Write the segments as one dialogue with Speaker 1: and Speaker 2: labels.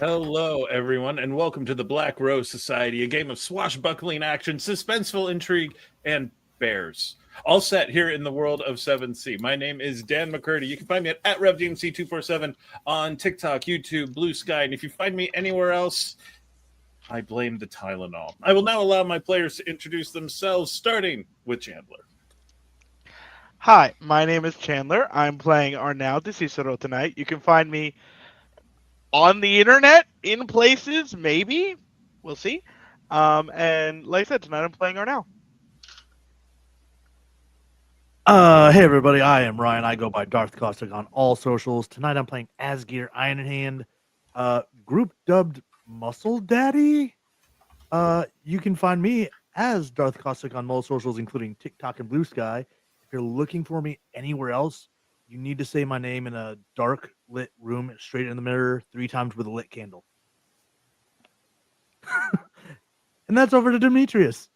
Speaker 1: Hello, everyone, and welcome to the Black Rose Society, a game of swashbuckling action, suspenseful intrigue, and bears. All set here in the world of 7C. My name is Dan McCurdy. You can find me at RevDMC247 on TikTok, YouTube, Blue Sky, and if you find me anywhere else, I blame the Tylenol. I will now allow my players to introduce themselves, starting with Chandler.
Speaker 2: Hi, my name is Chandler. I'm playing Arnau Cecero tonight. You can find me on the internet, in places, maybe. We'll see. And like I said, tonight I'm playing Arnau.
Speaker 3: Hey everybody, I am Ryan. I go by Darth Caustic on all socials. Tonight I'm playing Asgeir Ironhand, group dubbed Muscle Daddy. You can find me as Darth Caustic on most socials, including TikTok and Blue Sky. If you're looking for me anywhere else, you need to say my name in a dark lit room, straight in the mirror, 3 times with a lit candle. And that's over to Demetrius.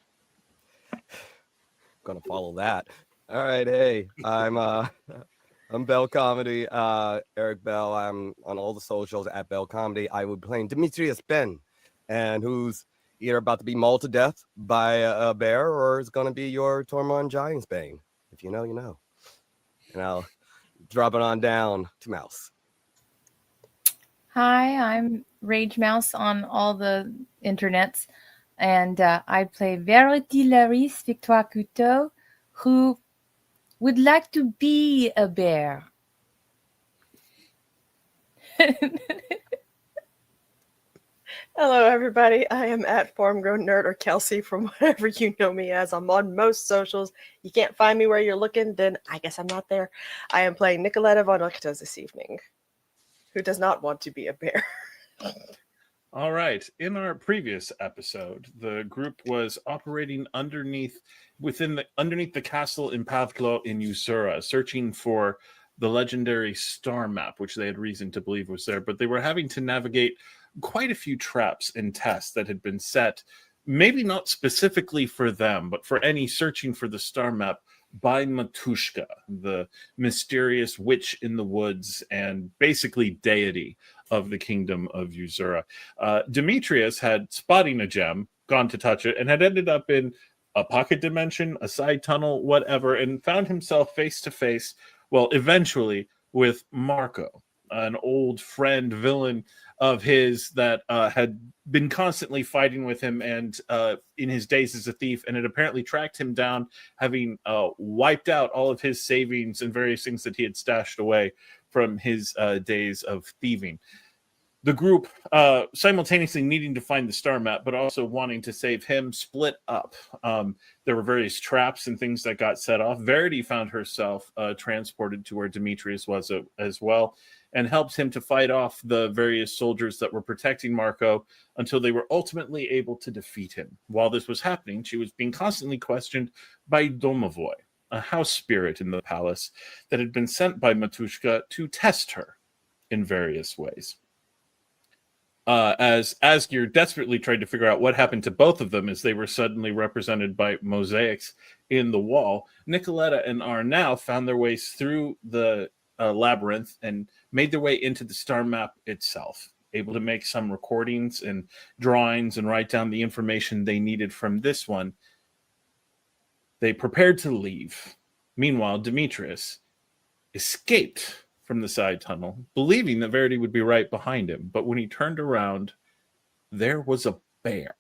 Speaker 4: Gonna follow that. All right, hey, I'm Bell Comedy, Eric Bell. I'm on all the socials at Bell Comedy. I will be playing Demetrius Penn, and who's either about to be mauled to death by a bear or is gonna be your Tormund Giantsbane. If you know, you know. And I'll drop it on down to Mouse.
Speaker 5: Hi, I'm Rage Mouse on all the internets, and I play Verity Laurys, Victoire-Couteau, who would like to be a bear.
Speaker 6: Hello, everybody. I am at Farmgrown Nerd or Kelsey from whatever you know me as. I'm on most socials. You can't find me where you're looking, then I guess I'm not there. I am playing Nikoletta von Richter this evening, who does not want to be a bear.
Speaker 1: All right. In our previous episode, the group was operating underneath the castle in Pavklo in Usura, searching for the legendary star map, which they had reason to believe was there. But they were having to navigate quite a few traps and tests that had been set, maybe not specifically for them, but for any searching for the star map by Matushka, the mysterious witch in the woods and basically deity of the kingdom of Usura. Demetrius had, spotting a gem, gone to touch it, and had ended up in a pocket dimension, a side tunnel, whatever, and found himself face to face, well, eventually, with Marco, an old friend villain of his that had been constantly fighting with him and in his days as a thief, and had apparently tracked him down, having wiped out all of his savings and various things that he had stashed away from his days of thieving. The group simultaneously needing to find the star map, but also wanting to save him, split up. There were various traps and things that got set off. Verity found herself transported to where Demetrius was as well, and helped him to fight off the various soldiers that were protecting Marco until they were ultimately able to defeat him. While this was happening, she was being constantly questioned by Domovoy, a house spirit in the palace that had been sent by Matushka to test her in various ways. As Asgeir desperately tried to figure out what happened to both of them as they were suddenly represented by mosaics in the wall, Nikoletta and Arnau found their ways through the labyrinth and made their way into the star map itself, able to make some recordings and drawings and write down the information they needed from this one. They prepared to leave. Meanwhile, Demetrius escaped from the side tunnel, believing that Verity would be right behind him. But when he turned around, there was a bear,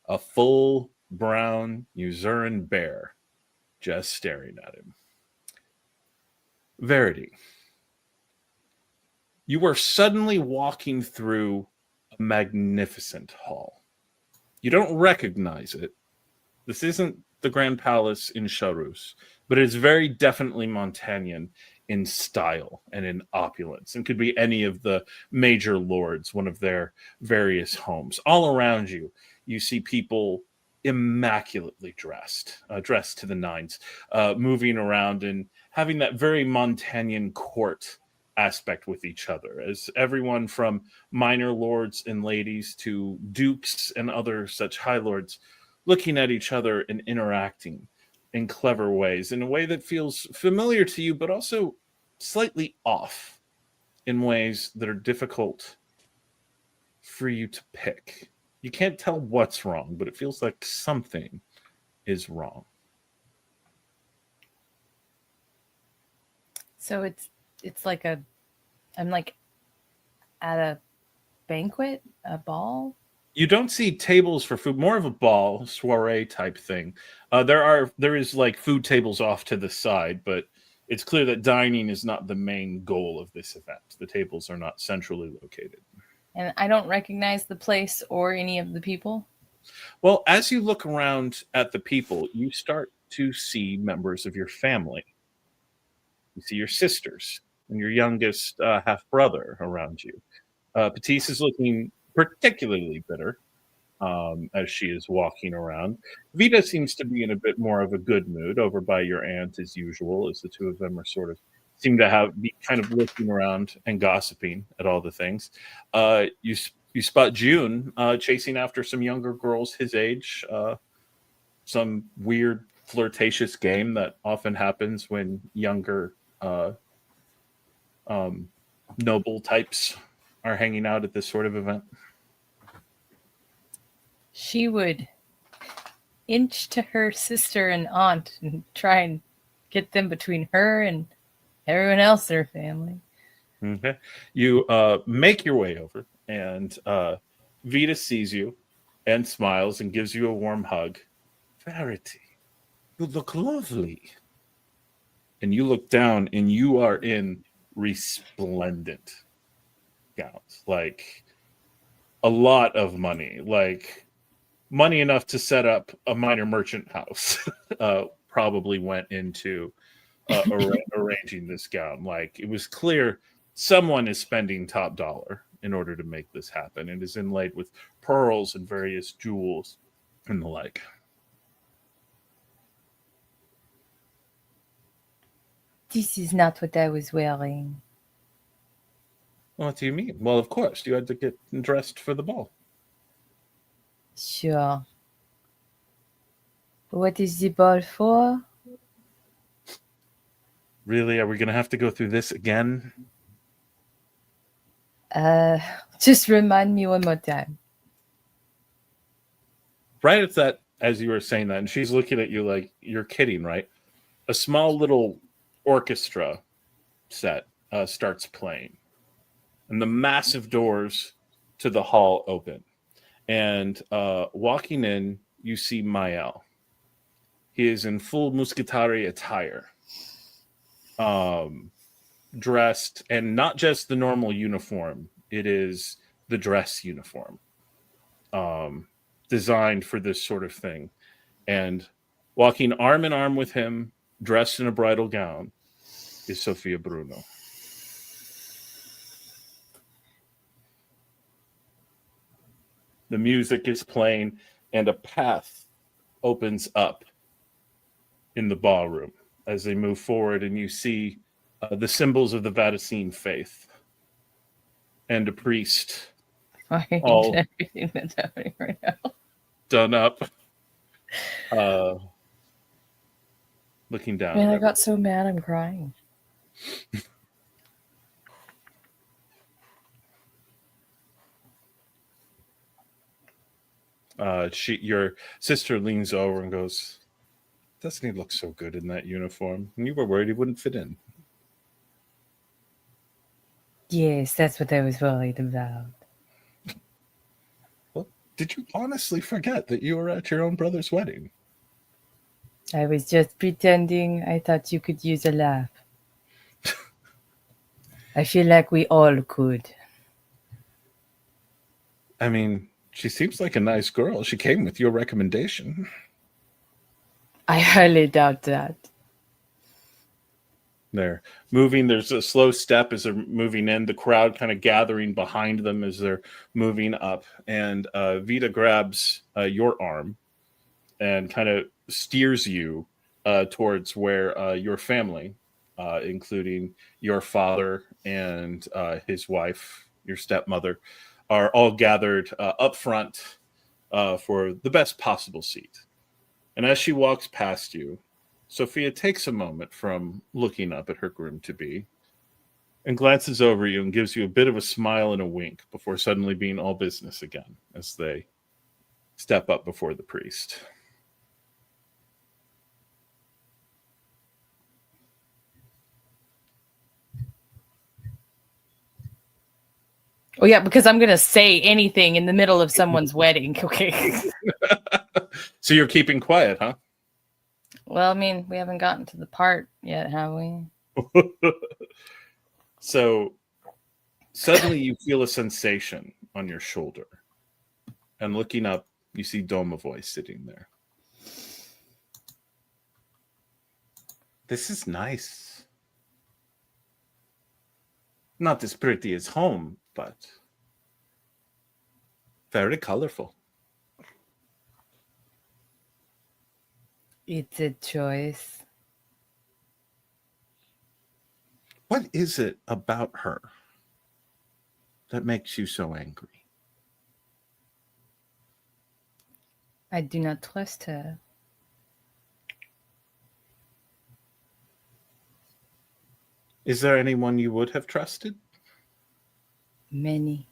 Speaker 1: a full brown Usuran bear, just staring at him. Verity, you are suddenly walking through a magnificent hall. You don't recognize it. This isn't the Grand Palace in Charus, but it's very definitely Montagnan in style and in opulence, and could be any of the major lords, one of their various homes. All around you, you see people immaculately dressed to the nines, moving around and having that very Montagnan court aspect with each other, as everyone from minor lords and ladies to dukes and other such high lords looking at each other and interacting in clever ways, in a way that feels familiar to you, but also slightly off in ways that are difficult for you to pick. You can't tell what's wrong, but it feels like something is wrong.
Speaker 5: So it's like I'm like at a banquet, a ball.
Speaker 1: You don't see tables for food, more of a ball, soiree type thing. There is like food tables off to the side, but it's clear that dining is not the main goal of this event. The tables are not centrally located.
Speaker 5: And I don't recognize the place or any of the people.
Speaker 1: Well, as you look around at the people, you start to see members of your family. You see your sisters and your youngest half brother around you. Petite is looking particularly bitter as she is walking around. Vita seems to be in a bit more of a good mood over by your aunt as usual, as the two of them are sort of seem to be kind of looking around and gossiping at all the things. You spot June chasing after some younger girls his age, some weird flirtatious game that often happens when younger noble types are hanging out at this sort of event.
Speaker 5: She would inch to her sister and aunt and try and get them between her and everyone else in her family.
Speaker 1: Okay. You make your way over, and Vita sees you and smiles and gives you a warm hug. Verity, you look lovely. And you look down, and you are in resplendent gowns. Like a lot of money. Like money enough to set up a minor merchant house probably went into arranging this gown. Like it was clear someone is spending top dollar in order to make this happen. It is inlaid with pearls and various jewels and the like.
Speaker 5: This is not what I was wearing.
Speaker 1: What do you mean? Well, of course, you had to get dressed for the ball.
Speaker 5: Sure. What is the ball for?
Speaker 1: Really? Are we going to have to go through this again?
Speaker 5: Just remind me one more time.
Speaker 1: Right at that, as you were saying that, and she's looking at you like, you're kidding, right? A small little orchestra set starts playing. And the massive doors to the hall open. And walking in, you see Mael. He is in full Muscatari attire. Dressed, and not just the normal uniform. It is the dress uniform. Designed for this sort of thing. And walking arm in arm with him, dressed in a bridal gown, is Sophia Bruno. The music is playing, and a path opens up in the ballroom as they move forward, and you see the symbols of the Vatican faith and a priest all
Speaker 5: Everything that's happening right now.
Speaker 1: done up, looking down.
Speaker 5: Man, I got so mad I'm crying.
Speaker 1: Your sister leans over and goes, "Doesn't he look so good in that uniform? And you were worried he wouldn't fit in."
Speaker 5: Yes, that's what I was worried about.
Speaker 1: Well, did you honestly forget that you were at your own brother's wedding?
Speaker 5: I was just pretending. I thought you could use a laugh. I feel like we all could.
Speaker 1: I mean, she seems like a nice girl. She came with your recommendation.
Speaker 5: I highly doubt that.
Speaker 1: They're moving. There's a slow step as they're moving in. The crowd kind of gathering behind them as they're moving up. And Vita grabs your arm and kind of steers you towards where your family, including your father and his wife, your stepmother, are all gathered up front for the best possible seat. And as she walks past you, Sophia takes a moment from looking up at her groom-to-be and glances over you and gives you a bit of a smile and a wink before suddenly being all business again as they step up before the priest.
Speaker 5: Oh yeah, because I'm gonna say anything in the middle of someone's wedding. Okay.
Speaker 1: So you're keeping quiet, huh?
Speaker 5: Well, I mean, we haven't gotten to the part yet, have we?
Speaker 1: So suddenly you feel a sensation on your shoulder. And looking up, you see Domovoy sitting there. This is nice. Not as pretty as home, but very colorful.
Speaker 5: It's a choice.
Speaker 1: What is it about her that makes you so angry?
Speaker 5: I do not trust her.
Speaker 1: Is there anyone you would have trusted?
Speaker 5: Many.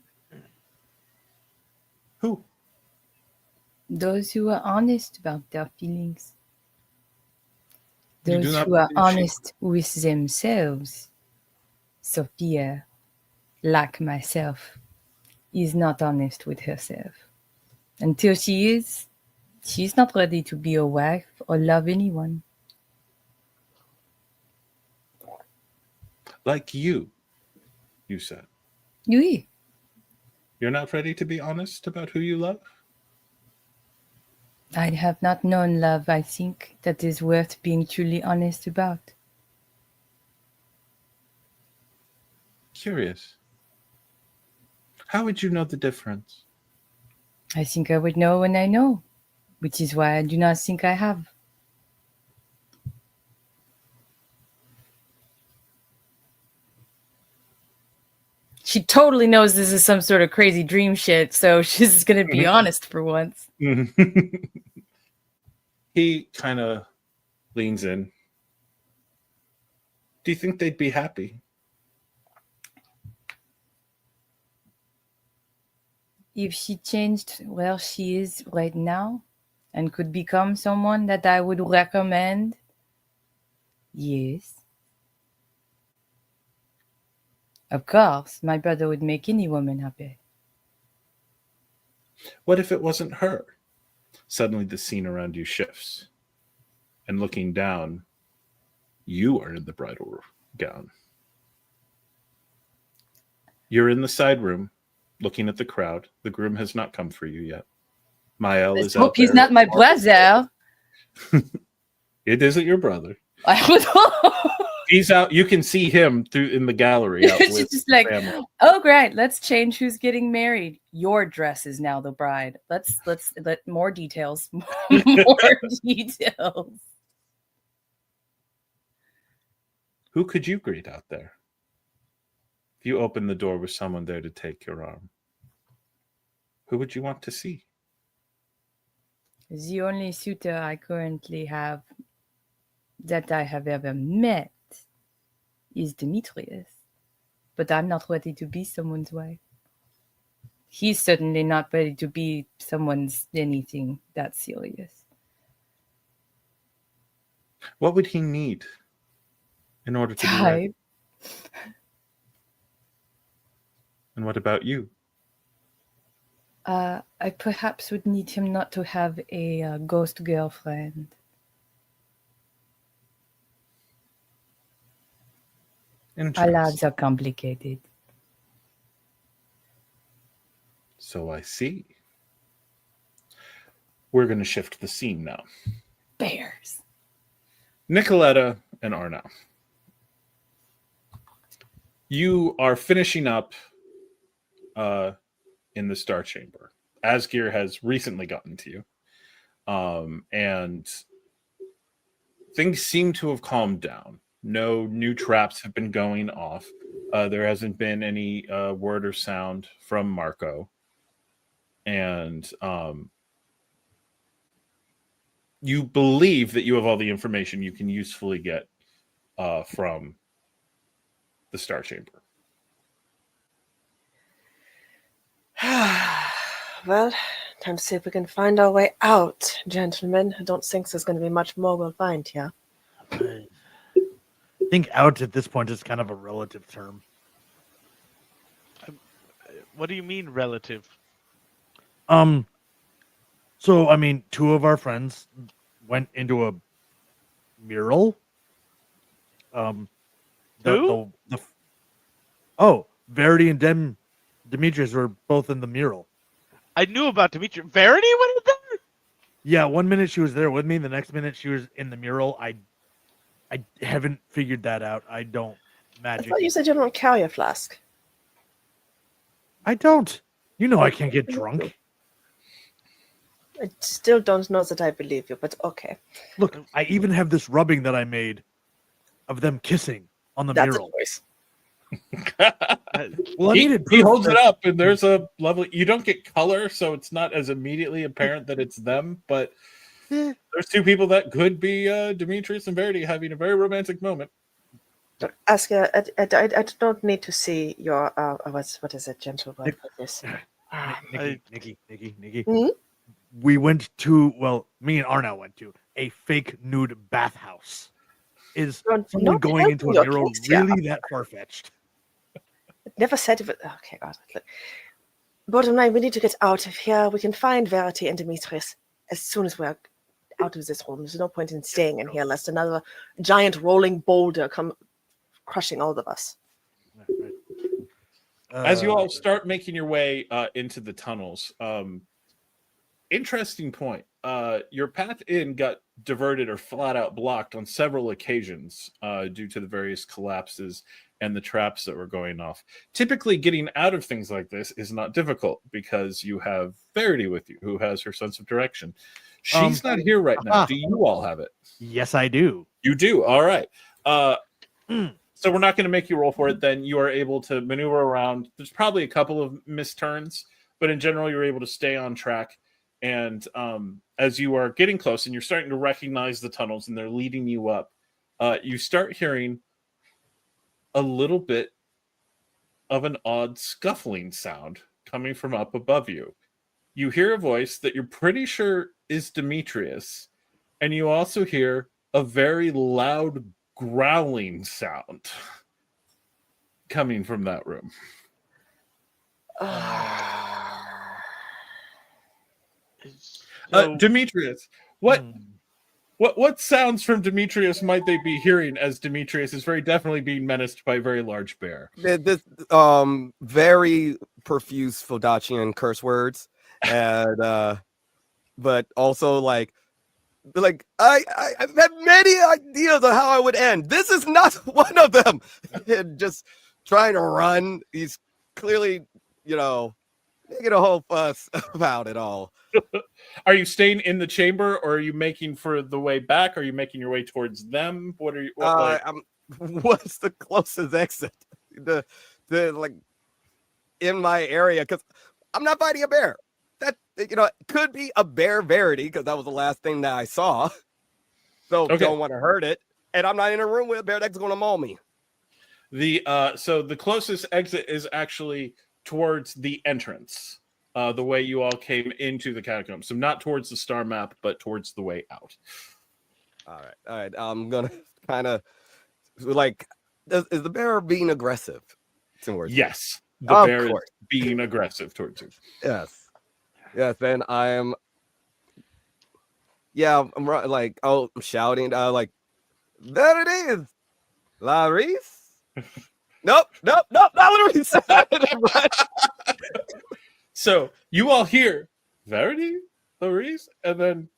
Speaker 1: Who?
Speaker 5: Those who are honest about their feelings.
Speaker 1: You do
Speaker 5: Those
Speaker 1: not
Speaker 5: who are
Speaker 1: believe she-
Speaker 5: honest with themselves. Sophia, like myself, is not honest with herself. Until she is, she's not ready to be a wife or love anyone.
Speaker 1: Like you said.
Speaker 5: Oui.
Speaker 1: You're not ready to be honest about who you love?
Speaker 5: I have not known love, I think, that is worth being truly honest about.
Speaker 1: Curious. How would you know the difference?
Speaker 5: I think I would know when I know, which is why I do not think I have. She totally knows this is some sort of crazy dream shit, so she's going to be honest for once.
Speaker 1: He kind of leans in. Do you think they'd be happy?
Speaker 5: If she changed where she is right now and could become someone that I would recommend, yes. Of course, my brother would make any woman happy.
Speaker 1: What if it wasn't her? Suddenly the scene around you shifts. And looking down, you are in the bridal gown. You're in the side room, looking at the crowd. The groom has not come for you yet. Mael is out
Speaker 5: Hope he's
Speaker 1: there.
Speaker 5: not my brother.
Speaker 1: It isn't your brother.
Speaker 5: I would hope.
Speaker 1: He's out. You can see him through in the gallery. Out
Speaker 5: She's
Speaker 1: with
Speaker 5: just like,
Speaker 1: family.
Speaker 5: oh great, let's change who's getting married. Your dress is now the bride. Let's let more details. More details.
Speaker 1: Who could you greet out there? If you open the door with someone there to take your arm, who would you want to see?
Speaker 5: The only suitor I currently have that I have ever met is Demetrius. But I'm not ready to be someone's wife. He's certainly not ready to be someone's anything that serious.
Speaker 1: What would he need in order to be ready?
Speaker 5: Time.
Speaker 1: And what about you?
Speaker 5: I perhaps would need him not to have a ghost girlfriend. Our
Speaker 1: Interesting.
Speaker 5: lives are complicated.
Speaker 1: So I see. We're going to shift the scene now.
Speaker 5: Bears.
Speaker 1: Nikoletta and Arnau. You are finishing up in the Star Chamber. Asgeir has recently gotten to you. And things seem to have calmed down. No new traps have been going off. There hasn't been any word or sound from Marco. And you believe that you have all the information you can usefully get from the Star Chamber.
Speaker 6: Well, time to see if we can find our way out, gentlemen. I don't think there's going to be much more we'll find here.
Speaker 3: I think out at this point is kind of a relative term.
Speaker 2: What do you mean relative?
Speaker 3: So I mean, two of our friends went into a mural.
Speaker 2: Who?
Speaker 3: Verity and Demetrius were both in the mural.
Speaker 2: I knew about Demetrius. Verity went there?
Speaker 3: Yeah, one minute she was there with me, the next minute she was in the mural. I haven't figured that out. I don't
Speaker 6: I
Speaker 3: magic.
Speaker 6: thought you said you don't carry a flask.
Speaker 3: I don't. You know I can't get drunk.
Speaker 6: I still don't know that I believe you, but okay.
Speaker 3: Look, I even have this rubbing that I made of them kissing on the
Speaker 6: That's
Speaker 3: mural.
Speaker 6: a choice.
Speaker 3: Well, I needed
Speaker 1: He
Speaker 3: proof
Speaker 1: holds
Speaker 3: that-
Speaker 1: it up, and there's a lovely. You don't get color, so it's not as immediately apparent that it's them. But
Speaker 3: Eh.
Speaker 1: there's two people that could be Demetrius and Verity having a very romantic moment.
Speaker 6: Look, Asgeir, I don't need to see your what is it, gentle word for this?
Speaker 3: Nikki.
Speaker 6: Mhm.
Speaker 3: We went to, well, me and Arnau went to a fake nude bathhouse. Is
Speaker 6: Don't-
Speaker 3: someone
Speaker 6: not
Speaker 3: going into a
Speaker 6: helping your
Speaker 3: mural
Speaker 6: case here.
Speaker 3: really that far-fetched?
Speaker 6: It never said if it. Okay, God. Look. Bottom line, we need to get out of here. We can find Verity and Demetrius as soon as we're out of this room. There's no point in staying in here lest another giant rolling boulder come crushing all of us.
Speaker 1: As you all start making your way into the tunnels, interesting point. Your path in got diverted or flat out blocked on several occasions due to the various collapses and the traps that were going off. Typically, getting out of things like this is not difficult because you have Verity with you, who has her sense of direction. She's not here right now. Do you all have it?
Speaker 3: Yes, I do.
Speaker 1: You do. All right. So we're not going to make you roll for it. Then you are able to maneuver around. There's probably a couple of missed turns, but in general, you're able to stay on track. And as you are getting close and you're starting to recognize the tunnels and they're leading you up, you start hearing a little bit of an odd scuffling sound coming from up above you. You hear a voice that you're pretty sure is Demetrius, and you also hear a very loud growling sound coming from that room.
Speaker 2: So-
Speaker 1: Demetrius, what sounds from Demetrius might they be hearing, as Demetrius is very definitely being menaced by a very large bear?
Speaker 4: This very profuse Fodachian curse words, and but also like I've had many ideas of how I would end. This is not one of them. And just trying to run. He's clearly, making a whole fuss about it all.
Speaker 1: Are you staying in the chamber, or are you making for the way back? Are you making your way towards them? What are you?
Speaker 4: What's the closest exit? The like in my area, because I'm not fighting a bear. That it could be a bear Verity, because that was the last thing that I saw. So don't want to hurt it. And I'm not in a room with a bear that's going to maul me.
Speaker 1: So the closest exit is actually towards the entrance. The way you all came into the catacombs. So not towards the star map, but towards the way out.
Speaker 4: All right. I'm gonna kind of like, is the bear being aggressive towards you?
Speaker 1: Yes, the
Speaker 4: Of
Speaker 1: bear
Speaker 4: course.
Speaker 1: is being aggressive towards you.
Speaker 4: Yes. Then I am. Yeah, I'm like, I'm shouting, like, there it is, Laurys. Nope, not Laurys.
Speaker 1: So you all hear Verity, Laurys, and then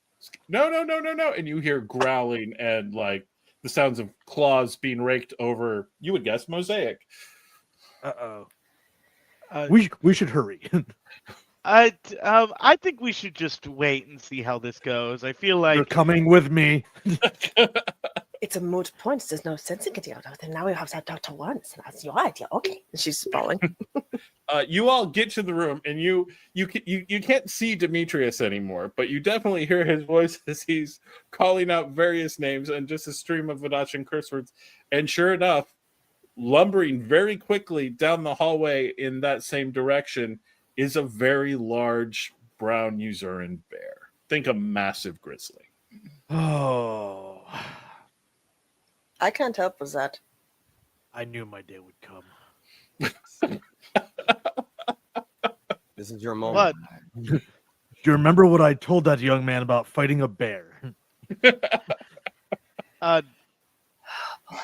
Speaker 1: no, and you hear growling and like the sounds of claws being raked over. You would guess mosaic.
Speaker 3: We should hurry.
Speaker 2: I think we should just wait and see how this goes. I feel
Speaker 3: You're
Speaker 2: like
Speaker 3: coming with me.
Speaker 6: It's a moot point. There's no sense in getting out of there. Now we have to talk to once. That's your idea. Okay. And she's falling.
Speaker 1: You all get to the room, and you can't see Demetrius anymore, but you definitely hear his voice as he's calling out various names and just a stream of Vodachian curse words. And sure enough, lumbering very quickly down the hallway in that same direction is a very large brown Usuran bear. Think a massive grizzly.
Speaker 3: Oh,
Speaker 6: I can't help with that.
Speaker 3: I knew my day would come.
Speaker 4: This is your moment.
Speaker 2: But
Speaker 3: Do you remember what I told that young man about fighting a bear?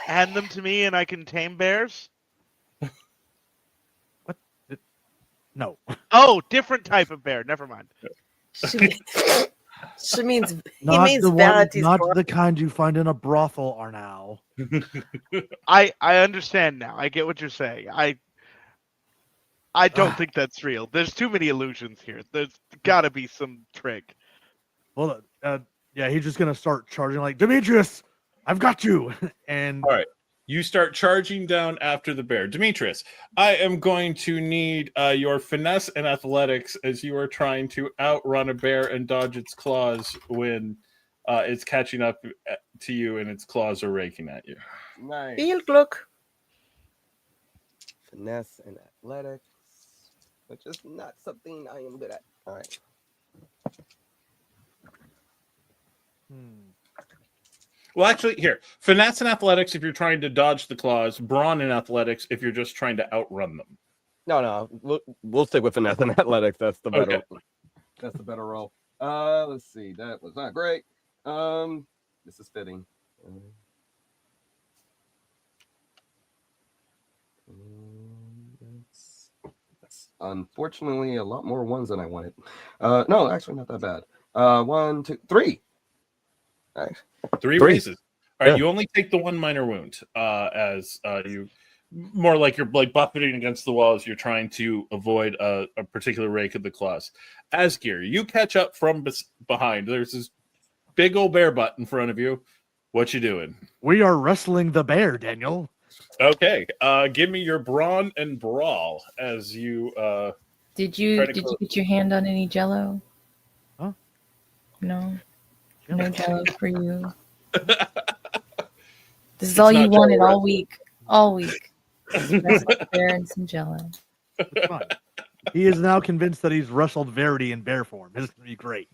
Speaker 2: hand them to me and I can tame bears.
Speaker 3: No.
Speaker 2: Oh, different type of bear. Never mind.
Speaker 6: She means he
Speaker 3: Not
Speaker 6: means
Speaker 3: the one,
Speaker 6: Verity's
Speaker 3: not
Speaker 6: bro-
Speaker 3: the kind you find in a brothel, Arnau.
Speaker 2: I understand now. I get what you're saying. I don't think that's real. There's too many illusions here. There's got to be some trick.
Speaker 3: Well, yeah, he's just gonna start charging like Demetrius. I've got you. And
Speaker 1: All right. You start charging down after the bear. Demetrius, I am going to need your finesse and athletics as you are trying to outrun a bear and dodge its claws when it's catching up to you and its claws are raking at you.
Speaker 4: Nice.
Speaker 6: Viel Glück.
Speaker 4: Finesse and athletics, which is not something I am good at. All right.
Speaker 1: Well, actually, here, finesse and athletics if you're trying to dodge the claws, brawn and athletics if you're just trying to outrun them.
Speaker 4: No, we'll stick with finesse and athletics. That's the better.
Speaker 1: Okay.
Speaker 4: That's the better roll. Let's see. That was not great. This is fitting. That's unfortunately a lot more ones than I wanted. No, actually not that bad. 1, 2, 3. Nice.
Speaker 1: Three
Speaker 4: Three.
Speaker 1: raises. All right,
Speaker 4: Yeah.
Speaker 1: you only take the one minor wound as you more like you're like buffeting against the wall as you're trying to avoid a particular rake of the claws. Asgeir, you catch up from behind. There's this big old bear butt in front of you. What you doing?
Speaker 3: we are wrestling the bear, Daniel.
Speaker 1: Okay, give me your brawn and brawl as you.
Speaker 5: Did you
Speaker 1: Try to
Speaker 5: did
Speaker 1: close.
Speaker 5: you get your hand on any Jello?
Speaker 3: Huh?
Speaker 5: No, no Jello for you. This is
Speaker 1: It's
Speaker 5: all you
Speaker 1: not
Speaker 5: wanted
Speaker 1: Jello
Speaker 5: all week. All week. Wrestled bear and some Jello.
Speaker 3: It's fine. He is now convinced that he's wrestled Verity in bear form. It's gonna be great.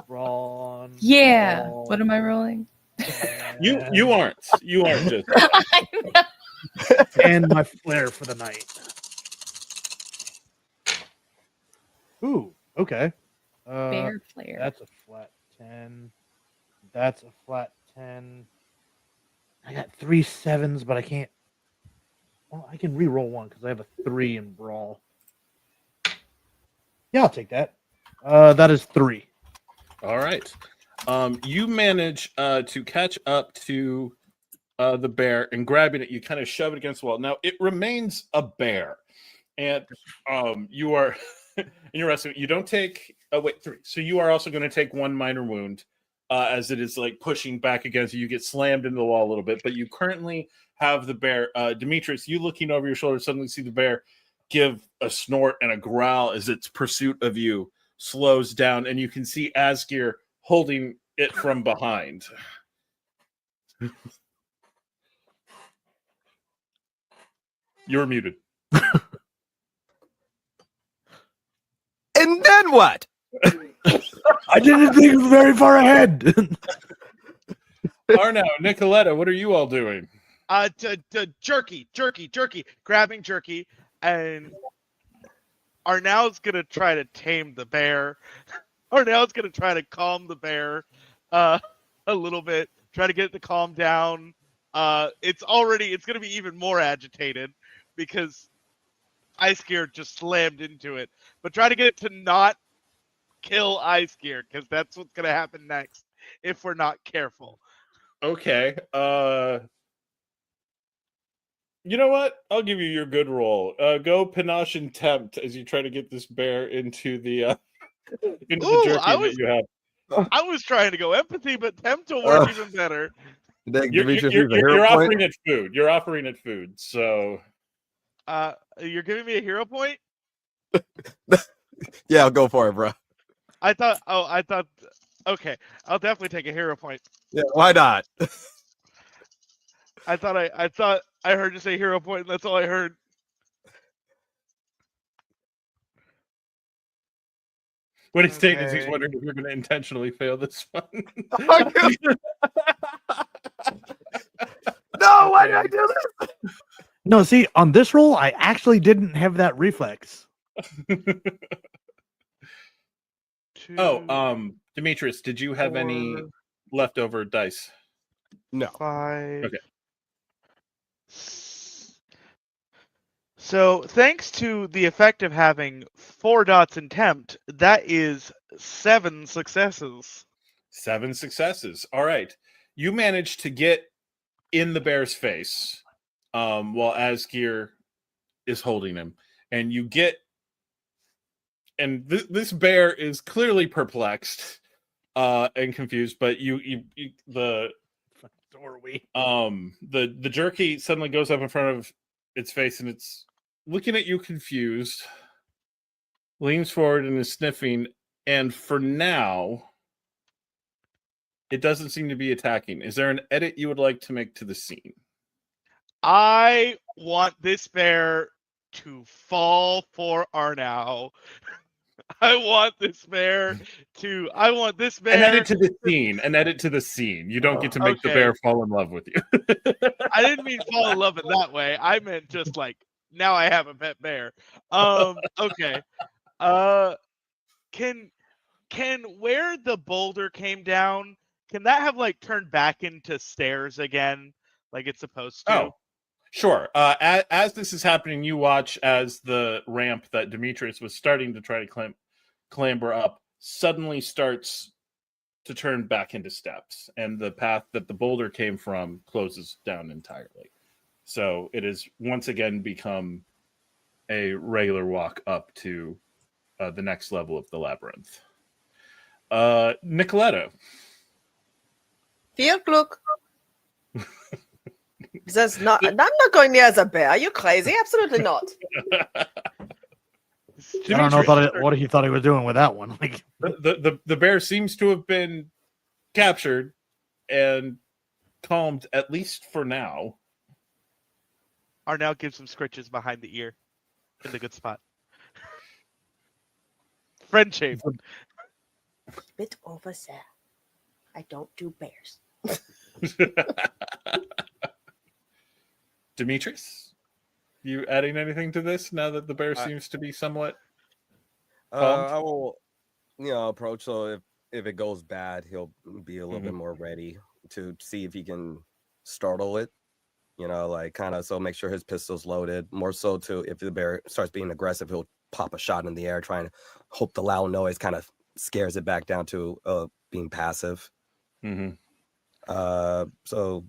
Speaker 3: Brawn.
Speaker 5: Yeah.
Speaker 3: brawl,
Speaker 5: What am I rolling?
Speaker 1: You aren't just.
Speaker 5: I know.
Speaker 3: and my flair for the night. Ooh, okay.
Speaker 5: Bear flare.
Speaker 3: That's a flat 10. That's a flat 10. I got 3 7s, but I can't. Well, I can re-roll one because I have a 3 in brawl. Yeah, I'll take that. That is 3.
Speaker 1: All right. You manage to catch up to the bear and grabbing it, you kind of shove it against the wall. Now it remains a bear, and you are interesting. You don't take. Oh wait, 3. So you are also going to take 1 minor wound as it is like pushing back against you. You get slammed into the wall a little bit, but you currently have the bear. Demetrius, you looking over your shoulder suddenly see the bear give a snort and a growl as its pursuit of you slows down, and you can see Asgeir holding it from behind. You're muted.
Speaker 4: And then what?
Speaker 3: I didn't think very far ahead.
Speaker 1: Arnau, Nikoletta, what are you all doing?
Speaker 2: Jerky, grabbing jerky, and Arnau's gonna try to tame the bear. Arnau's gonna try to calm the bear a little bit, try to get it to calm down. It's gonna be even more agitated because Asgeir just slammed into it. But try to get it to not kill Asgeir, because that's what's gonna happen next if we're not careful.
Speaker 1: Okay. You know what? I'll give you your good roll. Go panache and tempt as you try to get this bear into the into
Speaker 2: Ooh,
Speaker 1: the jerky that you have.
Speaker 2: I was trying to go empathy, but tempt will work even better.
Speaker 1: You're offering it food. You're offering it food. So
Speaker 2: You're giving me a hero point?
Speaker 4: Yeah, I'll go for it, bro.
Speaker 2: I thought. Okay, I'll definitely take a hero point.
Speaker 4: Yeah, why not?
Speaker 2: I thought I heard you say hero point, and that's all I heard.
Speaker 1: What he's saying is he's
Speaker 2: Okay.
Speaker 1: wondering if you're going to intentionally fail this one.
Speaker 4: No, why did I do this?
Speaker 3: No, see, on this roll, I actually didn't have that reflex.
Speaker 1: Demetrius, did you have any
Speaker 2: 4,
Speaker 1: leftover dice?
Speaker 4: No.
Speaker 2: 5.
Speaker 1: Okay.
Speaker 2: So, thanks to the effect of having 4 dots in tempt, that is 7 successes.
Speaker 1: 7 successes. All right. You managed to get in the bear's face while Asgeir is holding him. And you get... And this bear is clearly perplexed and confused, but the jerky suddenly goes up in front of its face and it's looking at you confused, leans forward and is sniffing, and for now it doesn't seem to be attacking. Is there an edit you would like to make to the scene?
Speaker 2: I want this bear to fall for Arnau. I want this bear to.
Speaker 1: An edit to the scene. An edit to the scene. You don't get to make the bear fall in love with you.
Speaker 2: I didn't mean fall in love in that way. I meant just like now I have a pet bear. Okay. Can where the boulder came down? Can that have like turned back into stairs again, like it's supposed to?
Speaker 1: Oh, sure. As this is happening, you watch as the ramp that Demetrius was starting to try to clamber up suddenly starts to turn back into steps, and the path that the boulder came from closes down entirely. So it has once again become a regular walk up to the next level of the labyrinth. Nikoletta.
Speaker 6: Viel Glück. That's not. I'm not going near as a bear. Are you crazy? Absolutely not.
Speaker 3: I don't know what he thought he was doing with that one. Like
Speaker 1: the bear seems to have been captured and calmed, at least for now.
Speaker 2: Arnau gives some scritches behind the ear in the good spot. Friend shape.
Speaker 6: Bit over there. I don't do bears.
Speaker 1: Demetrius, you adding anything to this now that the bear seems to be somewhat
Speaker 4: I will, approach. So if it goes bad, he'll be a little bit more ready to see if he can startle it. Like kind of so make sure his pistol's loaded. More so to if the bear starts being aggressive, he'll pop a shot in the air, trying to hope the loud noise kind of scares it back down to being passive. So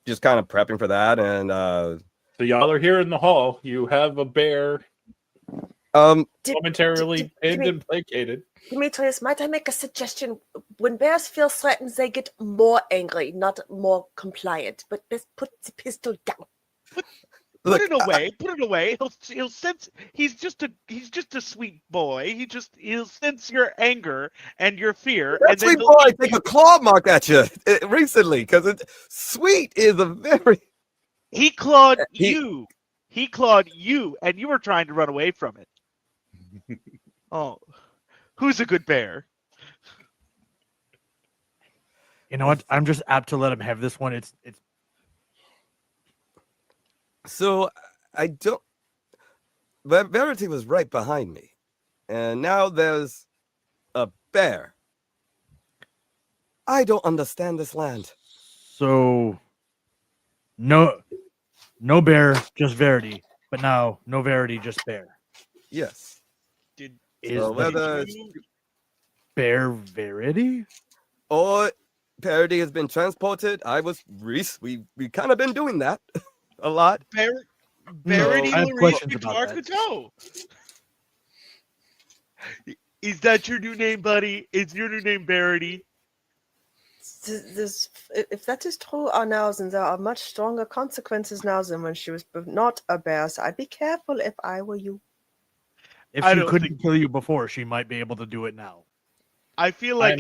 Speaker 4: just kind of prepping for that, and
Speaker 1: so y'all are here in the hall. You have a bear momentarily pinned and placated.
Speaker 6: Demetrius, might I make a suggestion? When bears feel threatened, they get more angry, not more compliant. But best put the pistol down.
Speaker 2: Put it away. Put it away. He'll sense. He's just a sweet boy. He'll sense your anger and your fear.
Speaker 4: That sweet boy take a claw mark at you recently because sweet is a very.
Speaker 2: He clawed you. He clawed you, and you were trying to run away from it. Oh, who's a good bear?
Speaker 3: You know what? I'm just apt to let him have this one. It's.
Speaker 4: So I don't. But Verity was right behind me, and now there's a bear. I don't understand this land.
Speaker 3: So, no bear, just Verity. But now, no Verity, just bear.
Speaker 4: Yes.
Speaker 3: Is
Speaker 4: so whether
Speaker 3: bear Verity?
Speaker 4: Or Verity has been transported. We kind of been doing that a lot.
Speaker 2: Verity,
Speaker 3: I have
Speaker 2: Laurys,
Speaker 3: questions about that.
Speaker 2: Victoire-Couteau. Is that your new name, buddy? Is your new name Verity?
Speaker 6: If that is true, Arnau, then there are much stronger consequences now than when she was not a bear. So I'd be careful if I were you.
Speaker 3: If she couldn't kill you before, she might be able to do it now.
Speaker 2: I feel like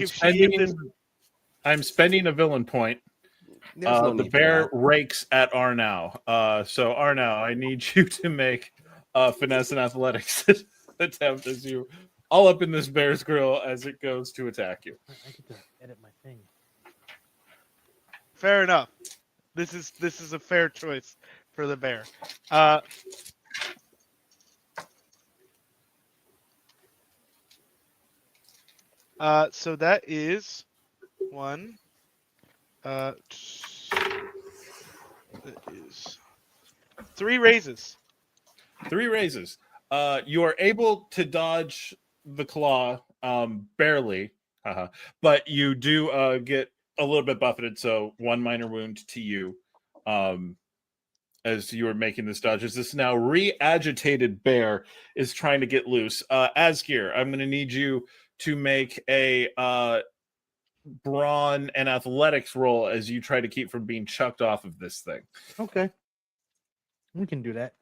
Speaker 1: I'm spending a villain point
Speaker 4: There's no
Speaker 1: The
Speaker 4: need for
Speaker 1: bear
Speaker 4: that.
Speaker 1: rakes at Arnau. So Arnau, I need you to make a finesse and athletics attempt as you all up in this bear's grill as it goes to attack you.
Speaker 3: I get to edit my thing.
Speaker 2: Fair enough. This is a fair choice for the bear. So that is one. That is 3 raises.
Speaker 1: 3 raises. You are able to dodge the claw barely, but you do get a little bit buffeted. So 1 minor wound to you as you are making this dodge. As this now re-agitated bear is trying to get loose. Asgeir, I'm going to need you to make a brawn and athletics roll as you try to keep from being chucked off of this thing.
Speaker 3: Okay. We can do that.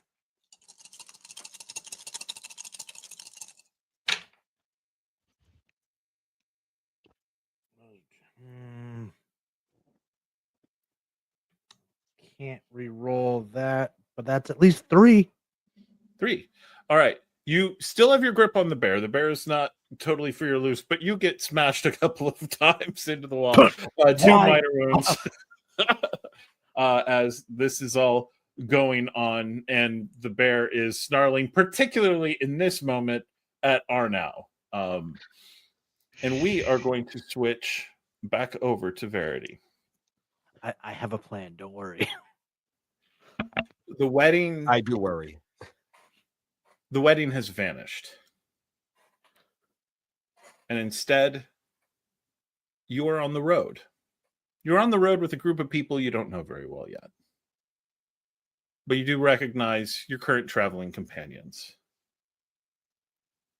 Speaker 3: Can't re-roll that, but that's at least 3.
Speaker 1: 3. All right. You still have your grip on the bear. The bear is not totally free or loose, but you get smashed a couple of times into the wall. 2 minor wounds as this is all going on, and the bear is snarling, particularly in this moment at Arnau. And we are going to switch back over to Verity.
Speaker 3: I have a plan. Don't worry.
Speaker 1: The wedding.
Speaker 4: I do worry.
Speaker 1: The wedding has vanished. And instead, you are on the road. You're on the road with a group of people you don't know very well yet. But you do recognize your current traveling companions.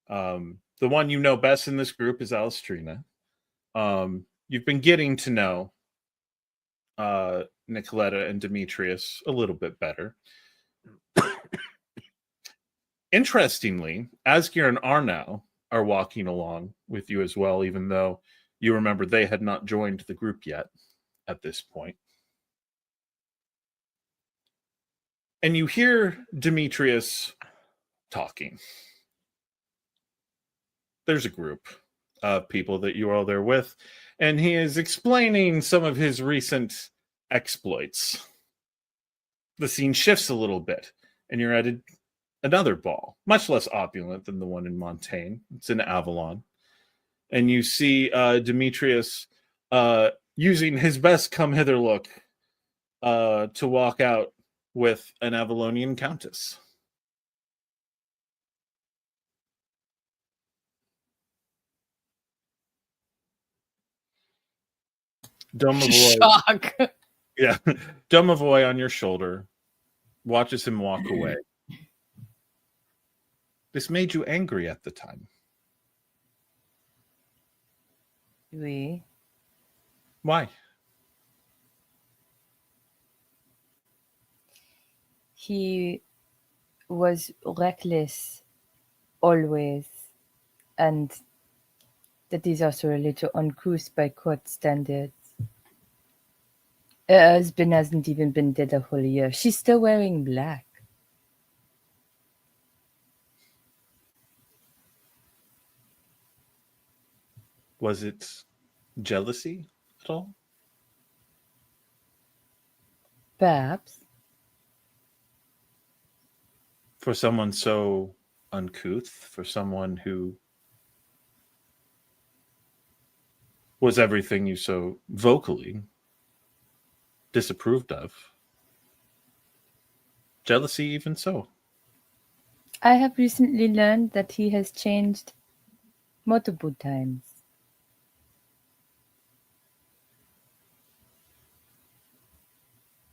Speaker 1: The one you know best in this group is Alistrina. You've been getting to know Nikoletta and Demetrius a little bit better. Interestingly, Asgeir and Arnau are walking along with you as well, even though you remember they had not joined the group yet at this point. And you hear Demetrius talking. There's a group of people that you are all there with, and he is explaining some of his recent exploits. The scene shifts a little bit, and you're at another ball, much less opulent than the one in Montaigne. It's in Avalon. And you see Demetrius using his best come hither look to walk out with an Avalonian countess. Domovoy,
Speaker 5: Shock.
Speaker 1: yeah, Domovoy on your shoulder watches him walk away. This made you angry at the time.
Speaker 5: Oui.
Speaker 1: Why?
Speaker 5: He was reckless always, and that is also a little uncouth by court standards. Her husband hasn't even been dead a whole year. She's still wearing black.
Speaker 1: Was it jealousy at all?
Speaker 5: Perhaps.
Speaker 1: For someone so uncouth, for someone who was everything you so vocally disapproved of. Jealousy, even so.
Speaker 5: I have recently learned that he has changed multiple times.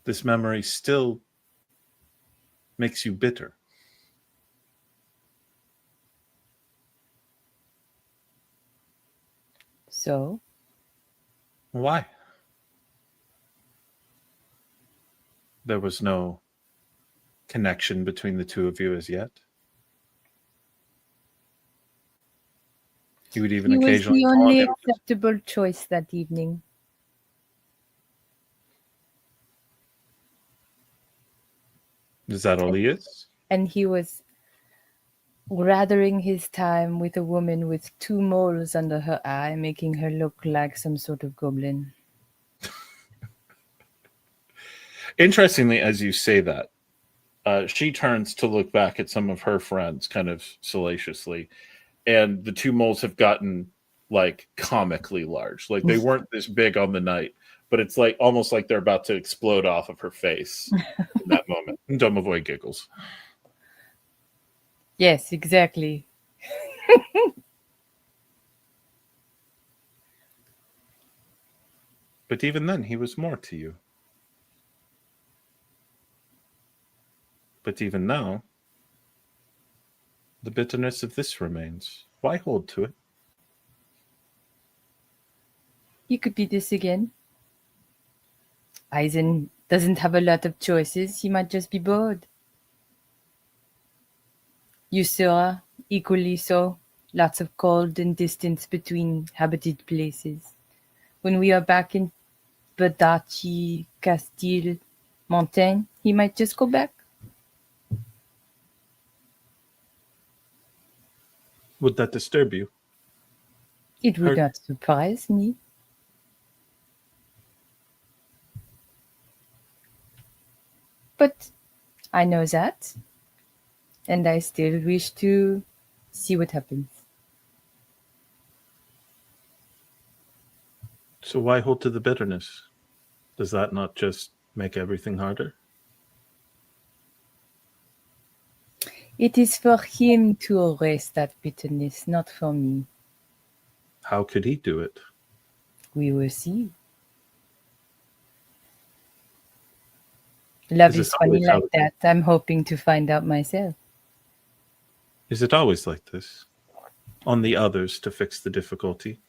Speaker 1: This memory still makes you bitter.
Speaker 5: So?
Speaker 1: Why? There was no connection between the two of you as yet. He would even
Speaker 5: He was
Speaker 1: occasionally
Speaker 5: the
Speaker 1: call on
Speaker 5: only
Speaker 1: him.
Speaker 5: acceptable choice that evening.
Speaker 1: Is that all he is?
Speaker 5: And he was gathering his time with a woman with 2 moles under her eye, making her look like some sort of goblin.
Speaker 1: Interestingly, as you say that, she turns to look back at some of her friends kind of salaciously, and the 2 moles have gotten like comically large. Like they weren't this big on the night, but it's like almost like they're about to explode off of her face in that moment. Domovoy giggles.
Speaker 5: Yes, exactly.
Speaker 1: But even then, he was more to you. But even now, the bitterness of this remains. Why hold to it?
Speaker 5: You could be this again. Eisen doesn't have a lot of choices. He might just be bored. Usura, equally so. Lots of cold and distance between habited places. When we are back in Verity, Castile, Montaigne, he might just go back.
Speaker 1: Would that disturb you?
Speaker 5: It would not surprise me. But I know that, and I still wish to see what happens.
Speaker 1: So why hold to the bitterness? Does that not just make everything harder?
Speaker 5: It is for him to erase that bitterness, not for me.
Speaker 1: How could he do it?
Speaker 5: We will see. Love
Speaker 1: Is
Speaker 5: is
Speaker 1: this
Speaker 5: funny
Speaker 1: always how
Speaker 5: like that. I'm hoping to find out myself.
Speaker 1: Is it always like this? On the others to fix the difficulty?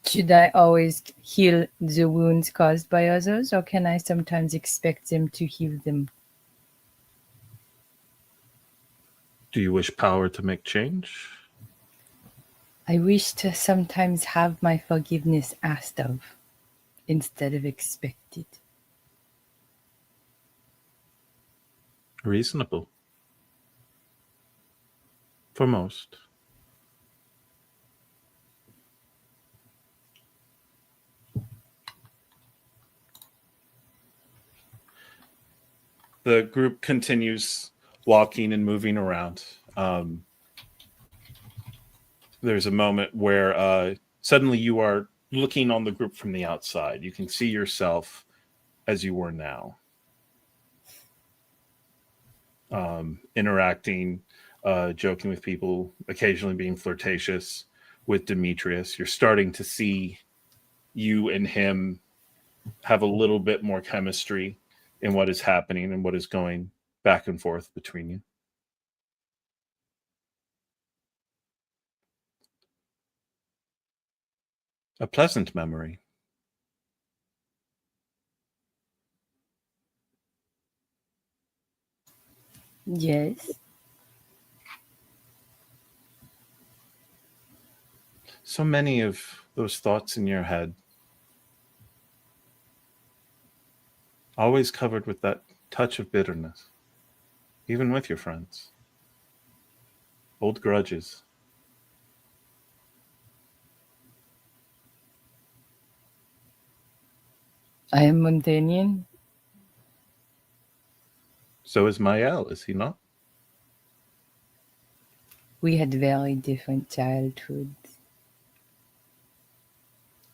Speaker 5: Should I always heal the wounds caused by others, or can I sometimes expect them to heal them?
Speaker 1: Do you wish power to make change?
Speaker 5: I wish to sometimes have my forgiveness asked of instead of expected.
Speaker 1: Reasonable. For most. The group continues walking and moving around. There's a moment where suddenly you are looking on the group from the outside. You can see yourself as you were now. Interacting, joking with people, occasionally being flirtatious with Demetrius. You're starting to see you and him have a little bit more chemistry in what is happening and what is going back and forth between you. A pleasant memory.
Speaker 5: Yes.
Speaker 1: So many of those thoughts in your head, always covered with that touch of bitterness, even with your friends. Old grudges.
Speaker 5: I am Montaigne.
Speaker 1: So is Mael, is he not?
Speaker 5: We had very different childhoods.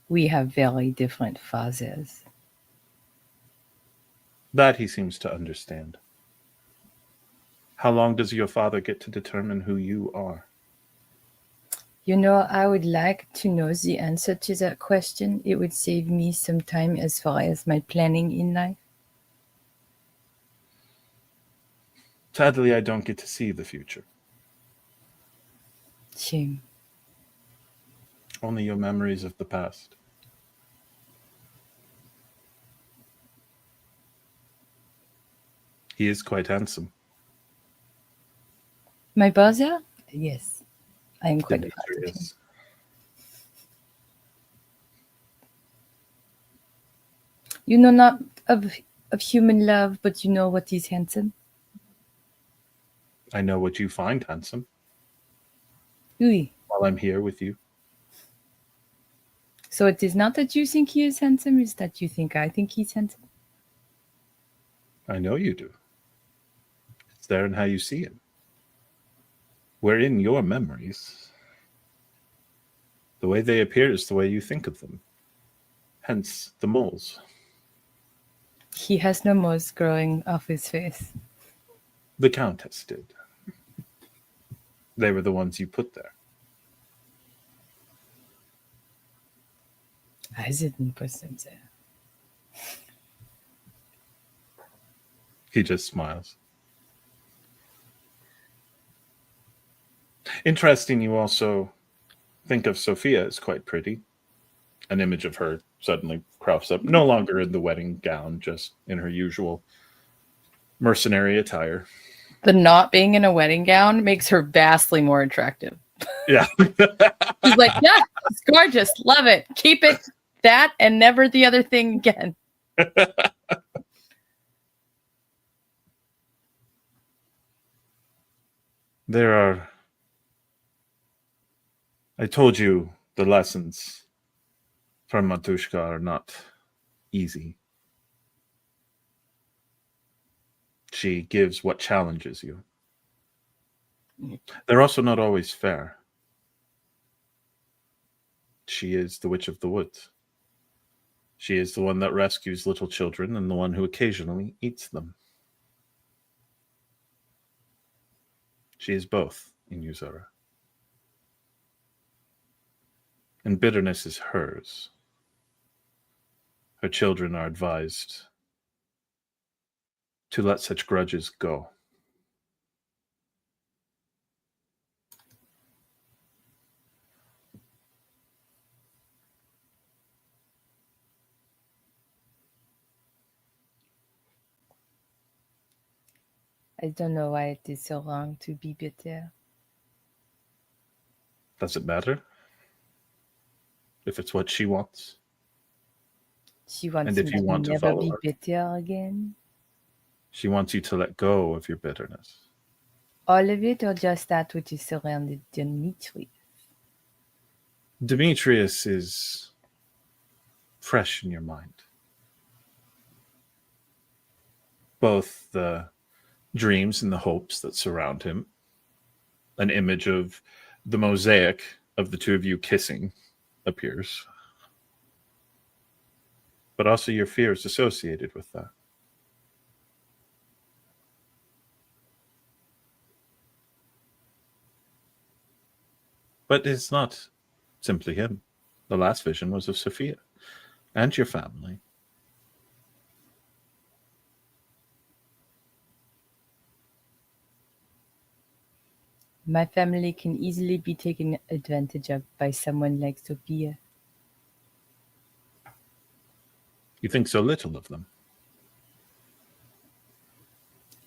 Speaker 5: We have very different fathers.
Speaker 1: That he seems to understand. How long does your father get to determine who you are?
Speaker 5: You know, I would like to know the answer to that question. It would save me some time as far as my planning in life.
Speaker 1: Sadly, I don't get to see the future.
Speaker 5: Shame.
Speaker 1: Only your memories of the past. He is quite handsome.
Speaker 5: My brother? Yes. I am quite fond of him.
Speaker 1: Demetrius.
Speaker 5: You know not of human love, but you know what is handsome.
Speaker 1: I know what you find handsome
Speaker 5: Oui.
Speaker 1: while I'm here with you.
Speaker 5: So it is not that you think he is handsome, it's that you think I think he's handsome.
Speaker 1: I know you do. It's there in how you see him. We're in your memories. The way they appear is the way you think of them. Hence the moles.
Speaker 5: He has no moles growing off his face.
Speaker 1: The Countess did. They were the ones you put there.
Speaker 5: I didn't put them there.
Speaker 1: He just smiles. Interesting, you also think of Sophia as quite pretty. An image of her suddenly crops up, no longer in the wedding gown, just in her usual mercenary attire.
Speaker 5: The not being in a wedding gown makes her vastly more attractive.
Speaker 1: Yeah.
Speaker 5: She's like, yeah, it's gorgeous. Love it. Keep it that and never the other thing again.
Speaker 1: There are... I told you the lessons from Matushka are not easy. She gives what challenges you. They're also not always fair. She is the Witch of the Woods. She is the one that rescues little children and the one who occasionally eats them. She is both in Uzura. And bitterness is hers. Her children are advised to let such grudges go.
Speaker 5: I don't know why it is so wrong to be bitter.
Speaker 1: Does it matter? If it's what she wants?
Speaker 5: She wants
Speaker 1: And if
Speaker 5: me
Speaker 1: you want
Speaker 5: to
Speaker 1: to
Speaker 5: never
Speaker 1: follow
Speaker 5: be
Speaker 1: her.
Speaker 5: bitter again.
Speaker 1: She wants you to let go of your bitterness.
Speaker 5: All of it or just that which is surrounded Demetrius?
Speaker 1: Demetrius is fresh in your mind. Both the dreams and the hopes that surround him. An image of the mosaic of the two of you kissing appears. But also your fears associated with that. But it's not simply him. The last vision was of Sophia and your family.
Speaker 5: My family can easily be taken advantage of by someone like Sophia.
Speaker 1: You think so little of them.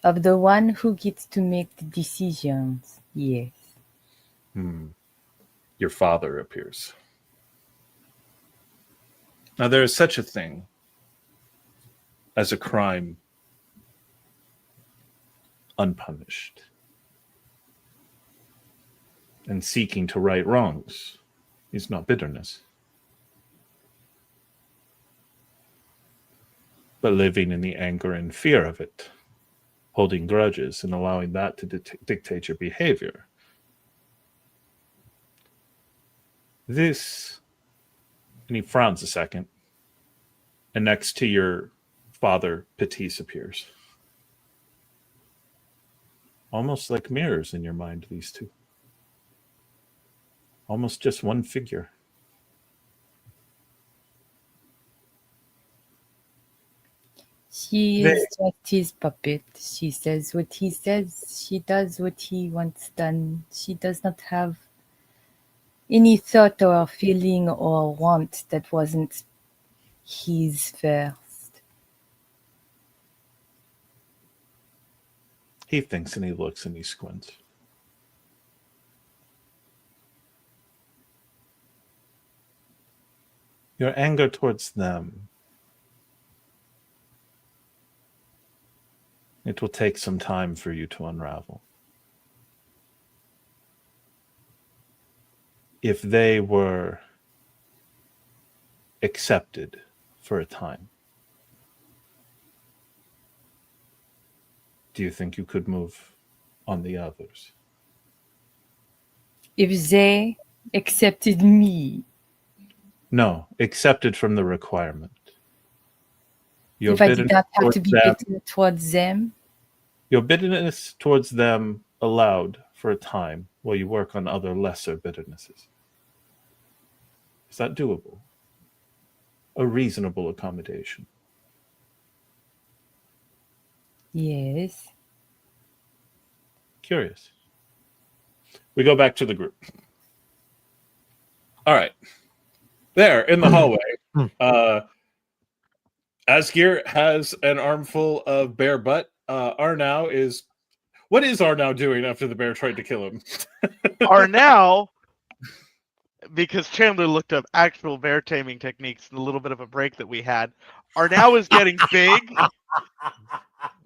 Speaker 5: Of the one who gets to make the decisions, yes.
Speaker 1: Your father appears. Now, there is such a thing as a crime unpunished. And seeking to right wrongs is not bitterness. But living in the anger and fear of it, holding grudges and allowing that to dictate your behavior. This, and he frowns a second, and next to your father, Petite appears. Almost like mirrors in your mind, these two. Almost just one figure.
Speaker 5: She is just his puppet. She says what he says. She does what he wants done. She does not have any thought or feeling or want that wasn't his first.
Speaker 1: He thinks and he looks and he squints. Your anger towards them It will take some time for you to unravel. If they were accepted for a time, do you think you could move on the others?
Speaker 5: If they accepted me,
Speaker 1: No, accepted from the requirement. Your
Speaker 5: if I did not have to be
Speaker 1: bitterness
Speaker 5: bitter towards them,
Speaker 1: Your bitterness towards them allowed for a time while you work on other lesser bitternesses. Is that doable? A reasonable accommodation?
Speaker 5: yes.
Speaker 1: Curious. We go back to the group. All right. There in the hallway, Asgeir has an armful of bear butt. Arnau is... What is Arnau doing after the bear tried to kill him?
Speaker 2: Arnau, because Chandler looked up actual bear taming techniques in a little bit of a break that we had, Arnau is getting big.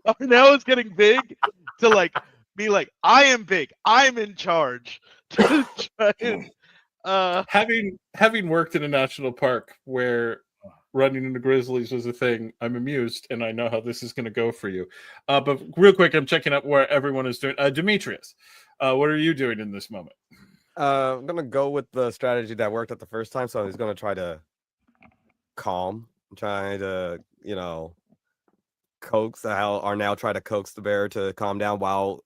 Speaker 2: Arnau is getting big to like be like, I am big. I'm in charge. To try and,
Speaker 1: Having worked in a national park where running into grizzlies was a thing, I'm amused, and I know how this is going to go for you. But real quick, I'm checking out where everyone is doing. Demetrius, what are you doing in this moment?
Speaker 4: I'm gonna go with the strategy that worked at the first time. So he's gonna try to calm, trying to, coax how Arnau try to coax the bear to calm down while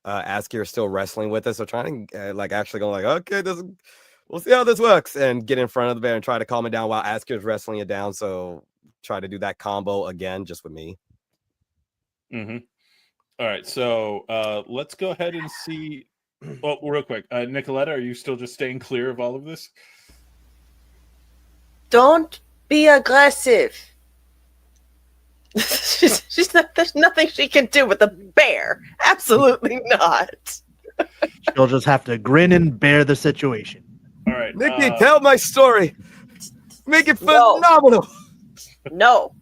Speaker 4: Asgeir is still wrestling with it. So trying to actually go like, okay, we'll see how this works, and get in front of the bear and try to calm it down while Asgeir is wrestling it down. So try to do that combo again, just with me.
Speaker 1: Mm-hmm. All right, so let's go ahead and see. Well, real quick, Nikoletta, are you still just staying clear of all of this?
Speaker 6: Don't be aggressive. she's not, there's nothing she can do with a bear. Absolutely not.
Speaker 3: She'll just have to grin and bear the situation.
Speaker 1: All right,
Speaker 4: Nikki, tell my story. Make it
Speaker 6: No.
Speaker 4: phenomenal.
Speaker 6: No.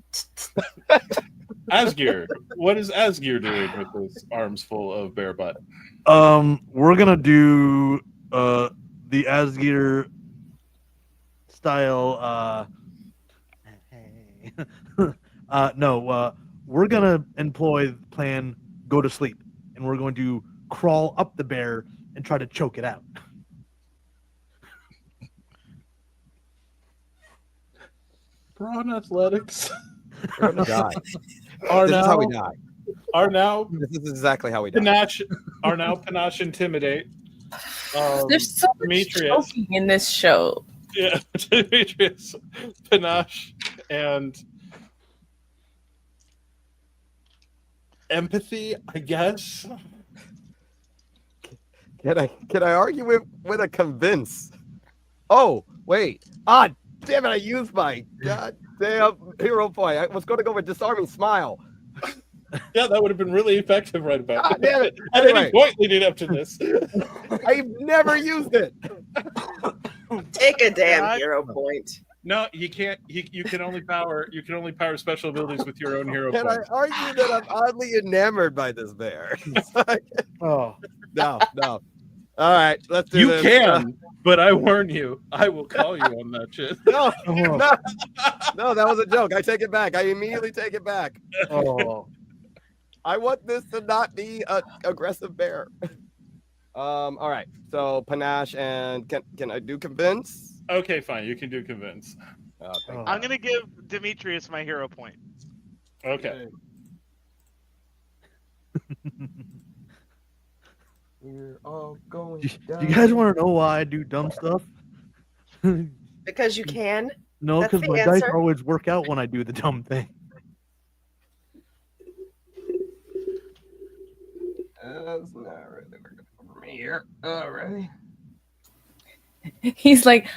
Speaker 1: Asgeir, what is Asgeir doing with his arms full of bear butt?
Speaker 3: We're gonna do the Asgeir style. We're gonna employ the plan go to sleep, and we're going to crawl up the bear and try to choke it out.
Speaker 1: Brawn athletics.
Speaker 4: We're gonna die. This is how we die.
Speaker 1: Arnau,
Speaker 4: This is exactly how we die.
Speaker 1: panache. Arnau, panache, intimidate.
Speaker 5: There's so much
Speaker 1: Demetrius.
Speaker 5: choking in this show.
Speaker 1: Yeah, Demetrius, panache, and empathy, I guess.
Speaker 4: Can I argue with a convince? Oh, wait. Ah, damn it, I used my goddamn hero point. I was going to go with disarming smile.
Speaker 1: Yeah, that would have been really effective right about
Speaker 4: God damn it.
Speaker 1: At
Speaker 4: Anyway.
Speaker 1: any point leading up to this.
Speaker 4: I've never used it.
Speaker 6: Take a damn hero point.
Speaker 1: No, you can't. You can only power special abilities with your own hero
Speaker 4: Can I
Speaker 1: points.
Speaker 4: argue that I'm oddly enamored by this bear?
Speaker 3: Oh,
Speaker 4: No. All right, let's do
Speaker 1: You
Speaker 4: this.
Speaker 1: can, but I warn you, I will call you on that shit.
Speaker 4: No, that was a joke. I take it back. I immediately take it back.
Speaker 3: oh.
Speaker 4: I want this to not be an aggressive bear. All right. So panache, and can I do convince?
Speaker 1: Okay, fine. You can do convince.
Speaker 4: Oh, thank
Speaker 3: Oh.
Speaker 2: I'm gonna give Demetrius my hero point.
Speaker 1: Okay.
Speaker 4: We're all going.
Speaker 3: Do you guys want to know why I do dumb stuff?
Speaker 6: Because you can.
Speaker 3: No,
Speaker 6: That's
Speaker 3: because
Speaker 6: the
Speaker 3: my dice
Speaker 6: answer.
Speaker 3: always work out when I do the dumb thing.
Speaker 4: That's not really working for me here. All right.
Speaker 5: He's like,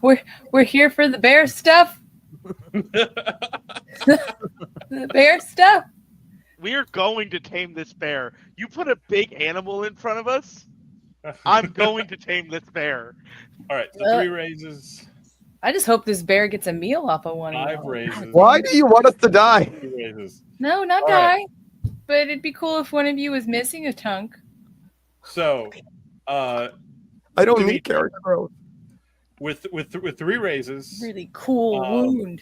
Speaker 5: we're here for the bear stuff. The bear stuff.
Speaker 2: We are going to tame this bear. You put a big animal in front of us, I'm going to tame this bear.
Speaker 1: All right. So 3 raises,
Speaker 5: I just hope this bear gets a meal off of one of
Speaker 1: 5
Speaker 5: y'all.
Speaker 1: raises.
Speaker 4: Why do you want us to die?
Speaker 1: 2 raises.
Speaker 5: No, not
Speaker 1: All
Speaker 5: die.
Speaker 1: right.
Speaker 5: but it'd be cool if one of you was missing a chunk.
Speaker 1: So,
Speaker 4: I don't
Speaker 1: Dimitri-
Speaker 4: need character growth.
Speaker 1: with 3 raises,
Speaker 5: Really cool wound.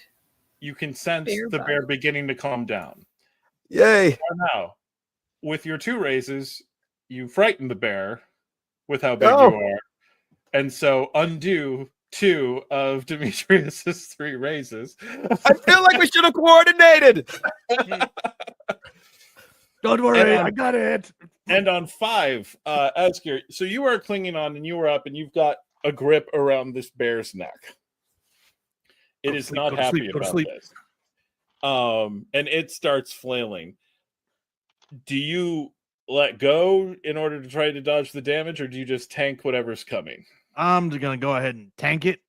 Speaker 1: you can sense
Speaker 5: Bear
Speaker 1: the
Speaker 5: bite.
Speaker 1: bear beginning to calm down.
Speaker 4: Yay!
Speaker 1: Now, with your 2 raises, you frighten the bear with how big
Speaker 4: Oh.
Speaker 1: you are, and so undo 2 of Demetrius's 3 raises.
Speaker 4: I feel like we should have coordinated.
Speaker 3: Don't worry,
Speaker 1: And-
Speaker 3: I got it.
Speaker 1: And on 5, Asgeir, so you are clinging on, and you are up, and you've got a grip around this bear's neck. It
Speaker 3: Go to
Speaker 1: is
Speaker 3: sleep,
Speaker 1: not
Speaker 3: go to
Speaker 1: happy
Speaker 3: sleep, go to
Speaker 1: about
Speaker 3: sleep.
Speaker 1: this. And it starts flailing. Do you let go in order to try to dodge the damage, or do you just tank whatever's coming?
Speaker 3: I'm just gonna go ahead and tank it.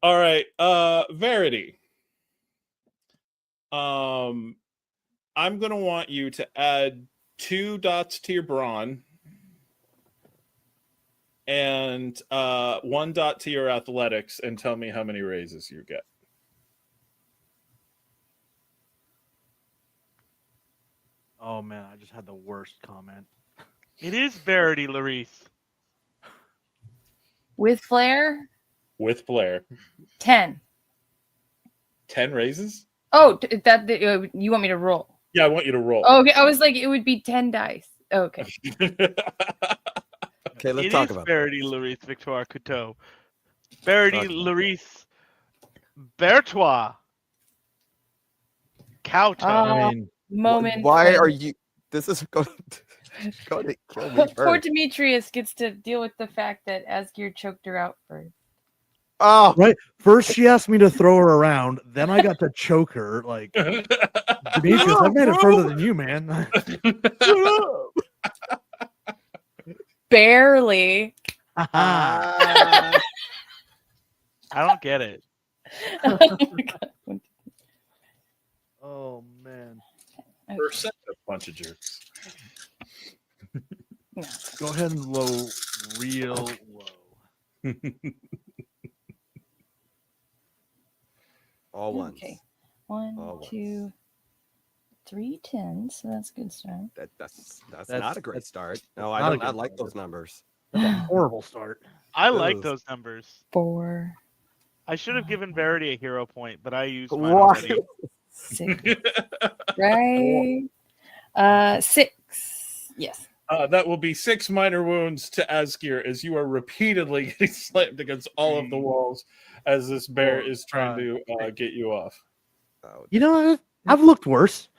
Speaker 1: All right, Verity. I'm gonna want you to add 2 dots to your brawn and 1 dot to your athletics, and tell me how many raises you get.
Speaker 3: Oh man, I just had the worst comment.
Speaker 2: It is Verity, Laurys.
Speaker 5: With flair,
Speaker 1: With Blair,
Speaker 5: 10.
Speaker 1: 10 raises?
Speaker 5: Oh, you want me to roll?
Speaker 1: Yeah, I want you to roll.
Speaker 5: Oh, okay, I was like, it would be 10 dice. Okay.
Speaker 4: Okay, let's
Speaker 2: It
Speaker 4: talk
Speaker 2: is
Speaker 4: about
Speaker 2: Verity, Laurys, Victoire-Couteau. Verity,
Speaker 4: Talk about
Speaker 2: Laurys, Bertois. Couteau.
Speaker 3: I mean,
Speaker 5: Moment.
Speaker 4: Why
Speaker 5: when
Speaker 4: are you? This is going to kill me
Speaker 5: Poor
Speaker 4: first.
Speaker 5: Demetrius gets to deal with the fact that Asgeir choked her out first.
Speaker 4: Oh,
Speaker 3: right? First, she asked me to throw her around. Then I got to choke her. Like, Demetrius, I've made it further than you, man.
Speaker 5: Barely.
Speaker 2: I don't get it.
Speaker 3: Oh man.
Speaker 1: Percent a bunch of jerks.
Speaker 5: No.
Speaker 3: Go ahead and real low.
Speaker 4: all ones.
Speaker 5: Okay. 1,
Speaker 4: All ones.
Speaker 5: 2, 3 10s. So that's a good start.
Speaker 4: That's
Speaker 3: That's-
Speaker 4: not a great start. No,
Speaker 3: not
Speaker 4: I
Speaker 3: a
Speaker 4: don't.
Speaker 3: good
Speaker 4: I like
Speaker 3: number.
Speaker 4: those numbers.
Speaker 3: Horrible start.
Speaker 2: I like
Speaker 4: Ugh.
Speaker 2: those numbers.
Speaker 5: 4,
Speaker 2: I should have given Verity a hero point, but I used mine
Speaker 4: Why?
Speaker 2: already.
Speaker 5: 6. Right. 6. Yes.
Speaker 1: That will be 6 minor wounds to Asgeir as you are repeatedly getting slammed against all of the walls as this bear is trying to get you off.
Speaker 4: Oh,
Speaker 3: You know, I've looked worse.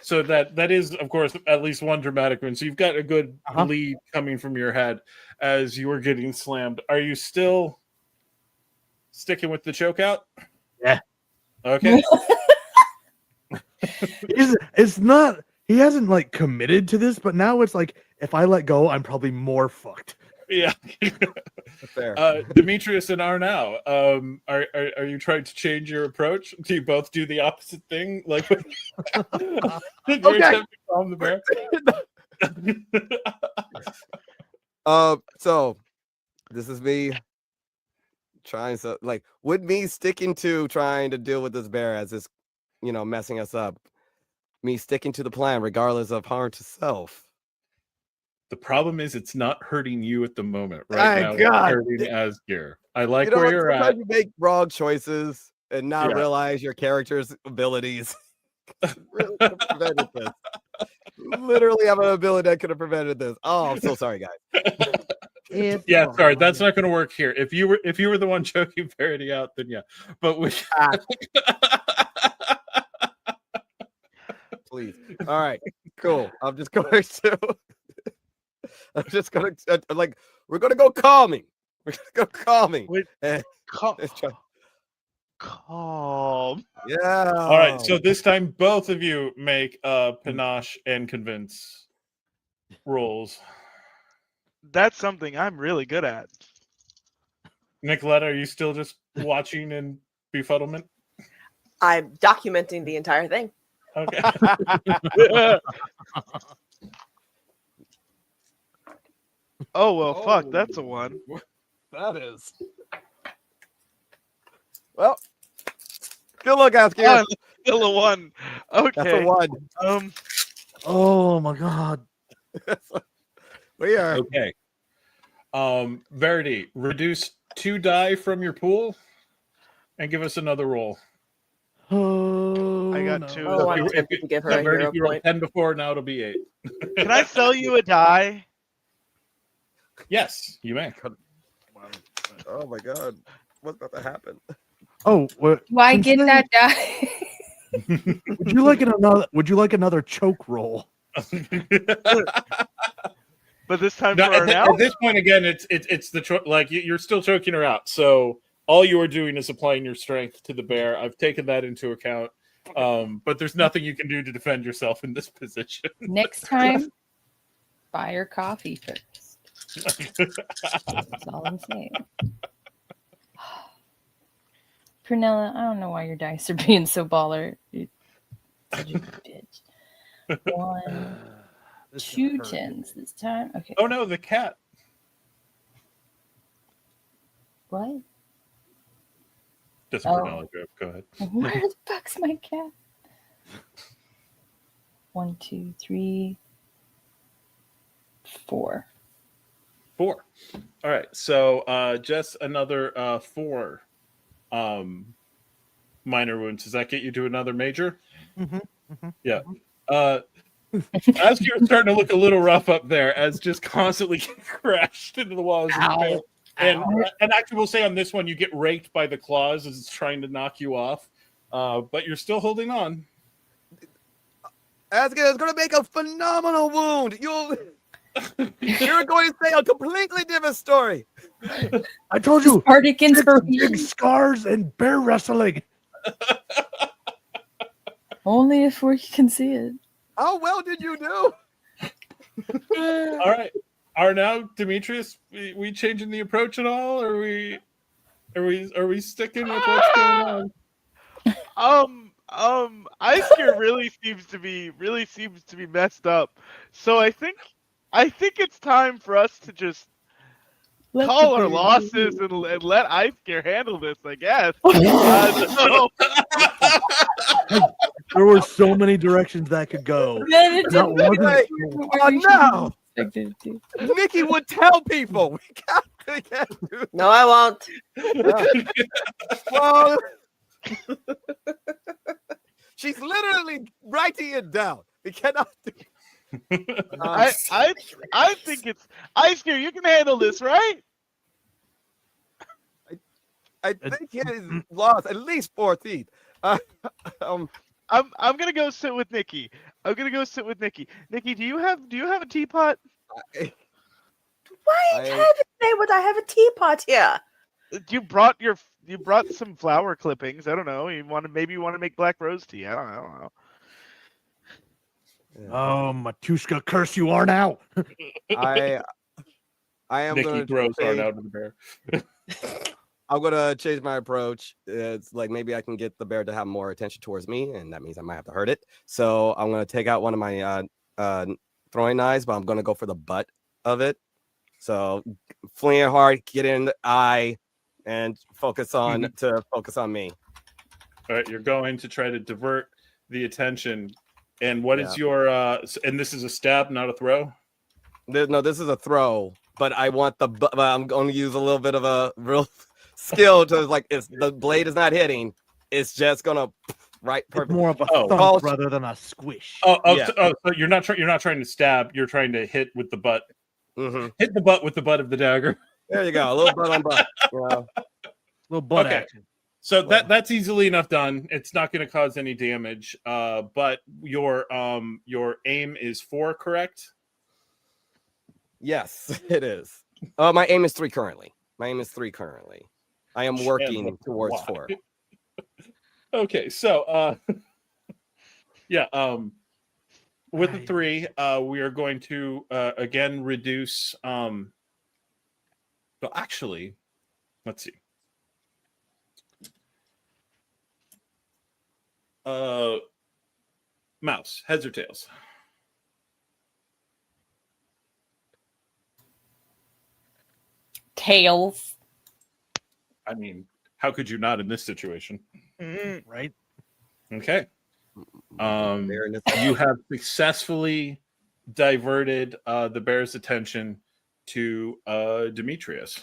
Speaker 1: So that is, of course, at least 1 dramatic wound. So you've got a good
Speaker 3: Uh-huh.
Speaker 1: bleed coming from your head as you are getting slammed. Are you still sticking with the chokeout?
Speaker 3: Yeah.
Speaker 1: Okay.
Speaker 3: It's not. He hasn't like committed to this, but now it's like if I let go, I'm probably more fucked.
Speaker 1: Yeah.
Speaker 4: fair.
Speaker 1: Demetrius and Arnau, are you trying to change your approach? Do you both do the opposite thing? Like, you're attempting to calm the bear?
Speaker 4: So this is me trying so like with me sticking to trying to deal with this bear as it's messing us up. Me sticking to the plan regardless of harm to self.
Speaker 1: The problem is it's not hurting you at the moment. Right now,
Speaker 4: Thank God.
Speaker 1: it's hurting Asgeir. I like
Speaker 4: You know
Speaker 1: where
Speaker 4: what?
Speaker 1: you're
Speaker 4: Sometimes
Speaker 1: at.
Speaker 4: you make wrong choices and not
Speaker 1: Yeah.
Speaker 4: realize your character's abilities. Really could have prevented this. Literally have an ability that could have prevented this. Oh, I'm so sorry, guys.
Speaker 3: It's
Speaker 1: Yeah, sorry,
Speaker 3: fine.
Speaker 1: that's not going to work here. If you were the one choking Verity out, then yeah. But we.
Speaker 4: Please. All right, cool. I'm just going to like we're gonna go calming. We're gonna go calming.
Speaker 2: Wait.
Speaker 4: Eh,
Speaker 2: Calm.
Speaker 4: let's try-
Speaker 2: Calm.
Speaker 4: Yeah.
Speaker 1: All right, so this time both of you make panache and convince rolls.
Speaker 2: That's something I'm really good at.
Speaker 1: Nikoletta, are you still just watching in befuddlement?
Speaker 6: I'm documenting the entire thing.
Speaker 1: Okay.
Speaker 2: Oh well, fuck. That's a 1.
Speaker 4: That is. Well, good luck, Asgeir.
Speaker 2: Still a 1. Okay.
Speaker 4: That's a 1.
Speaker 3: Oh my god.
Speaker 4: We are.
Speaker 1: Okay. Verity, reduce 2 die from your pool and give us another roll.
Speaker 3: Oh,
Speaker 2: I got
Speaker 3: no.
Speaker 2: 2
Speaker 6: Oh,
Speaker 2: as
Speaker 6: I'm
Speaker 2: well.
Speaker 6: tempted to give her a
Speaker 1: Verity,
Speaker 6: hero
Speaker 1: if you rolled
Speaker 6: point.
Speaker 1: 10 before, now it'll be 8.
Speaker 2: Can I sell you a die?
Speaker 1: Yes, you may.
Speaker 4: Oh my god, what's about to happen?
Speaker 3: Oh, what?
Speaker 5: Do I
Speaker 3: since
Speaker 5: get
Speaker 3: then,
Speaker 5: that die?
Speaker 3: Would you like another? Would you like another choke roll?
Speaker 2: But this time
Speaker 1: No,
Speaker 2: for
Speaker 1: at
Speaker 2: Arnau?
Speaker 1: this point, again, it's the like you're still choking her out. So all you are doing is applying your strength to the bear. I've taken that into account. But there's nothing you can do to defend yourself in this position.
Speaker 5: Next time, buy her coffee first. That's all I'm saying. Prunella, I don't know why your dice are being so baller. You're such a bitch. 1,
Speaker 3: This is
Speaker 5: 2
Speaker 3: hurt.
Speaker 5: 10s this time. Okay.
Speaker 1: Oh no, the cat.
Speaker 5: What?
Speaker 1: Just a
Speaker 5: Oh.
Speaker 1: Brunella joke. Go ahead.
Speaker 5: Where the fuck's my cat? 1, 2, 3, 4.
Speaker 1: 4. All right. So just another 4 minor wounds. Does that get you to another major? Yeah. As you're starting to look a little rough up there, as just constantly get crashed into the walls.
Speaker 3: Ow.
Speaker 1: And actually, we'll say on this one, you get raked by the claws as it's trying to knock you off. But you're still holding on.
Speaker 4: Asgeir is going to make a phenomenal wound. You're going to say a completely different story.
Speaker 3: I told you.
Speaker 5: Arctic
Speaker 3: Big
Speaker 5: inspiration.
Speaker 3: scars and bear wrestling.
Speaker 5: Only if we can see it.
Speaker 4: How well did you do?
Speaker 1: All right. Arnau, Demetrius, we changing the approach at all? Or are we sticking with what's going on?
Speaker 2: Asgeir really seems to be messed up. So I think it's time for us to just call our losses and let Asgeir handle this, I guess.
Speaker 3: There were so many directions that could go.
Speaker 5: Then it
Speaker 3: Not
Speaker 5: didn't
Speaker 3: one
Speaker 5: go
Speaker 3: is-
Speaker 5: where we
Speaker 4: no!
Speaker 5: expected it to.
Speaker 4: Nikki would tell people. We can't do
Speaker 6: No, I won't.
Speaker 4: well. She's literally writing it down. We cannot do.
Speaker 2: I think it's Asgeir, you can handle this, right?
Speaker 4: I think he has lost at least 4 teeth.
Speaker 2: I'm gonna go sit with Nikki. Nikki, do you have a teapot?
Speaker 6: Why
Speaker 4: I-
Speaker 6: heaven's name would I have a teapot here?
Speaker 2: You brought some flower clippings. I don't know. Maybe you want to make black rose tea. I don't know.
Speaker 3: Oh, Matushka, curse you are now.
Speaker 4: I am
Speaker 1: Nikki
Speaker 4: going
Speaker 1: throws
Speaker 4: to
Speaker 1: Arnau to the bear.
Speaker 4: I'm gonna change my approach. It's like maybe I can get the bear to have more attention towards me, and that means I might have to hurt it. So I'm gonna take out one of my throwing knives, but I'm gonna go for the butt of it. So fling it hard, get in the eye, and focus on me.
Speaker 1: All right, you're going to try to divert the attention. And what is your and this is a stab, not a throw?
Speaker 4: No, this is a throw, but I want I'm going to use a little bit of a real skill to like if the blade is not hitting, it's just gonna right
Speaker 3: It's
Speaker 4: perfect.
Speaker 3: more of a
Speaker 1: Oh.
Speaker 3: thump rather than a squish.
Speaker 4: Yeah.
Speaker 1: So you're not trying to stab, you're trying to hit with the butt.
Speaker 4: Mm-hmm.
Speaker 1: Hit the butt with the butt of the dagger.
Speaker 4: There you go, a little butt on butt. Yeah.
Speaker 3: Little butt
Speaker 1: Okay.
Speaker 3: action.
Speaker 1: So that's easily enough done. It's not going to cause any damage. But your aim is 4, correct?
Speaker 4: Yes, it is. My aim is 3 currently. I am working towards
Speaker 1: Why?
Speaker 4: 4.
Speaker 1: Okay, so with the 3, we are going to again reduce well actually, let's see. Mouse, heads or tails?
Speaker 5: Tails.
Speaker 1: I mean, how could you not in this situation?
Speaker 2: Mhm.
Speaker 3: Right?
Speaker 1: Okay. You have successfully diverted the bear's attention to Demetrius.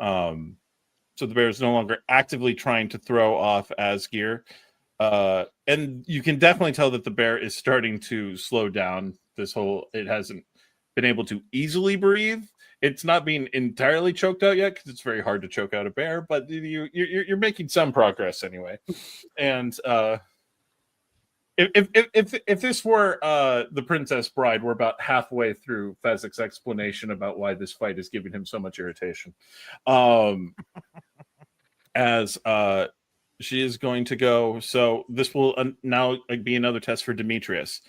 Speaker 1: So the bear is no longer actively trying to throw off Asgeir. And you can definitely tell that the bear is starting to slow down. It hasn't been able to easily breathe. It's not being entirely choked out yet because it's very hard to choke out a bear, but you're making some progress anyway. And if this were the Princess Bride, we're about halfway through Fezzik's explanation about why this fight is giving him so much irritation. As she is going to go, so this will now be another test for Demetrius.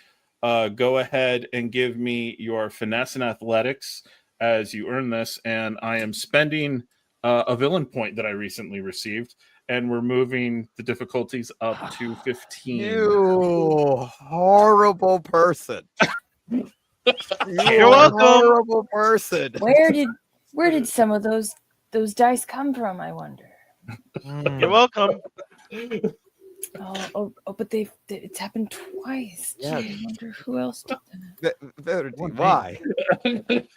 Speaker 1: Go ahead and give me your finesse and athletics as you earn this, and I am spending a villain point that I recently received, and we're moving the difficulties up to 15.
Speaker 4: You horrible person.
Speaker 2: You're welcome.
Speaker 4: Horrible person.
Speaker 5: Where did some of those dice come from, I wonder?
Speaker 2: You're welcome.
Speaker 5: But it's happened twice.
Speaker 4: Yeah.
Speaker 5: Gee, I wonder who else did that.
Speaker 4: Verity, why?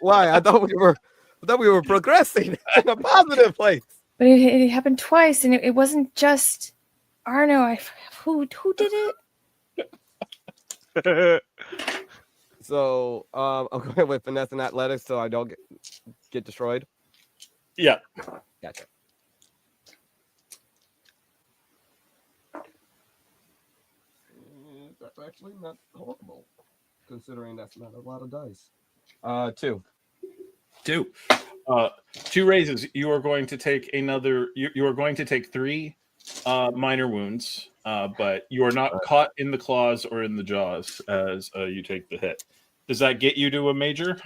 Speaker 4: Why? I thought we were progressing in a positive place.
Speaker 5: But it happened twice, and it wasn't just Arnau. Who did it?
Speaker 4: So I'm going with finesse and athletics so I don't get destroyed.
Speaker 1: Yeah.
Speaker 4: Gotcha. That's actually not horrible, considering that's not a lot of dice. 2.
Speaker 1: 2 raises. You are going to take another. You are going to take 3 minor wounds, but you are not caught in the claws or in the jaws as you take the hit. Does that get you to a major?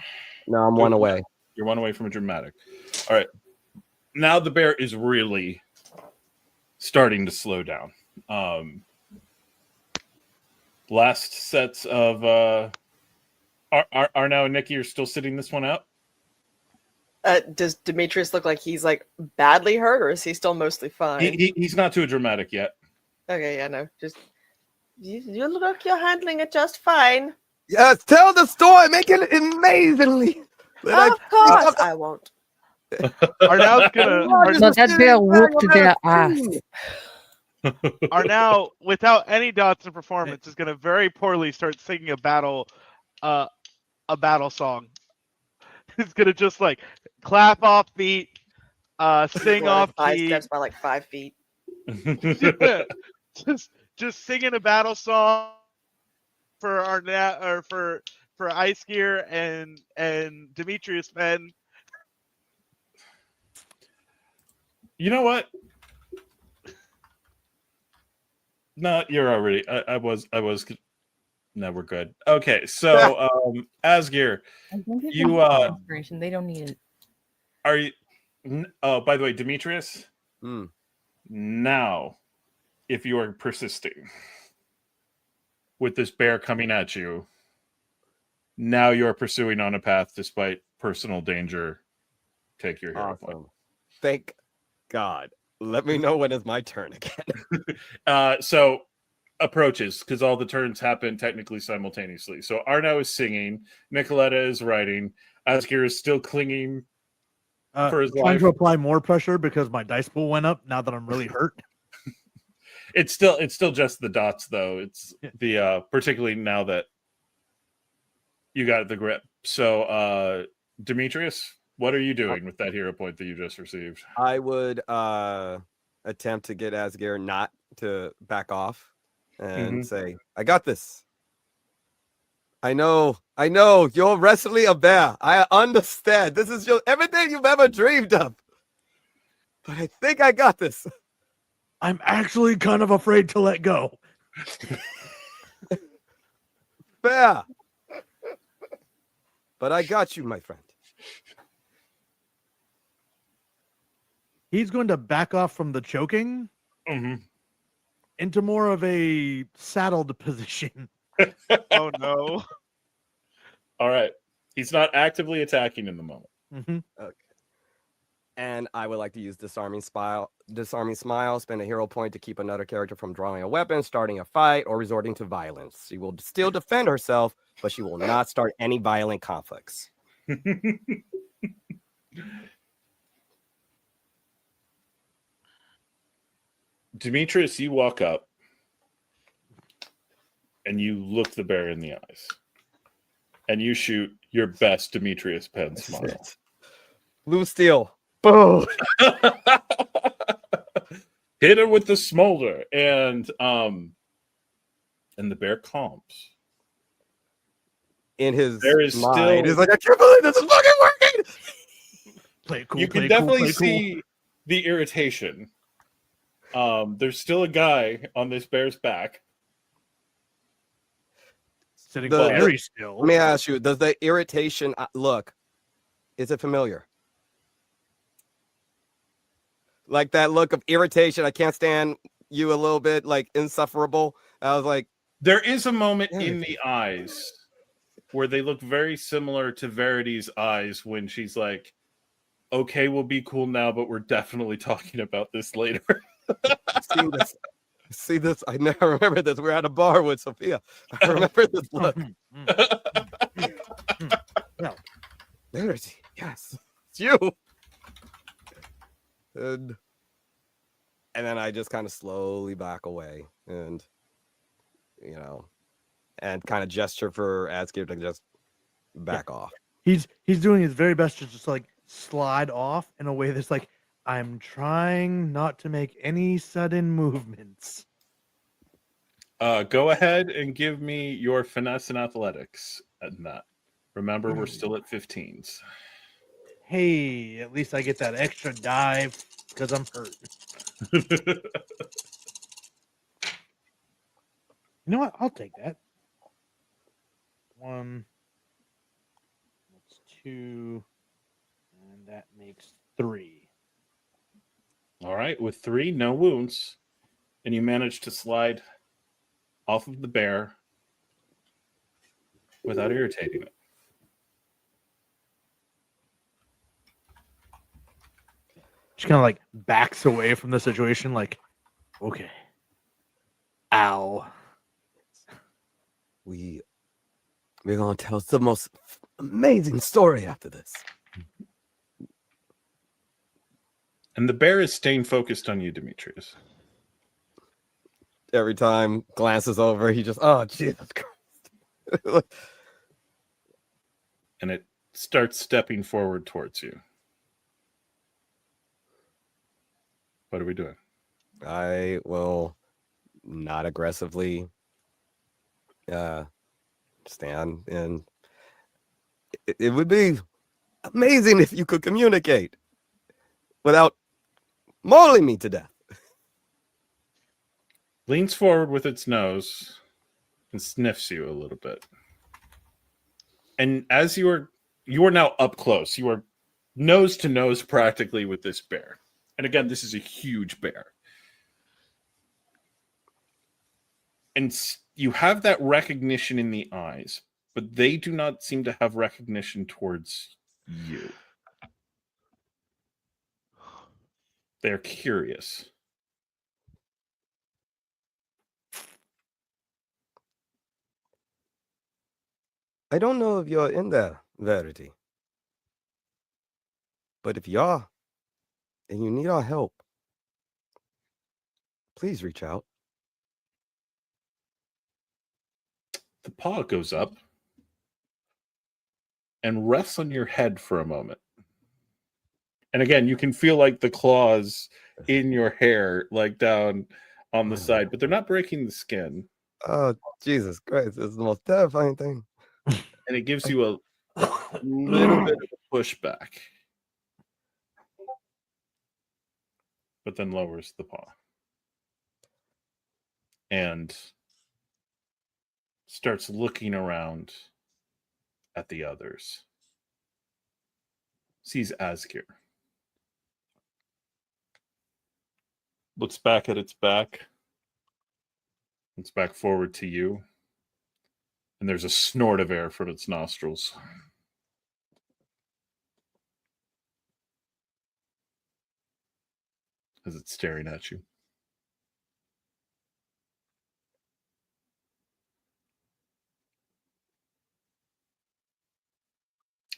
Speaker 4: No, I'm 1 away.
Speaker 1: You're 1 away from a dramatic. All right. Now the bear is really starting to slow down. Last sets of Arnau and Nikki are still sitting this one out.
Speaker 6: Does Demetrius look like he's like badly hurt, or is he still mostly fine?
Speaker 1: He's not too dramatic yet.
Speaker 6: Okay, yeah, no, just you look like you're handling it just fine.
Speaker 4: Yes, tell the story, make it amazingly.
Speaker 6: Of course, I won't.
Speaker 2: Arnau's gonna.
Speaker 7: No, that bear whooped their ass.
Speaker 2: Arnau, without any dots in performance, is gonna very poorly start singing a battle song. He's gonna just like clap off beat, sing off
Speaker 6: Five
Speaker 2: beat.
Speaker 6: steps by like 5 feet.
Speaker 2: just singing a battle song for Arnau or for Asgeir and Demetrius Penn.
Speaker 1: You know what? No, you're already. I was. No, we're good. Okay, so Asgeir, you
Speaker 5: inspiration. They don't need it.
Speaker 1: are you? Oh, by the way, Demetrius. Now, if you are persisting with this bear coming at you, now you are pursuing on a path despite personal danger. Take your hero point.
Speaker 4: Awesome. Thank God. Let me know when it's my turn again.
Speaker 1: So approaches, because all the turns happen technically simultaneously. So Arnau is singing, Nikoletta is writing, Asgeir is still clinging for his
Speaker 3: trying
Speaker 1: life.
Speaker 3: to apply more pressure because my dice pool went up now that I'm really hurt.
Speaker 1: It's still just the dots though. It's the particularly now that you got the grip. So Demetrius, what are you doing with that hero point that you just received?
Speaker 4: I would attempt to get Asgeir not to back off and say, I got this. I know you're wrestling a bear. I understand. This is everything you've ever dreamed of. But I think I got this.
Speaker 3: I'm actually kind of afraid to let go.
Speaker 4: Bear. But I got you, my friend.
Speaker 3: He's going to back off from the choking into more of a saddled position.
Speaker 2: Oh no.
Speaker 1: All right. He's not actively attacking in the moment.
Speaker 4: Okay. And I would like to use disarming smile. Spend a hero point to keep another character from drawing a weapon, starting a fight, or resorting to violence. She will still defend herself, but she will not start any violent conflicts.
Speaker 1: Demetrius, you walk up and you look the bear in the eyes. And you shoot your best Demetrius Penn smile.
Speaker 4: Blue steel. Boom.
Speaker 1: Hit her with the smolder, and the bear calms.
Speaker 4: In his
Speaker 1: There is
Speaker 4: mind,
Speaker 1: still-
Speaker 4: he's like, I can't believe this is fucking working.
Speaker 3: Play it cool.
Speaker 1: You can definitely see the irritation. There's still a guy on this bear's back.
Speaker 3: Sitting
Speaker 4: The-
Speaker 3: very still.
Speaker 4: Let me ask you, does the irritation look, is it familiar? Like that look of irritation, I can't stand you a little bit, like insufferable. I was like,
Speaker 1: There is a moment in the eyes where they look very similar to Verity's eyes when she's like, okay, we'll be cool now, but we're definitely talking about this later.
Speaker 4: see this, I never remember this. We're at a bar with Sophia. I remember this look. Verity, yes, it's you. And then I just kind of slowly back away and, and kind of gesture for Asgeir to just back off.
Speaker 3: He's doing his very best to just like slide off in a way that's like, I'm trying not to make any sudden movements.
Speaker 1: Go ahead and give me your finesse and athletics and that. Remember, we're still at 15s.
Speaker 3: Hey, at least I get that extra dive because I'm hurt. You know what? I'll take that. 1, that's 2, and that makes 3.
Speaker 1: All right, with 3, no wounds, and you manage to slide off of the bear without irritating it.
Speaker 3: She kind of like backs away from the situation, like, okay. Ow.
Speaker 4: We're gonna tell the most amazing story after this.
Speaker 1: And the bear is staying focused on you, Demetrius.
Speaker 4: Every time glances over, he just, oh Jesus Christ.
Speaker 1: And it starts stepping forward towards you. What are we doing?
Speaker 4: I will not aggressively stand, and it would be amazing if you could communicate without mauling me to death.
Speaker 1: Leans forward with its nose and sniffs you a little bit. And as you are now up close, you are nose to nose practically with this bear. And again, this is a huge bear. And you have that recognition in the eyes, but they do not seem to have recognition towards you. They're curious.
Speaker 4: I don't know if you're in there, Verity. But if you are, and you need our help, please reach out.
Speaker 1: The paw goes up and rests on your head for a moment. And again, you can feel like the claws in your hair, like down on the side, but they're not breaking the skin.
Speaker 4: Oh, Jesus Christ. This is the most terrifying thing.
Speaker 1: And it gives you a little bit of a pushback. But then lowers the paw. And starts looking around at the others. Sees Asgeir. Looks back at its back. Looks back forward to you. And there's a snort of air from its nostrils. as it's staring at you.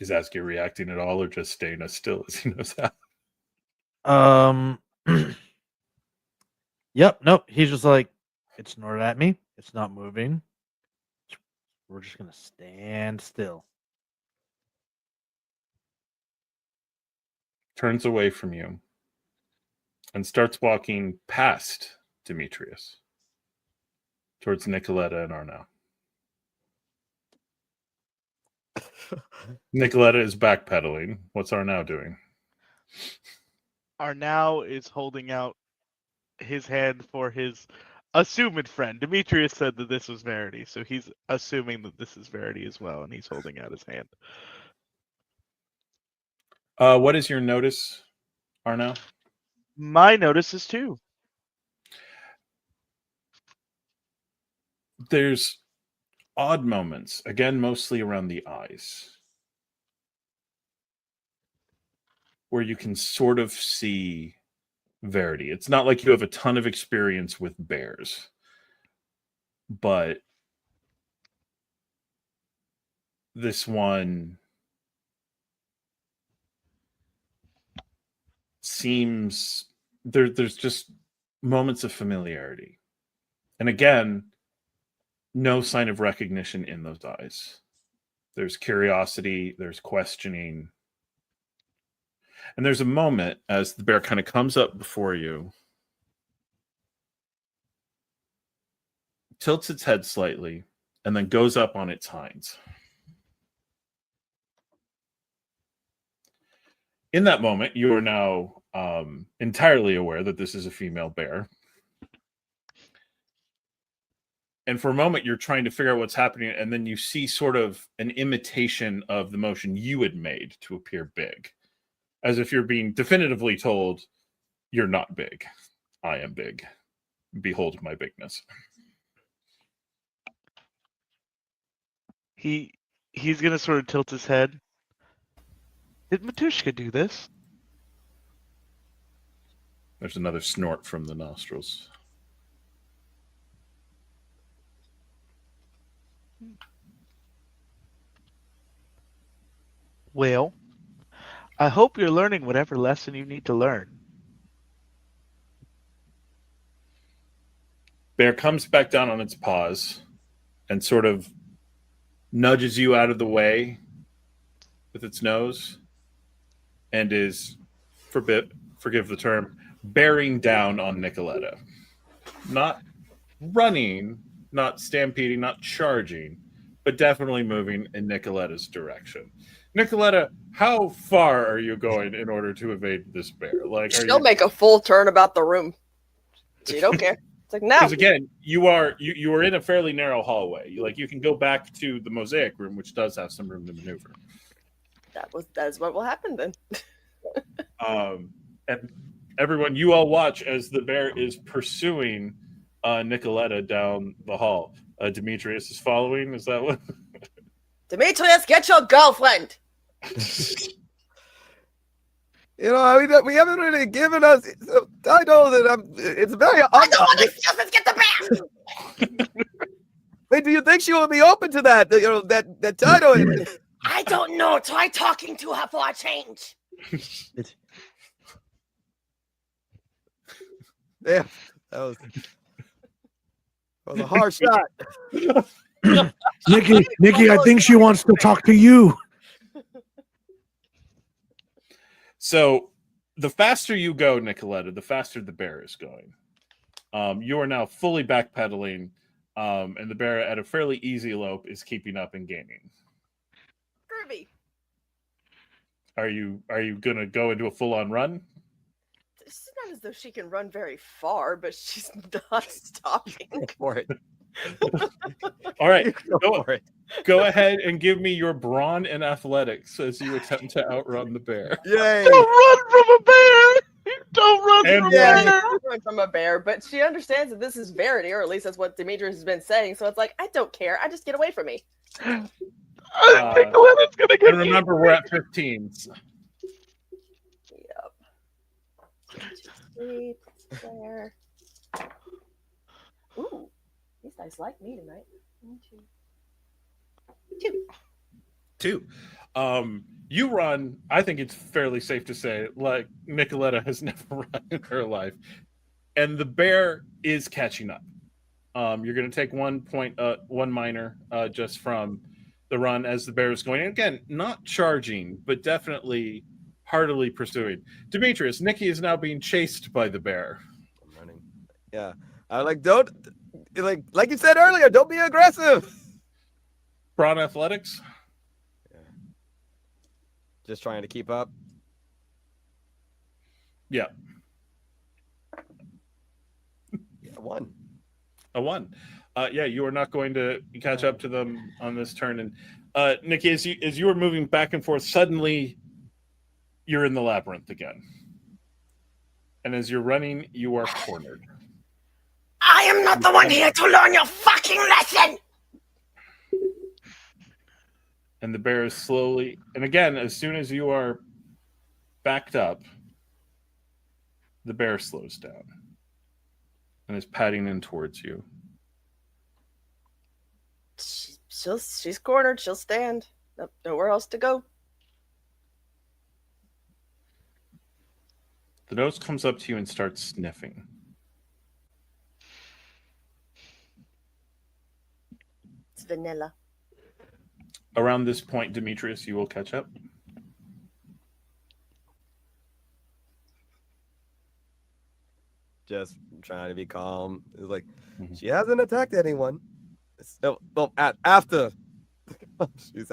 Speaker 1: Is Asgeir reacting at all, or just staying as still as he knows how?
Speaker 3: Yep, nope. He's just like, it snorted at me. It's not moving. We're just gonna stand still.
Speaker 1: Turns away from you and starts walking past Demetrius towards Nikoletta and Arnau. Nikoletta is backpedaling. What's Arnau doing?
Speaker 2: Arnau is holding out his hand for his assumed friend. Demetrius said that this was Verity, so he's assuming that this is Verity as well, and he's holding out his hand.
Speaker 1: What is your notice, Arnau?
Speaker 2: My notice is 2.
Speaker 1: There's odd moments, again, mostly around the eyes, where you can sort of see Verity. It's not like you have a ton of experience with bears, but this one seems there's just moments of familiarity. And again, no sign of recognition in those eyes. There's curiosity, there's questioning. And there's a moment as the bear kind of comes up before you, tilts its head slightly, and then goes up on its hinds. In that moment, you are now entirely aware that this is a female bear. And for a moment, you're trying to figure out what's happening, and then you see sort of an imitation of the motion you had made to appear big. As if you're being definitively told, you're not big. I am big. Behold my bigness.
Speaker 2: He's gonna sort of tilt his head. Did Matushka do this?
Speaker 1: There's another snort from the nostrils.
Speaker 2: Well, I hope you're learning whatever lesson you need to learn.
Speaker 1: Bear comes back down on its paws and sort of nudges you out of the way with its nose and is, forgive the term, bearing down on Nikoletta. Not running, not stampeding, not charging, but definitely moving in Nikoletta's direction. Nikoletta, how far are you going in order to evade this bear? Like,
Speaker 6: she'll make a full turn about the room. She don't care. It's like, no.
Speaker 1: Because again, you are in a fairly narrow hallway. You can go back to the mosaic room, which does have some room to maneuver.
Speaker 6: That's what will happen then.
Speaker 1: And everyone, you all watch as the bear is pursuing Nikoletta down the hall. Demetrius is following. Is that what?
Speaker 6: Demetrius, get your girlfriend.
Speaker 4: You know, we haven't really given us. I know that it's very.
Speaker 6: I don't want excuses. Get the bear.
Speaker 4: Wait, do you think she will be open to that? You know, that title.
Speaker 6: I don't know. Try talking to her for a change.
Speaker 4: Yeah, that was a hard shot.
Speaker 3: Nikki, I think she wants to talk to you.
Speaker 1: So the faster you go, Nikoletta, the faster the bear is going. You are now fully backpedaling, and the bear at a fairly easy lope is keeping up and gaining.
Speaker 6: Groovy.
Speaker 1: Are you going to go into a full-on run?
Speaker 6: It's not as though she can run very far, but she's not stopping.
Speaker 4: Go for it.
Speaker 1: All right,
Speaker 4: Go for it.
Speaker 1: go ahead and give me your brawn and athletics as you attempt to outrun the bear.
Speaker 4: Yay!
Speaker 2: Don't run from a bear! Don't run
Speaker 1: And
Speaker 2: from a
Speaker 6: Yeah,
Speaker 2: bear!
Speaker 6: she run from a bear, but she understands that this is Verity, or at least that's what Demetrius has been saying. So it's like, I don't care. I just get away from me.
Speaker 2: I think Nicoletta's gonna get
Speaker 1: And remember, we're at 15.
Speaker 6: Yep. Sleep there. Ooh, these guys like me tonight. 1, 2, 2.
Speaker 1: 2. You run, I think it's fairly safe to say, like Nikoletta has never run in her life. And the bear is catching up. You're going to take 1 point, 1 minor just from the run as the bear is going. And again, not charging, but definitely heartily pursuing. Demetrius, Nikki is now being chased by the bear.
Speaker 4: I'm running. Yeah. I don't like you said earlier, don't be aggressive.
Speaker 1: Brawn athletics.
Speaker 4: Yeah. Just trying to keep up.
Speaker 1: Yeah.
Speaker 4: Yeah, 1.
Speaker 1: A 1. Yeah, you are not going to catch up to them on this turn. And Nikki, as you are moving back and forth, suddenly you're in the labyrinth again. And as you're running, you are cornered.
Speaker 6: I am not the one here to learn your fucking lesson.
Speaker 1: And the bear is slowly, and again, as soon as you are backed up, the bear slows down and is padding in towards you.
Speaker 6: She's cornered. She'll stand. Nowhere else to go.
Speaker 1: The nose comes up to you and starts sniffing.
Speaker 6: It's vanilla.
Speaker 1: Around this point, Demetrius, you will catch up.
Speaker 4: Just trying to be calm. It's like she hasn't attacked anyone. So, well, after she's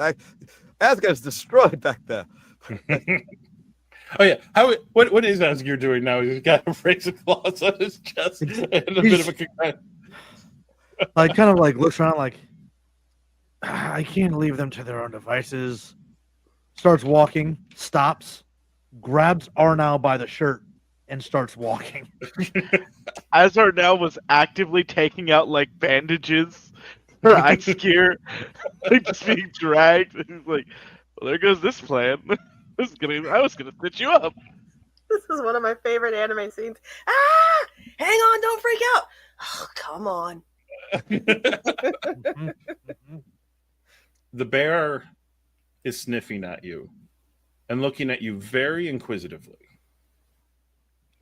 Speaker 4: Asgeir's destroyed back there.
Speaker 1: Oh yeah, what is Asgeir doing now? He's got a razor claws on his chest and a bit of a concussion.
Speaker 3: Like kind of like looks around like I can't leave them to their own devices. Starts walking, stops, grabs Arnau by the shirt, and starts walking.
Speaker 2: As Arnau was actively taking out like bandages for Asgeir, like just being dragged. He's like, "Well, there goes this plan. I was gonna stitch you up."
Speaker 6: This is one of my favorite anime scenes. Ah! Hang on, don't freak out. Oh, come on.
Speaker 1: The bear is sniffing at you and looking at you very inquisitively.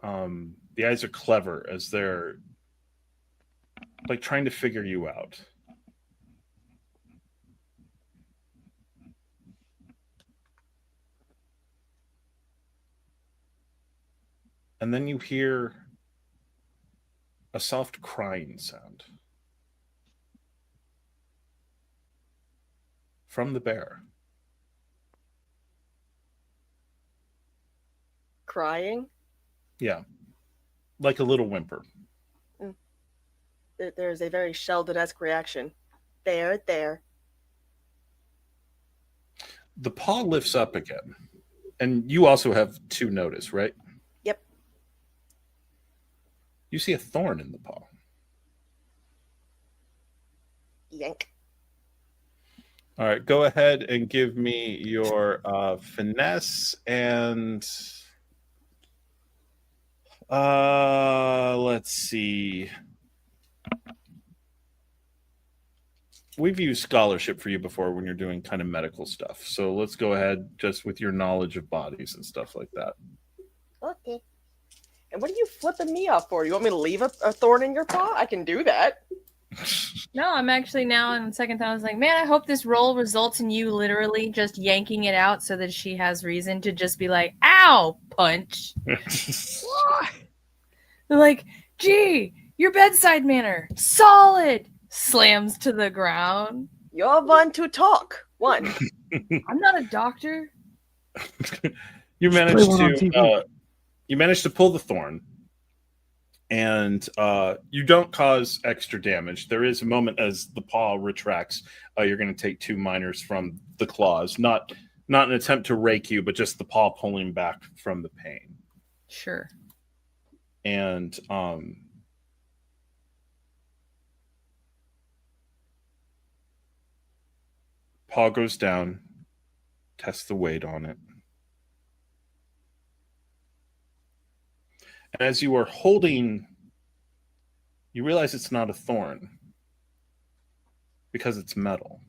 Speaker 1: The eyes are clever as they're like trying to figure you out. And then you hear a soft crying sound from the bear.
Speaker 6: Crying?
Speaker 1: Yeah. Like a little whimper.
Speaker 6: There's a very Sheldon-esque reaction. There.
Speaker 1: The paw lifts up again. And you also have 2 notice, right?
Speaker 6: Yep.
Speaker 1: You see a thorn in the paw.
Speaker 6: Yank.
Speaker 1: All right, go ahead and give me your finesse and let's see. We've used scholarship for you before when you're doing kind of medical stuff. So let's go ahead just with your knowledge of bodies and stuff like that.
Speaker 6: Okay. And what are you flipping me off for? You want me to leave a thorn in your paw? I can do that.
Speaker 5: No, I'm actually now on the second thought. I was like, man, I hope this roll results in you literally just yanking it out so that she has reason to just be like, ow, punch. They're like, gee, your bedside manner, solid, slams to the ground.
Speaker 6: You're one to talk. One.
Speaker 5: I'm not a doctor.
Speaker 1: You managed to pull the thorn. And you don't cause extra damage. There is a moment as the paw retracts, you're going to take 2 minors from the claws. Not an attempt to rake you, but just the paw pulling back from the pain.
Speaker 5: Sure.
Speaker 1: And paw goes down, tests the weight on it. as you are holding, you realize it's not a thorn because it's metal.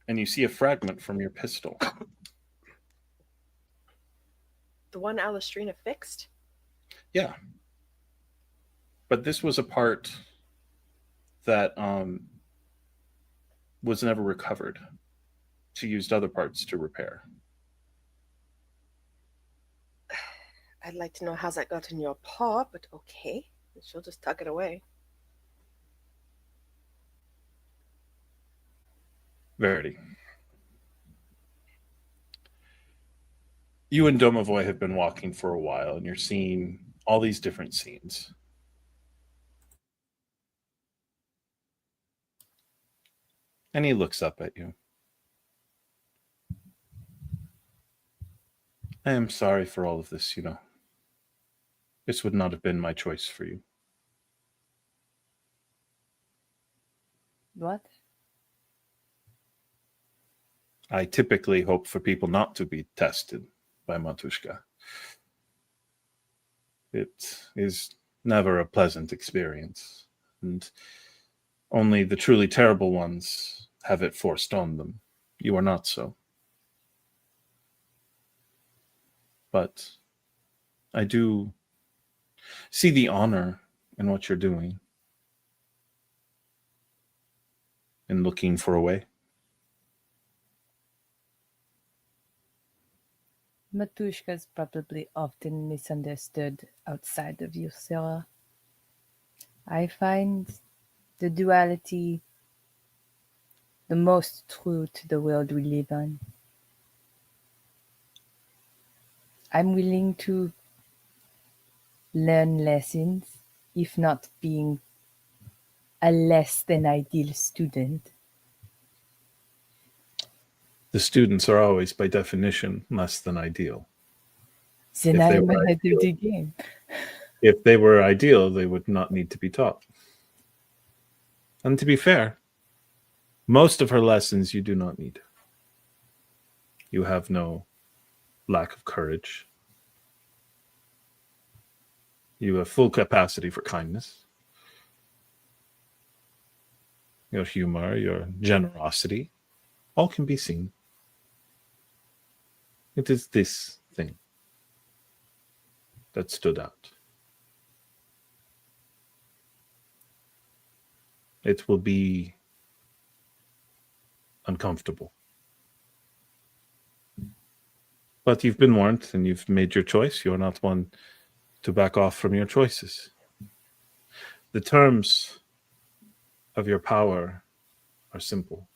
Speaker 1: And you see a fragment from your pistol.
Speaker 6: The one Alistrina fixed?
Speaker 1: Yeah. But this was a part that was never recovered. She used other parts to repair.
Speaker 6: I'd like to know how's that got in your paw, but okay. She'll just tuck it away.
Speaker 1: Verity. You and Domovoy have been walking for a while, and you're seeing all these different scenes. And he looks up at you. I am sorry for all of this, you know. This would not have been my choice for you.
Speaker 5: What?
Speaker 1: I typically hope for people not to be tested by Matushka. It is never a pleasant experience, and only the truly terrible ones have it forced on them. You are not so. But I do see the honor in what you're doing, in looking for a way.
Speaker 5: Matushka is probably often misunderstood outside of Ysera. I find the duality the most true to the world we live in. I'm willing to learn lessons, if not being a less than ideal student.
Speaker 1: The students are always, by definition, less than ideal.
Speaker 5: Then
Speaker 1: If they
Speaker 5: I'm
Speaker 1: were
Speaker 5: ahead of the game.
Speaker 1: If they were ideal, they would not need to be taught. And to be fair, most of her lessons you do not need. You have no lack of courage. You have full capacity for kindness. Your humor, your generosity, all can be seen. It is this thing that stood out. It will be uncomfortable. But you've been warned and you've made your choice. You're not one to back off from your choices. The terms of your power are simple.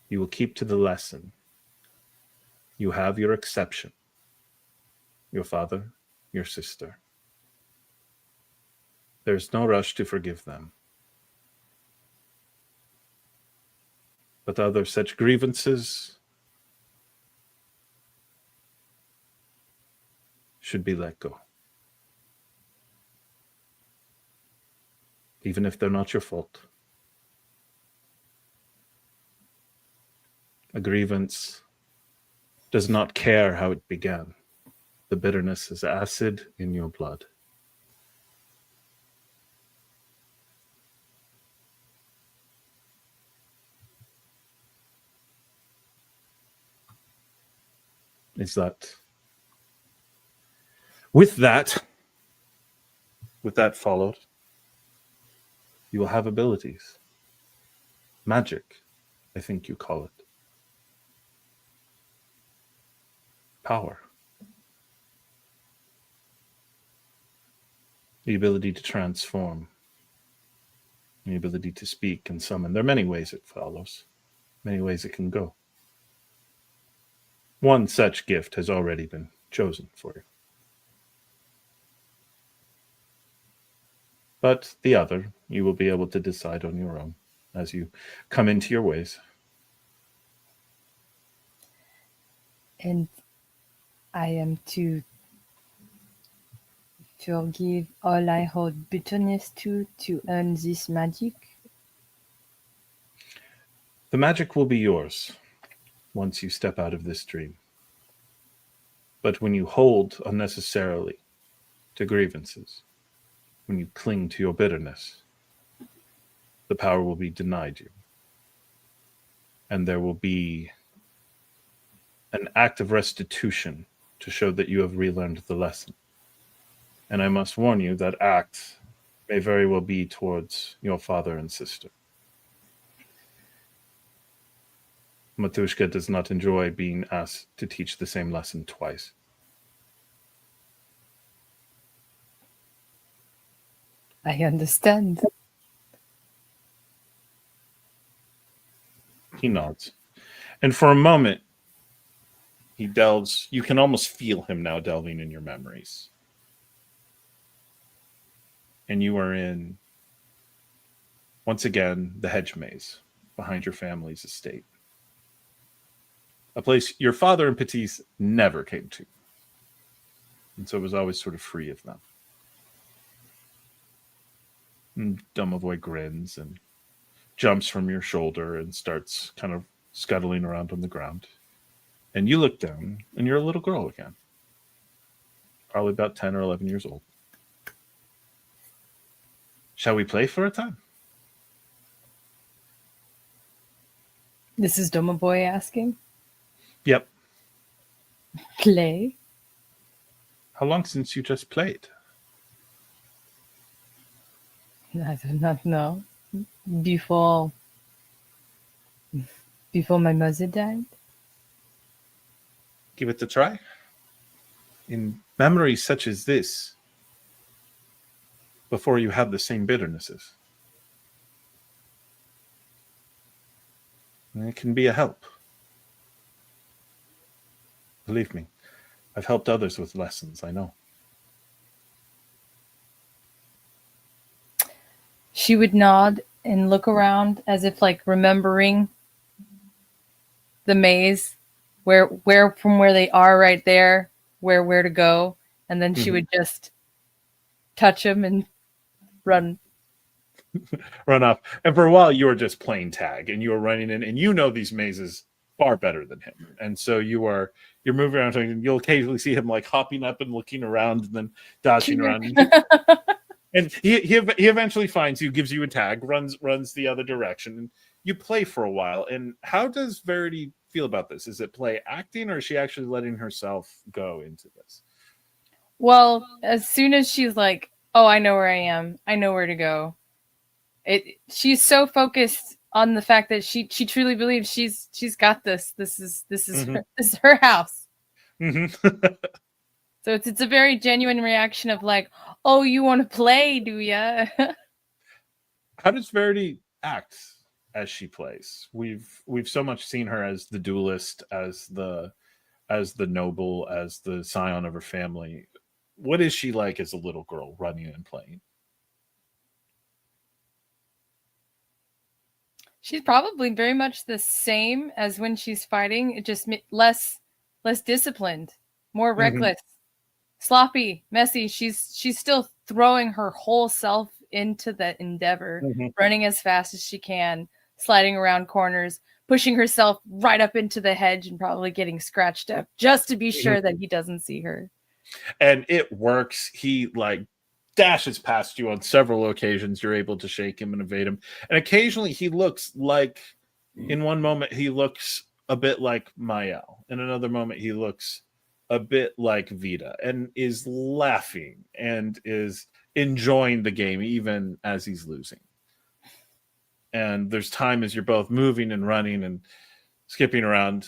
Speaker 1: You will keep to the lesson. You have your exception. Your father, your sister. There's no rush to forgive them. But other such grievances should be let go. Even if they're not your fault. A grievance does not care how it began. The bitterness is acid in your blood. Is that with that followed, you will have abilities. Magic, I think you call it. Power. The ability to transform. The ability to speak and summon. There are many ways it follows. Many ways it can go. One such gift has already been chosen for you. But the other, you will be able to decide on your own as you come into your ways.
Speaker 5: And I am to forgive all I hold bitterness to earn this magic.
Speaker 1: The magic will be yours once you step out of this dream. But when you hold unnecessarily to grievances, when you cling to your bitterness, the power will be denied you. And there will be an act of restitution to show that you have relearned the lesson. And I must warn you, that act may very well be towards your father and sister. Matushka does not enjoy being asked to teach the same lesson twice.
Speaker 5: I understand.
Speaker 1: He nods. And for a moment, he delves. You can almost feel him now delving in your memories. And you are in, once again, the hedge maze behind your family's estate. A place your father and Petite never came to. And so it was always sort of free of them. And Domovoy grins and jumps from your shoulder and starts kind of scuttling around on the ground. And you look down, and you're a little girl again. Probably about 10 or 11 years old. Shall we play for a time?
Speaker 5: This is Domovoy asking.
Speaker 1: Yep.
Speaker 5: Play?
Speaker 1: How long since you just played?
Speaker 5: I do not know. Before my mother died?
Speaker 1: Give it a try. In memories such as this, before you have the same bitternesses, and it can be a help. Believe me, I've helped others with lessons, I know.
Speaker 5: She would nod and look around as if like remembering the maze, where from where they are right there, where to go, and then she would just touch him and run
Speaker 1: off. And for a while you were just playing tag and you were running in, and you know these mazes far better than him. And so you're moving around, and you'll occasionally see him like hopping up and looking around and then dodging around. And he eventually finds you, gives you a tag, runs the other direction, and you play for a while. And how does Verity feel about this? Is it play acting, or is she actually letting herself go into this?
Speaker 5: Well, as soon as she's like, oh, I know where I am, I know where to go. She's so focused on the fact that she truly believes she's got this. This is her house.
Speaker 1: Mm-hmm.
Speaker 5: So it's a very genuine reaction of like, oh, you want to play, do ya?
Speaker 1: How does Verity act as she plays? We've so much seen her as the duelist, as the noble, as the scion of her family. What is she like as a little girl running and playing?
Speaker 5: She's probably very much the same as when she's fighting. It just less disciplined, more reckless, sloppy, messy. She's still throwing her whole self into the endeavor, running as fast as she can, sliding around corners, pushing herself right up into the hedge and probably getting scratched up just to be sure that he doesn't see her.
Speaker 1: And it works. He like dashes past you on several occasions. You're able to shake him and evade him. And occasionally he looks like, in one moment, he looks a bit like Mael. In another moment, he looks a bit like Vita and is laughing and is enjoying the game even as he's losing. And there's time as you're both moving and running and skipping around,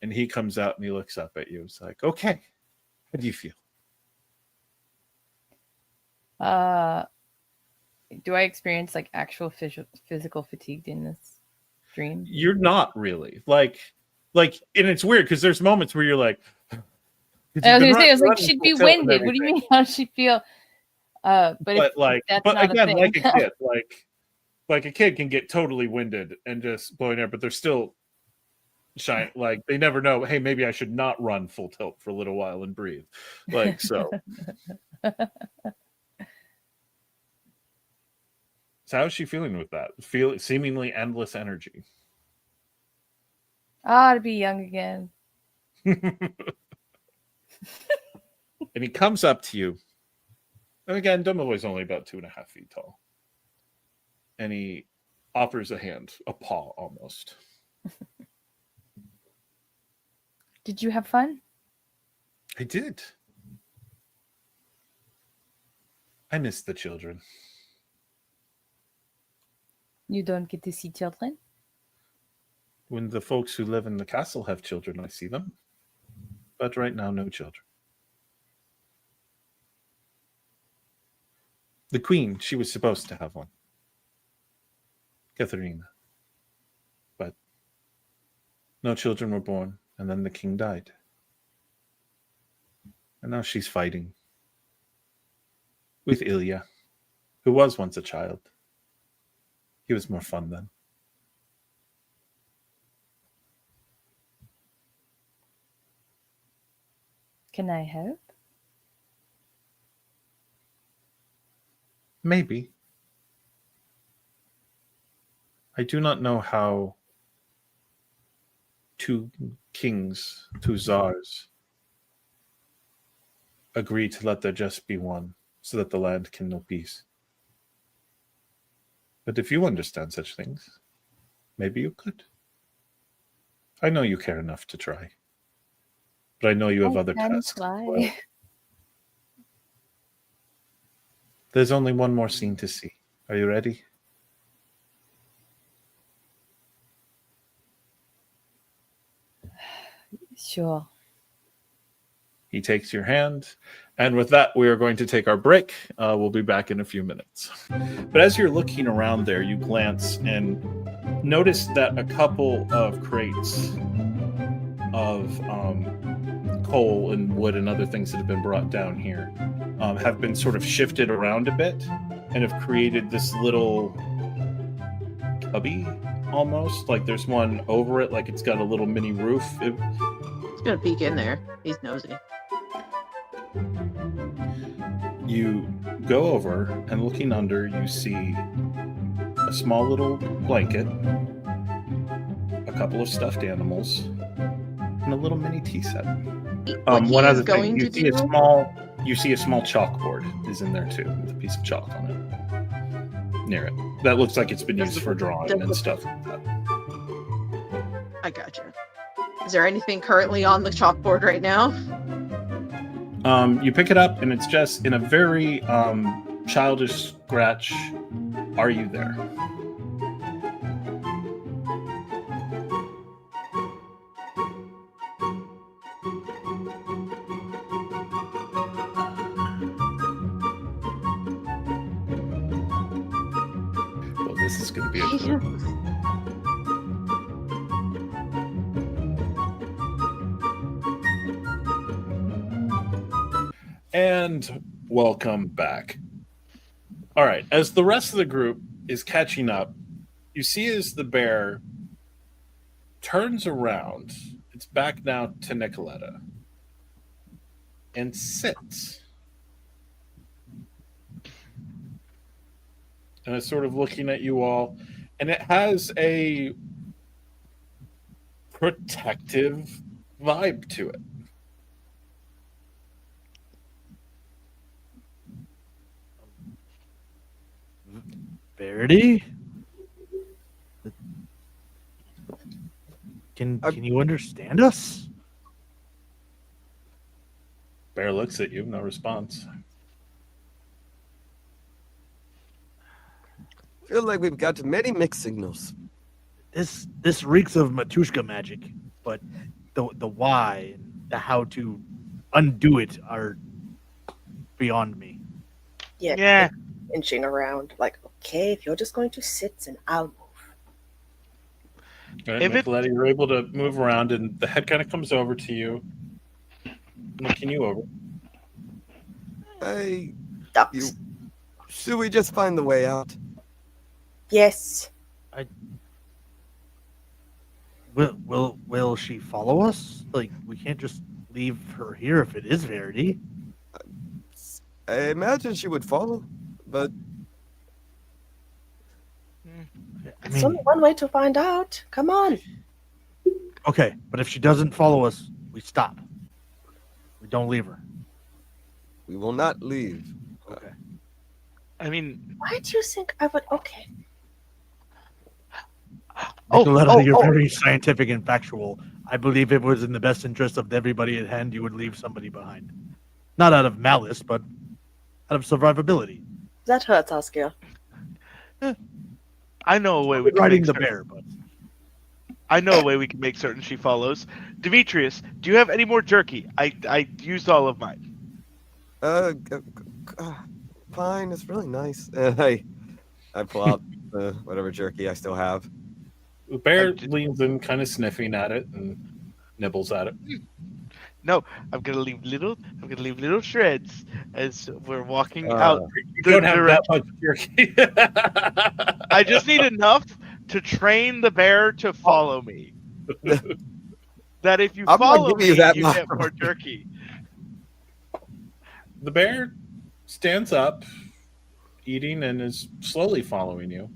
Speaker 1: and he comes out and he looks up at you. It's like, okay, how do you feel?
Speaker 5: Do I experience like actual physical fatigue in this dream?
Speaker 1: You're not really like, and it's weird because there's moments where you're like,
Speaker 5: I was gonna say, I was like, she'd be winded. What do you mean? How does she feel? But again, like a
Speaker 1: kid, like a kid can get totally winded and just blowing air, but they're still shine. Like they never know. Hey, maybe I should not run full tilt for a little while and breathe. Like so. So how is she feeling with that? Seemingly endless energy.
Speaker 5: To be young again.
Speaker 1: And he comes up to you. And again, Dumbledore is only about 2.5 feet tall. And he offers a hand, a paw almost.
Speaker 5: Did you have fun?
Speaker 1: I did. I miss the children.
Speaker 5: You don't get to see children?
Speaker 1: When the folks who live in the castle have children, I see them. But right now, no children. The queen, she was supposed to have one. Katharina. But no children were born, and then the king died. And now she's fighting with Ilya, who was once a child. He was more fun then.
Speaker 5: Can I help?
Speaker 1: Maybe. I do not know how two kings, two czars, agree to let there just be one, so that the land can know peace. But if you understand such things, maybe you could. I know you care enough to try. But I know you have other tasks as well. There's only one more scene to see. Are you ready?
Speaker 5: Sure.
Speaker 1: He takes your hand. And with that, we are going to take our break. We'll be back in a few minutes. But as you're looking around there, you glance and notice that a couple of crates of coal and wood and other things that have been brought down here have been sort of shifted around a bit and have created this little cubby almost. Like there's one over it, like it's got a little mini roof.
Speaker 8: He's gonna peek in there. He's nosy.
Speaker 1: You go over and looking under, you see a small little blanket, a couple of stuffed animals, and a little mini tea set. One other thing, you see a small chalkboard is in there too, with a piece of chalk on it near it. That looks like it's been used for drawing and stuff like that.
Speaker 8: I gotcha. Is there anything currently on the chalkboard right now?
Speaker 1: You pick it up and it's just in a very childish scratch. Are you there? Well, this is going to be a good one. And welcome back. All right, as the rest of the group is catching up, you see as the bear turns around, it's back now to Nikoletta, and sits. And it's sort of looking at you all, and it has a protective vibe to it.
Speaker 3: Verity? Can you understand us?
Speaker 1: Bear looks at you, no response.
Speaker 4: Feel like we've got many mixed signals.
Speaker 3: This reeks of Matushka magic, but the why and the how to undo it are beyond me.
Speaker 6: Yeah. Inching around, like, okay, if you're just going to sit, and I'll move.
Speaker 1: All right, Nicoletta, you're able to move around, and the head kind of comes over to you, looking you over.
Speaker 6: Ducks.
Speaker 4: Should we just find the way out?
Speaker 6: Yes.
Speaker 3: Will she follow us? Like, we can't just leave her here if it is Verity.
Speaker 4: I imagine she would follow, but
Speaker 6: It's only one way to find out. Come on.
Speaker 3: Okay, but if she doesn't follow us, we stop. We don't leave her.
Speaker 4: We will not leave.
Speaker 3: Okay.
Speaker 2: I mean,
Speaker 6: Why do you think I would? Okay.
Speaker 3: Nikoletta, you're very scientific and factual. I believe it was in the best interest of everybody at hand you would leave somebody behind. Not out of malice, but out of survivability.
Speaker 6: That hurts, Asgeir.
Speaker 2: I know a way we can
Speaker 3: Riding
Speaker 2: make
Speaker 3: the
Speaker 2: certain,
Speaker 3: bear, but
Speaker 2: I know a way we can make certain she follows. Demetrius, do you have any more jerky? I used all of mine.
Speaker 4: Fine. It's really nice. I pull out whatever jerky I still have.
Speaker 1: The bear leans in, kind of sniffing at it and nibbles at it.
Speaker 2: No, I'm gonna leave little shreds as we're walking out.
Speaker 1: You don't have that much jerky.
Speaker 2: I just need enough to train the bear to follow me. That if you
Speaker 4: I'm gonna
Speaker 2: follow
Speaker 4: give
Speaker 2: me,
Speaker 4: you that
Speaker 2: you
Speaker 4: much.
Speaker 2: get more jerky.
Speaker 1: The bear stands up, eating, and is slowly following you.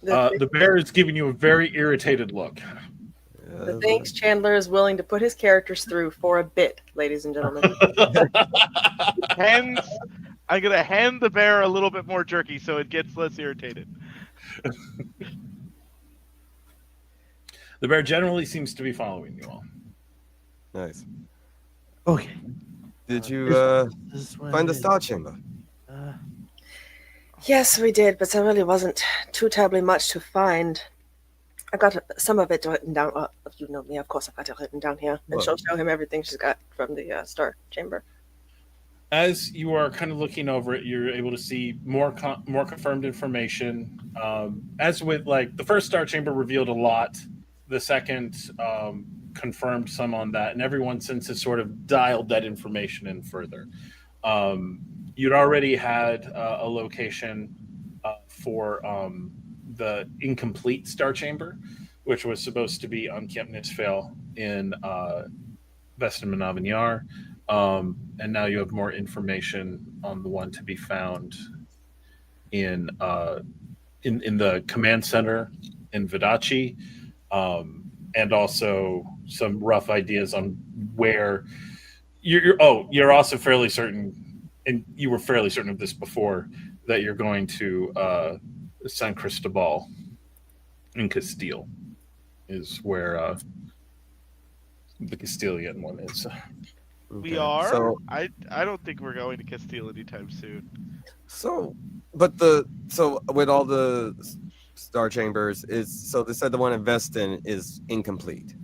Speaker 1: The bear is giving you a very irritated look.
Speaker 6: The thanks Chandler is willing to put his characters through for a bit, ladies and gentlemen.
Speaker 2: Hence, I'm gonna hand the bear a little bit more jerky so it gets less irritated.
Speaker 1: The bear generally seems to be following you all.
Speaker 4: Nice.
Speaker 3: okay.
Speaker 4: Did you
Speaker 3: This
Speaker 4: find the
Speaker 3: way.
Speaker 4: star chamber?
Speaker 6: Yes, we did, but there really wasn't too terribly much to find. I got some of it written down. You know me, of course, I've got it written down here. And
Speaker 4: Well-
Speaker 6: she'll show him everything she's got from the Star Chamber.
Speaker 1: As you are kind of looking over it, you're able to see more confirmed information. As with like the first Star Chamber revealed a lot, the second confirmed some on that, and everyone since has sort of dialed that information in further. You'd already had a location for the incomplete Star Chamber, which was supposed to be on Camp Nisfale in Vestin Avignar. And now you have more information on the one to be found in the command center in Vidachi, and also some rough ideas on where you're also fairly certain, and you were fairly certain of this before, that you're going to San Cristobal in Castile is where the Castilian one is.
Speaker 2: We
Speaker 4: Okay.
Speaker 2: are.
Speaker 4: So,
Speaker 2: I don't think we're going to Castile anytime soon.
Speaker 4: with all the star chambers they said the one in Vestin is incomplete.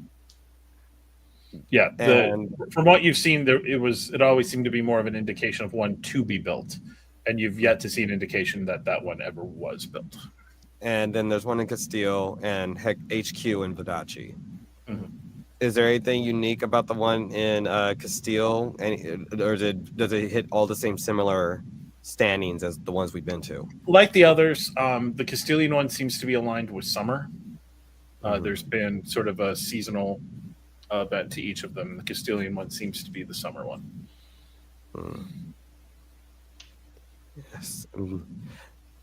Speaker 1: Yeah,
Speaker 4: And
Speaker 1: from what you've seen, it always seemed to be more of an indication of one to be built, and you've yet to see an indication that one ever was built.
Speaker 4: and then there's one in Castile and HQ in Vidachi.
Speaker 1: Mhm.
Speaker 4: Is there anything unique about the one in Castile, or does it hit all the same similar standings as the ones we've been to?
Speaker 1: Like the others, the Castilian one seems to be aligned with summer. There's been sort of a seasonal event to each of them. The Castilian one seems to be the summer one.
Speaker 4: Yes.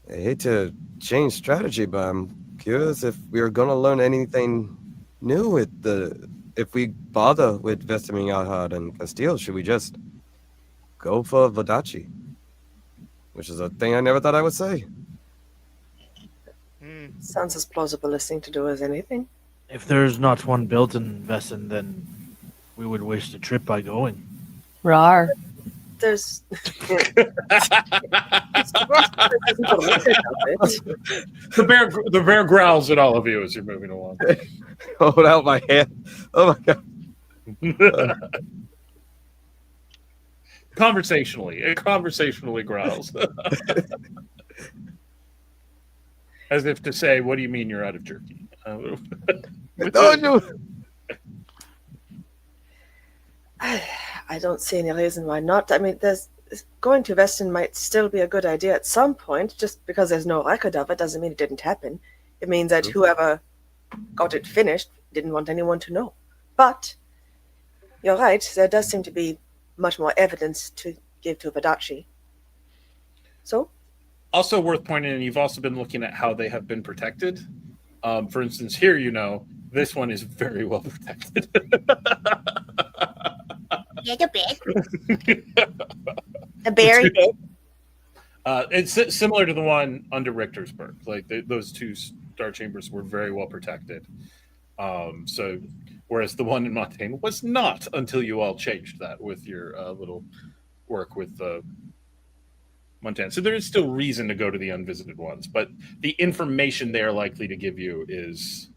Speaker 4: I hate to change strategy, but I'm curious if we are going to learn anything new if we bother with Vestimignathard and Castile. Should we just go for Vidachi? Which is a thing I never thought I would say.
Speaker 6: Sounds as plausible a thing to do as anything.
Speaker 3: If there's not one built in Vessin, then we would waste a trip by going.
Speaker 5: Rar.
Speaker 6: There's
Speaker 1: The bear growls at all of you as you're moving along.
Speaker 4: Hold out my hand. Oh my god.
Speaker 1: Conversationally growls. As if to say, what do you mean you're out of jerky?
Speaker 6: I don't see any reason why not. I mean, going to Vestin might still be a good idea at some point. Just because there's no record of it doesn't mean it didn't happen. It means that whoever got it finished didn't want anyone to know. But you're right. There does seem to be much more evidence to give to Vidachi. So?
Speaker 1: Also worth pointing out, you've also been looking at how they have been protected. For instance, here, this one is very well protected.
Speaker 6: Like a bit. A berry.
Speaker 1: It's similar to the one under Richtersburg. Like those two star chambers were very well protected. So, whereas the one in Montaigne was not until you all changed that with your little work with Montaigne. So there is still reason to go to the unvisited ones, but the information they are likely to give you is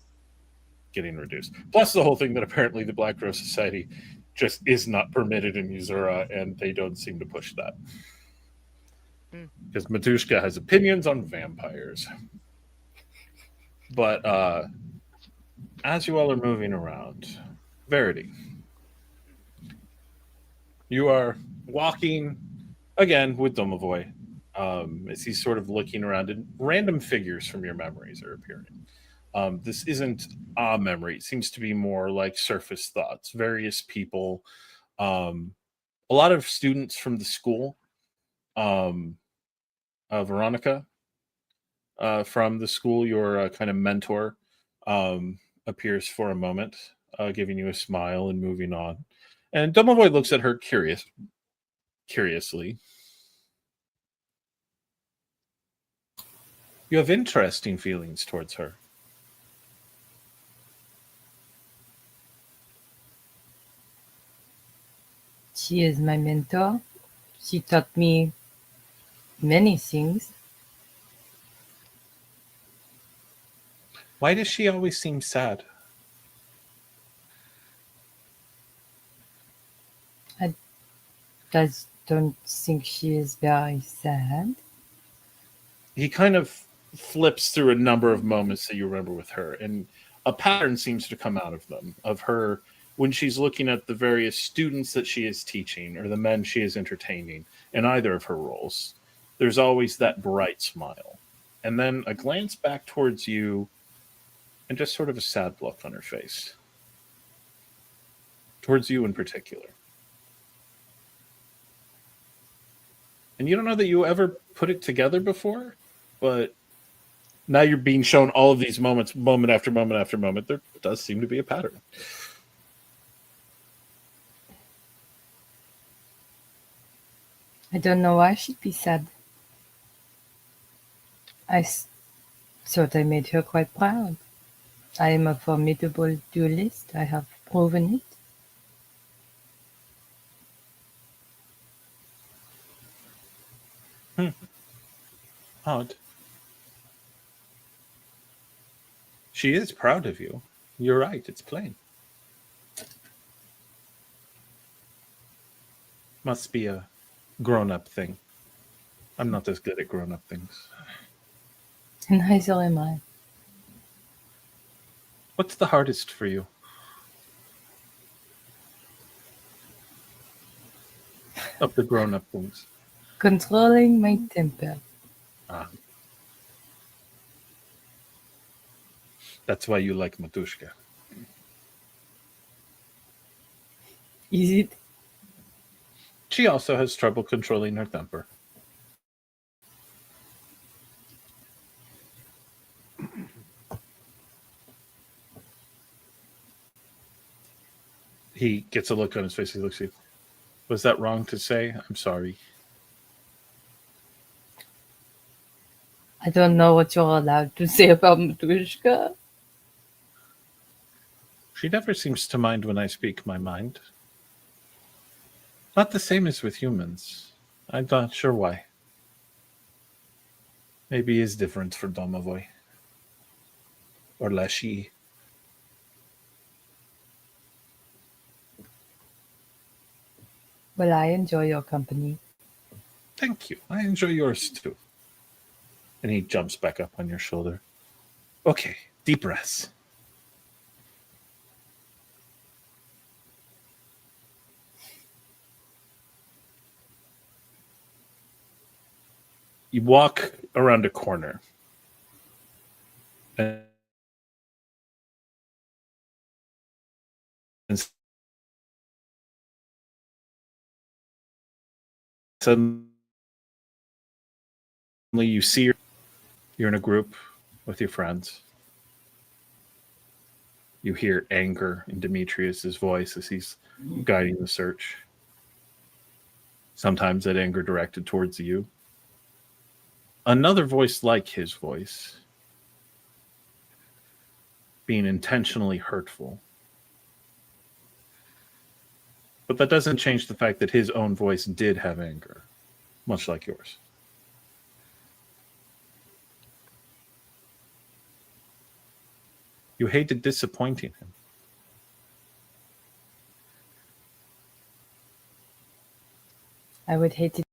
Speaker 1: getting reduced. Plus the whole thing that apparently the Black Rose Society just is not permitted in Uzura, and they don't seem to push that. Because Matushka has opinions on vampires. But as you all are moving around, Verity, you are walking again with Domovoy as he's sort of looking around, and random figures from your memories are appearing. This isn't a memory. It seems to be more like surface thoughts, various people, a lot of students from the school, Veronica from the school, your kind of mentor, appears for a moment, giving you a smile and moving on. And Domovoy looks at her curiously. You have interesting feelings towards her.
Speaker 7: She is my mentor. She taught me many things.
Speaker 1: Why does she always seem sad?
Speaker 7: I don't think she is very sad.
Speaker 1: He kind of flips through a number of moments that you remember with her, and a pattern seems to come out of them, of her when she's looking at the various students that she is teaching or the men she is entertaining in either of her roles. There's always that bright smile. And then a glance back towards you and just sort of a sad look on her face. Towards you in particular. And you don't know that you ever put it together before, but now you're being shown all of these moments, moment after moment after moment. There does seem to be a pattern.
Speaker 7: I don't know why she'd be sad. I thought I made her quite proud. I am a formidable duelist. I have proven it.
Speaker 1: Odd. She is proud of you. You're right, it's plain. Must be a grown-up thing. I'm not as good at grown-up things.
Speaker 7: Neither am I.
Speaker 1: What's the hardest for you? Of the grown-up things.
Speaker 7: Controlling my temper.
Speaker 1: Ah. That's why you like Matushka.
Speaker 7: Is it?
Speaker 1: She also has trouble controlling her temper. He gets a look on his face. He looks at you. Was that wrong to say? I'm sorry.
Speaker 7: I don't know what you're allowed to say about Matushka.
Speaker 1: She never seems to mind when I speak my mind. Not the same as with humans. I'm not sure why. Maybe it's different for Domovoy. Or Lashi.
Speaker 7: Well, I enjoy your company.
Speaker 1: Thank you. I enjoy yours too. And he jumps back up on your shoulder. Okay, deep breaths. You walk around a corner. And suddenly you see you're in a group with your friends. You hear anger in Demetrius's voice as he's guiding the search. Sometimes that anger directed towards you. Another voice like his voice, being intentionally hurtful. But that doesn't change the fact that his own voice did have anger, much like yours. You hated disappointing him.
Speaker 7: I would hate to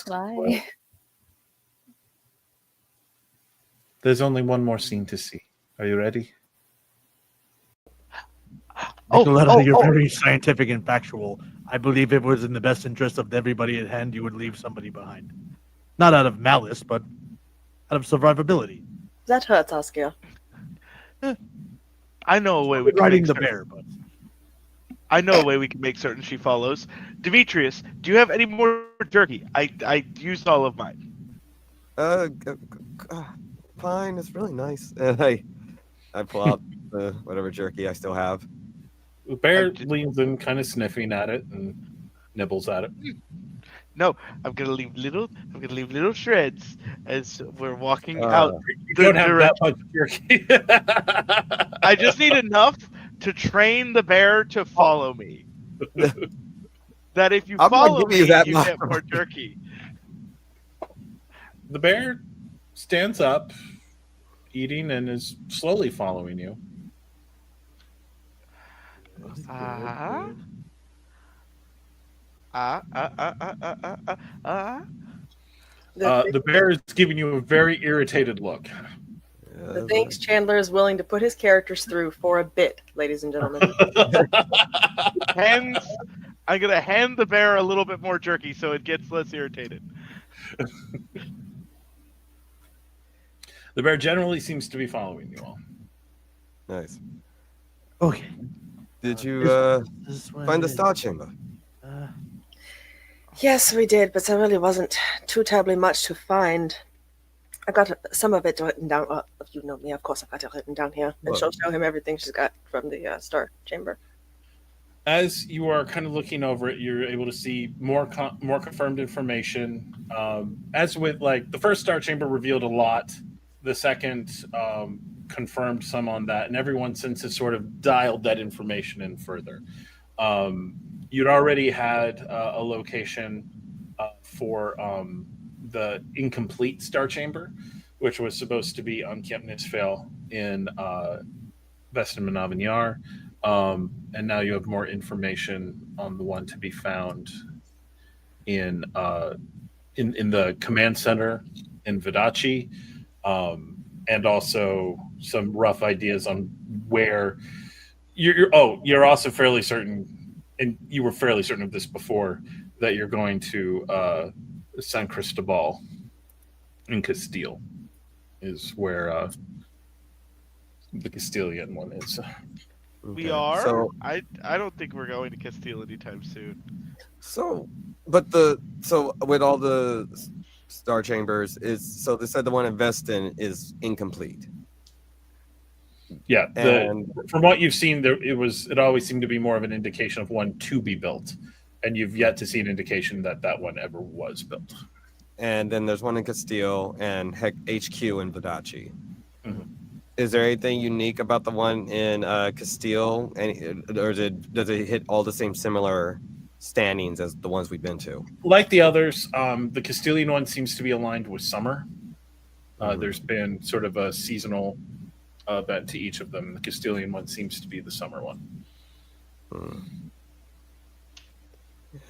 Speaker 5: Why?
Speaker 1: There's only one more scene to see. Are you ready?
Speaker 3: Nikoletta, you're very scientific and factual. I believe it was in the best interest of everybody at hand you would leave somebody behind. Not out of malice, but out of survivability.
Speaker 6: That hurts, Asgeir.
Speaker 2: I know a way we can
Speaker 3: Riding
Speaker 2: make
Speaker 3: the
Speaker 2: certain.
Speaker 3: bear, but
Speaker 2: I know a way we can make certain she follows. Demetrius, do you have any more jerky? I used all of mine.
Speaker 4: Fine. It's really nice. And I pull out the whatever jerky I still have.
Speaker 1: The bear leans in, kind of sniffing at it and nibbles at it.
Speaker 2: No, I'm gonna leave little shreds as we're walking out.
Speaker 1: You don't have that much jerky.
Speaker 2: I just need enough to train the bear to follow me. That if you
Speaker 4: I'm not
Speaker 2: follow
Speaker 4: giving
Speaker 2: me,
Speaker 4: you that
Speaker 2: you
Speaker 4: much.
Speaker 2: get more jerky.
Speaker 1: The bear stands up, eating, and is slowly following you. The bear is giving you a very irritated look.
Speaker 6: The things Chandler is willing to put his characters through for a bit, ladies and gentlemen.
Speaker 2: Hence, I'm gonna hand the bear a little bit more jerky so it gets less irritated.
Speaker 1: The bear generally seems to be following you all.
Speaker 4: Nice.
Speaker 3: okay.
Speaker 4: Did you
Speaker 3: This is what
Speaker 4: find
Speaker 3: it
Speaker 4: the
Speaker 3: is.
Speaker 4: star chamber?
Speaker 6: Yes, we did, but there really wasn't too terribly much to find. I got some of it written down. If you know me, of course, I've got it written down here. And she'll show him everything she's got from the Star Chamber.
Speaker 1: As you are kind of looking over it, you're able to see more confirmed information. As with like the first Star Chamber revealed a lot, the second confirmed some on that, and everyone since has sort of dialed that information in further. You'd already had a location for the incomplete Star Chamber, which was supposed to be on Camp Nisfale in Vestin Manavinyar. And now you have more information on the one to be found in the command center in Vidachi, and also some rough ideas on where you're also fairly certain, and you were fairly certain of this before, that you're going to San Cristobal in Castile is where the Castilian one is.
Speaker 2: We are.
Speaker 4: So,
Speaker 2: I don't think we're going to Castile anytime soon.
Speaker 4: so with all the star chambers they said the one in Vestin is incomplete.
Speaker 1: Yeah,
Speaker 4: And
Speaker 1: from what you've seen, it always seemed to be more of an indication of one to be built, and you've yet to see an indication that one ever was built.
Speaker 4: And then there's one in Castile and HQ in Vidachi.
Speaker 1: Mm-hmm.
Speaker 4: Is there anything unique about the one in Castile, or does it hit all the same similar standings as the ones we've been to?
Speaker 1: Like the others, the Castilian one seems to be aligned with summer. There's been sort of a seasonal event to each of them. The Castilian one seems to be the summer one.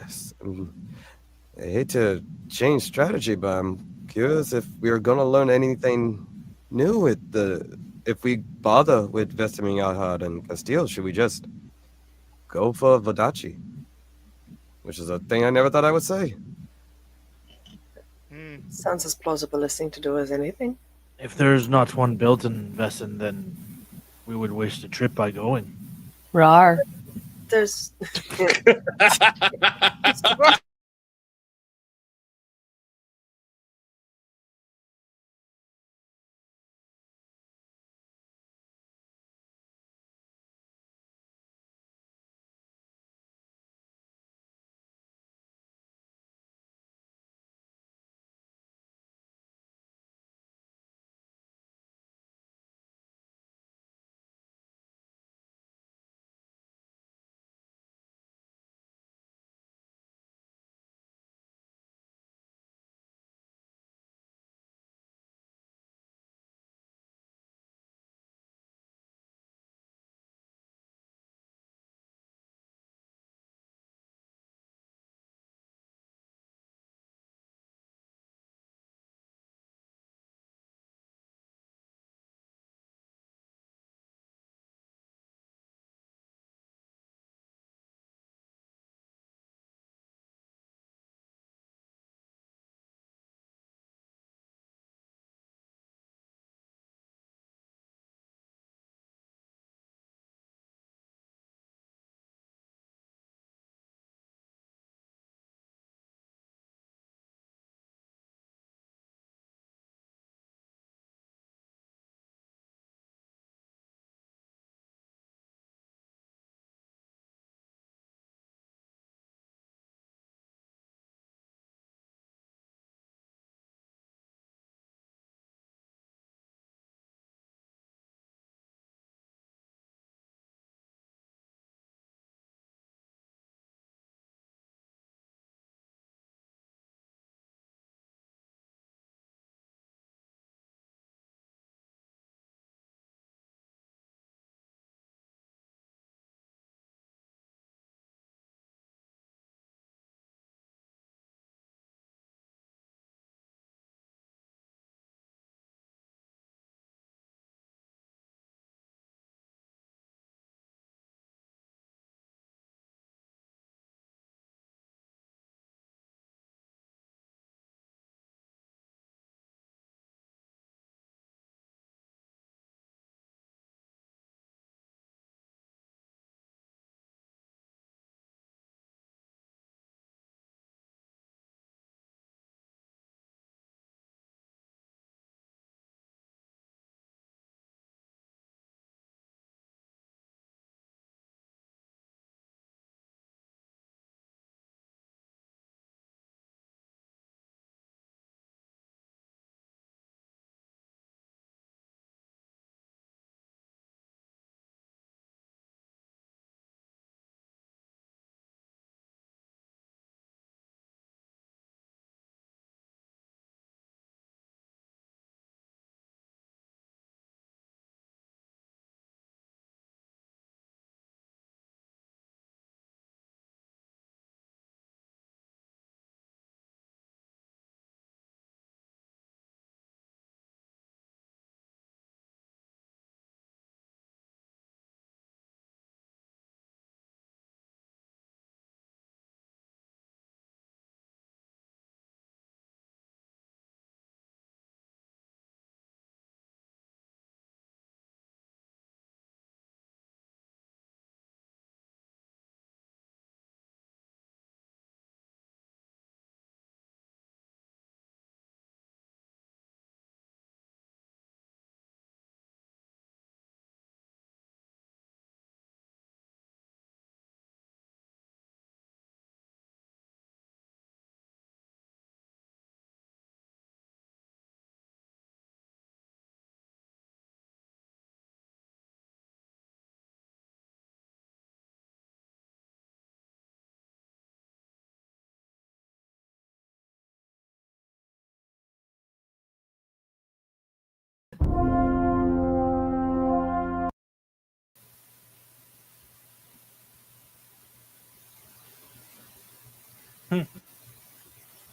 Speaker 4: Yes. I hate to change strategy, but I'm curious if we're going to learn anything new if we bother with Vestiminyahad and Castile. Should we just go for Vidachi? Which is a thing I never thought I would say.
Speaker 6: Sounds as plausible a thing to do as anything.
Speaker 3: If there's not one built in Vessin, then we would waste a trip by going.
Speaker 7: Rar.
Speaker 6: There's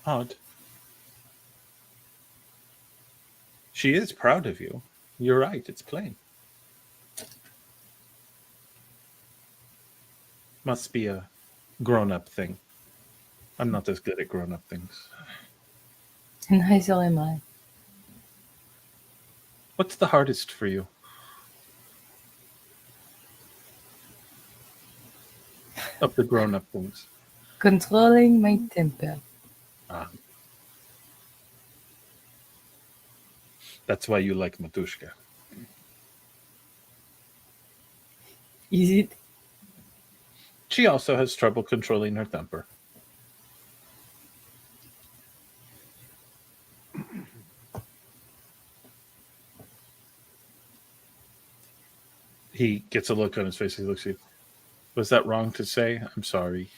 Speaker 1: Odd. She is proud of you. You're right, it's plain. Must be a grown-up thing. I'm not as good at grown-up things.
Speaker 7: Neither am I.
Speaker 1: What's the hardest for you? Of the grown-up things.
Speaker 7: Controlling my temper.
Speaker 1: Ah. That's why you like Matushka.
Speaker 7: Is it?
Speaker 1: She also has trouble controlling her temper. He gets a look on his face. He looks at you. Was that wrong to say? I'm sorry.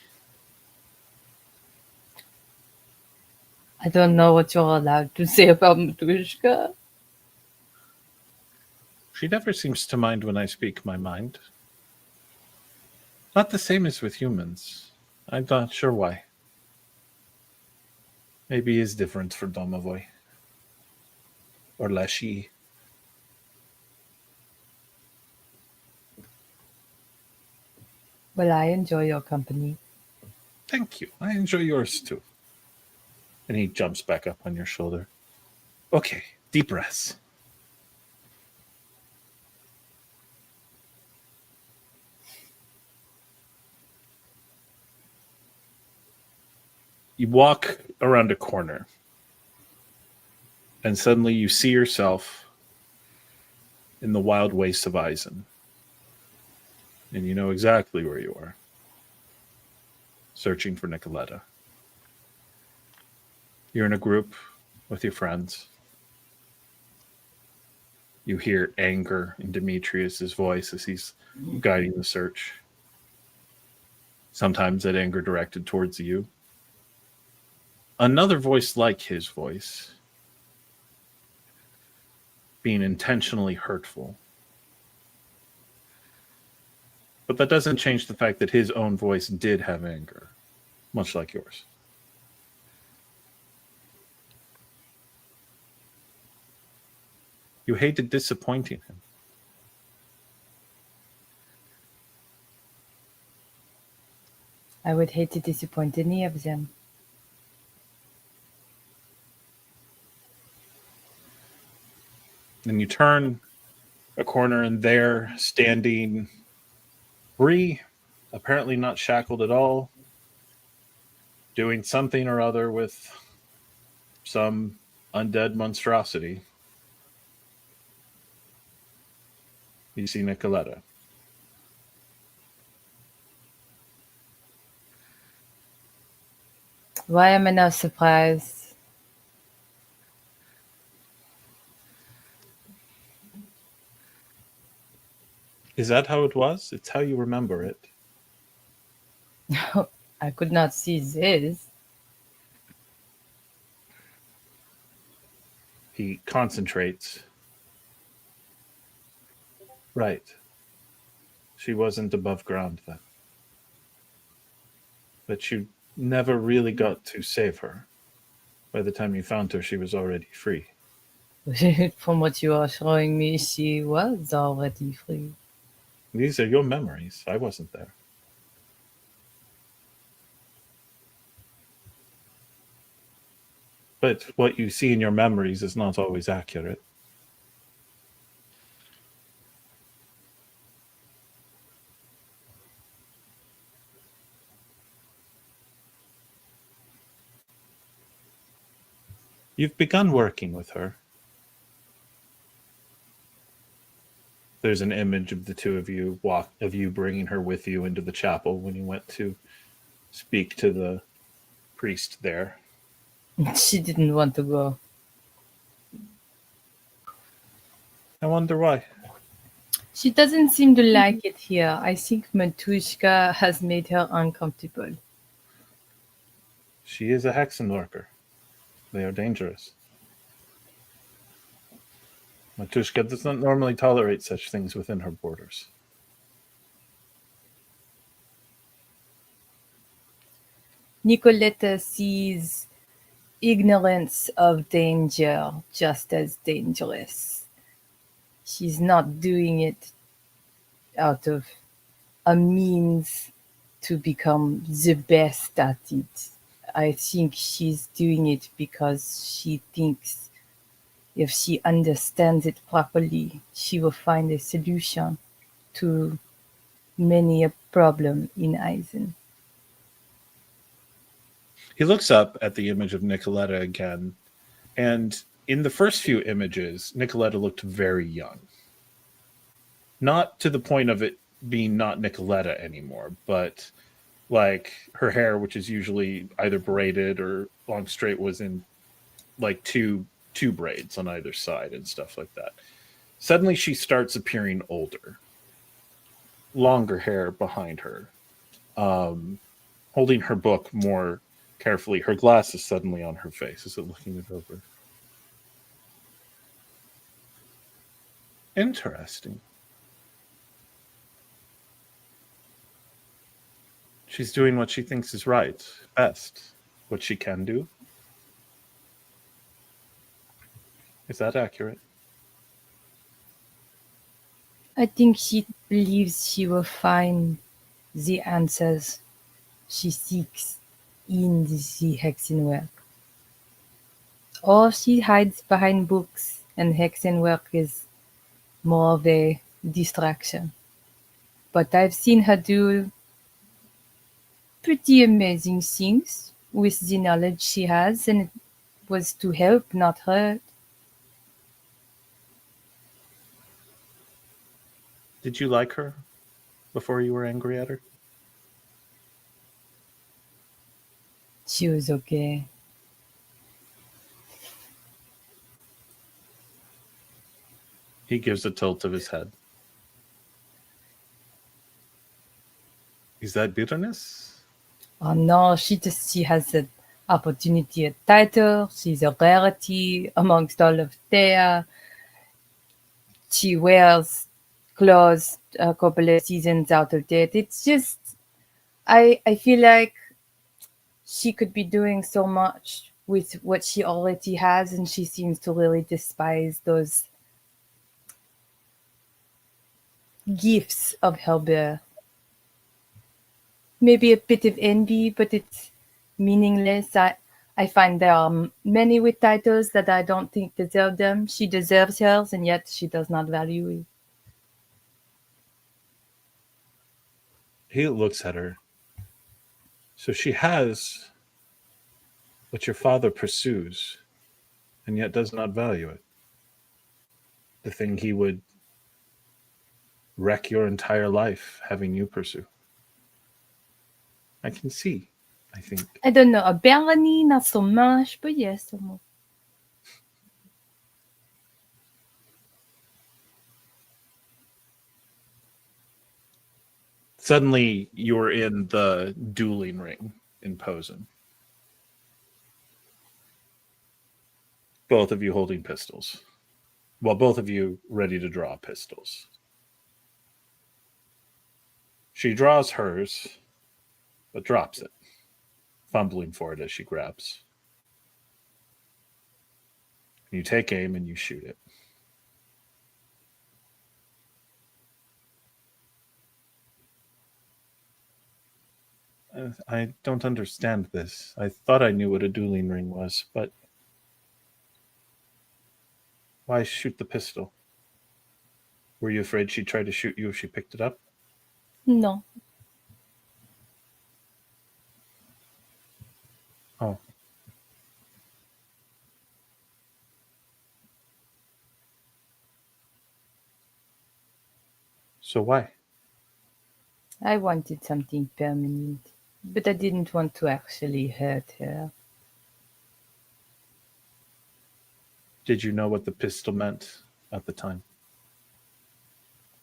Speaker 7: I don't know what you're allowed to say about Matushka.
Speaker 1: She never seems to mind when I speak my mind. Not the same as with humans. I'm not sure why. Maybe it's different for Domovoy. Or Lashi.
Speaker 7: Well, I enjoy your company.
Speaker 1: Thank you. I enjoy yours too. And he jumps back up on your shoulder. Okay, deep breaths. You walk around a corner, and suddenly you see yourself in the wild wastes of Eisen. And you know exactly where you are. Searching for Nikoletta. You're in a group with your friends. You hear anger in Demetrius's voice as he's guiding the search. Sometimes that anger directed towards you. Another voice like his voice, being intentionally hurtful. But that doesn't change the fact that his own voice did have anger, much like yours. You hated disappointing him.
Speaker 7: I would hate to disappoint any of them.
Speaker 1: Then you turn a corner, and there, standing Bree, apparently not shackled at all, doing something or other with some undead monstrosity. You see Nikoletta.
Speaker 7: Why am I not surprised?
Speaker 1: Is that how it was? It's how you remember it.
Speaker 7: I could not see this.
Speaker 1: He concentrates. Right. She wasn't above ground then. But you never really got to save her. By the time you found her, she was already free.
Speaker 7: From what you are showing me, she was already free.
Speaker 1: These are your memories. I wasn't there. But what you see in your memories is not always accurate. You've begun working with her. There's an image of the two of you bringing her with you into the chapel when you went to speak to the priest there.
Speaker 7: She didn't want to go.
Speaker 1: I wonder why.
Speaker 7: She doesn't seem to like it here. I think Matushka has made her uncomfortable.
Speaker 1: She is a hexen worker. They are dangerous. Matushka does not normally tolerate such things within her borders.
Speaker 7: Nikoletta sees ignorance of danger just as dangerous. She's not doing it out of a means to become the best at it. I think she's doing it because she thinks if she understands it properly, she will find a solution to many a problem in Eisen.
Speaker 1: He looks up at the image of Nikoletta again, and in the first few images, Nikoletta looked very young. Not to the point of it being not Nikoletta anymore, but like her hair, which is usually either braided or long straight, was in like two braids on either side and stuff like that. Suddenly she starts appearing older. Longer hair behind her. Holding her book more carefully. Her glasses suddenly on her face. Is it looking it over? Interesting. She's doing what she thinks is right, best, what she can do. Is that accurate?
Speaker 7: I think she believes she will find the answers she seeks in the Hexenwerk. Or she hides behind books, and Hexenwerk is more of a distraction. But I've seen her do pretty amazing things with the knowledge she has, and it was to help, not hurt.
Speaker 1: Did you like her before you were angry at her?
Speaker 7: She was okay.
Speaker 1: He gives a tilt of his head. Is that bitterness?
Speaker 7: Oh no, she has an opportunity at title. She's a rarity amongst all of Thea. She wears clothes a couple of seasons out of date. It's just, I feel like she could be doing so much with what she already has, and she seems to really despise those gifts of her birth. Maybe a bit of envy, but it's meaningless. I find there are many with titles that I don't think deserve them. She deserves hers, and yet she does not value it.
Speaker 1: He looks at her. So she has what your father pursues, and yet does not value it. The thing he would wreck your entire life having you pursue. I can see, I think.
Speaker 7: I don't know, a barony, not so much, but yes, almost.
Speaker 1: Suddenly, you're in the dueling ring in Posen. Both of you holding pistols. Well, both of you ready to draw pistols. She draws hers, but drops it, fumbling for it as she grabs. You take aim and you shoot it. I don't understand this. I thought I knew what a dueling ring was, but why shoot the pistol? Were you afraid she'd try to shoot you if she picked it up?
Speaker 7: No.
Speaker 1: Oh. So why?
Speaker 7: I wanted something permanent, but I didn't want to actually hurt her.
Speaker 1: Did you know what the pistol meant at the time?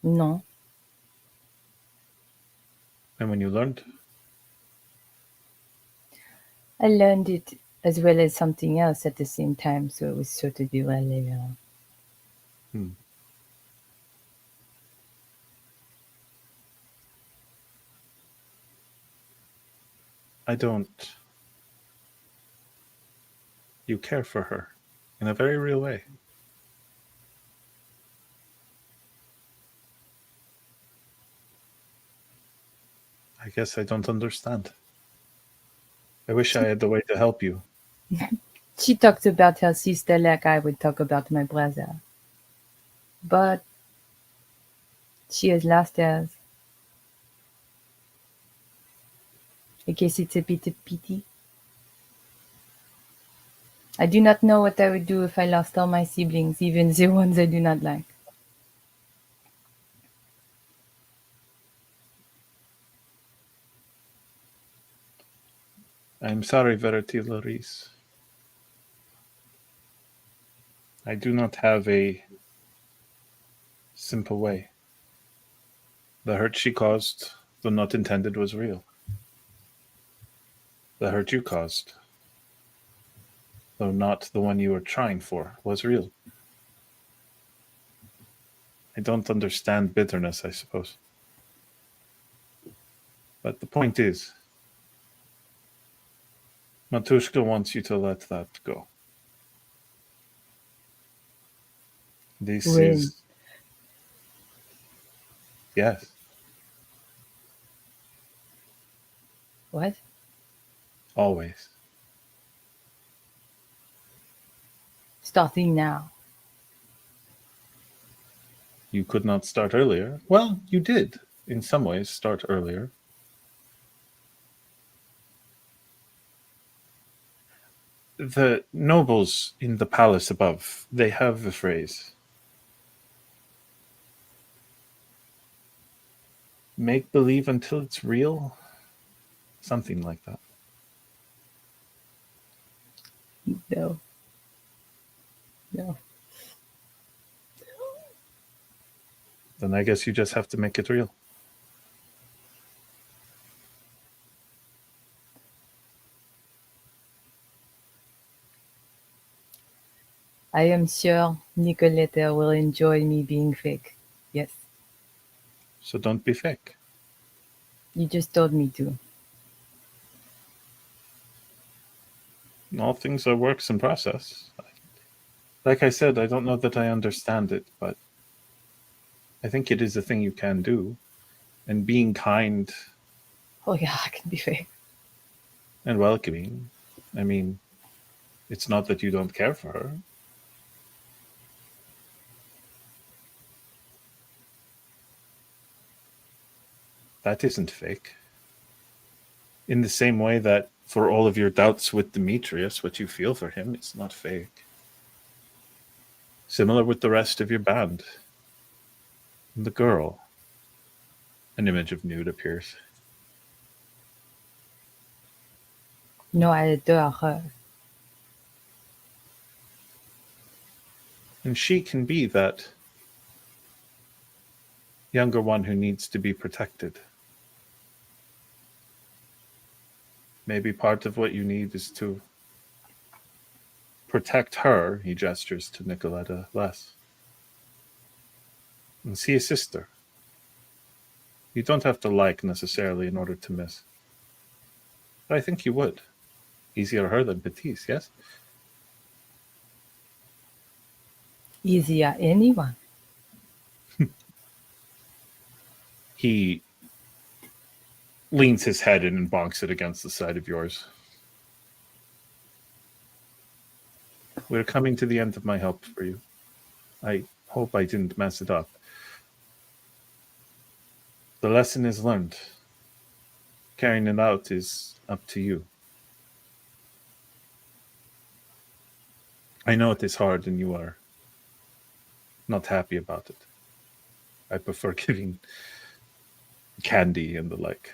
Speaker 7: No.
Speaker 1: And when you learned?
Speaker 7: I learned it as well as something else at the same time, so it was sort of irrelevant.
Speaker 1: I don't You care for her in a very real way. I guess I don't understand. I wish I had the way to help you.
Speaker 7: She talked about her sister like I would talk about my brother. But she has lost hers. I guess it's a bit of pity. I do not know what I would do if I lost all my siblings, even the ones I do not like.
Speaker 1: I'm sorry, Verity Laurys. I do not have a simple way. The hurt she caused, though not intended, was real. The hurt you caused, though not the one you were trying for, was real. I don't understand bitterness, I suppose. But the point is, Matushka wants you to let that go. This
Speaker 7: When?
Speaker 1: is... Yes,
Speaker 7: What?
Speaker 1: always.
Speaker 7: Starting now.
Speaker 1: You could not start earlier. Well, you did, in some ways, start earlier. The nobles in the palace above, they have a phrase. Make believe until it's real? Something like that.
Speaker 7: No. No.
Speaker 1: Then I guess you just have to make it real.
Speaker 7: I am sure Nikoletta will enjoy me being fake. Yes.
Speaker 1: So don't be fake.
Speaker 7: You just told me to.
Speaker 1: All things are works in process. Like I said, I don't know that I understand it, but I think it is a thing you can do. And being kind
Speaker 7: Oh yeah, I can be fake.
Speaker 1: and welcoming, I mean, it's not that you don't care for her. That isn't fake. In the same way that for all of your doubts with Demetrius, what you feel for him, it's not fake. Similar with the rest of your band. The girl. An image of nude appears.
Speaker 7: No, I adore her.
Speaker 1: And she can be that younger one who needs to be protected. Maybe part of what you need is to protect her, he gestures to Nikoletta, less. And see a sister. You don't have to like necessarily in order to miss. But I think you would. Easier her than Batiste, yes?
Speaker 7: Easier anyone.
Speaker 1: He leans his head in and bonks it against the side of yours. We're coming to the end of my help for you. I hope I didn't mess it up. The lesson is learned. Carrying it out is up to you. I know it is hard and you are not happy about it. I prefer giving candy and the like.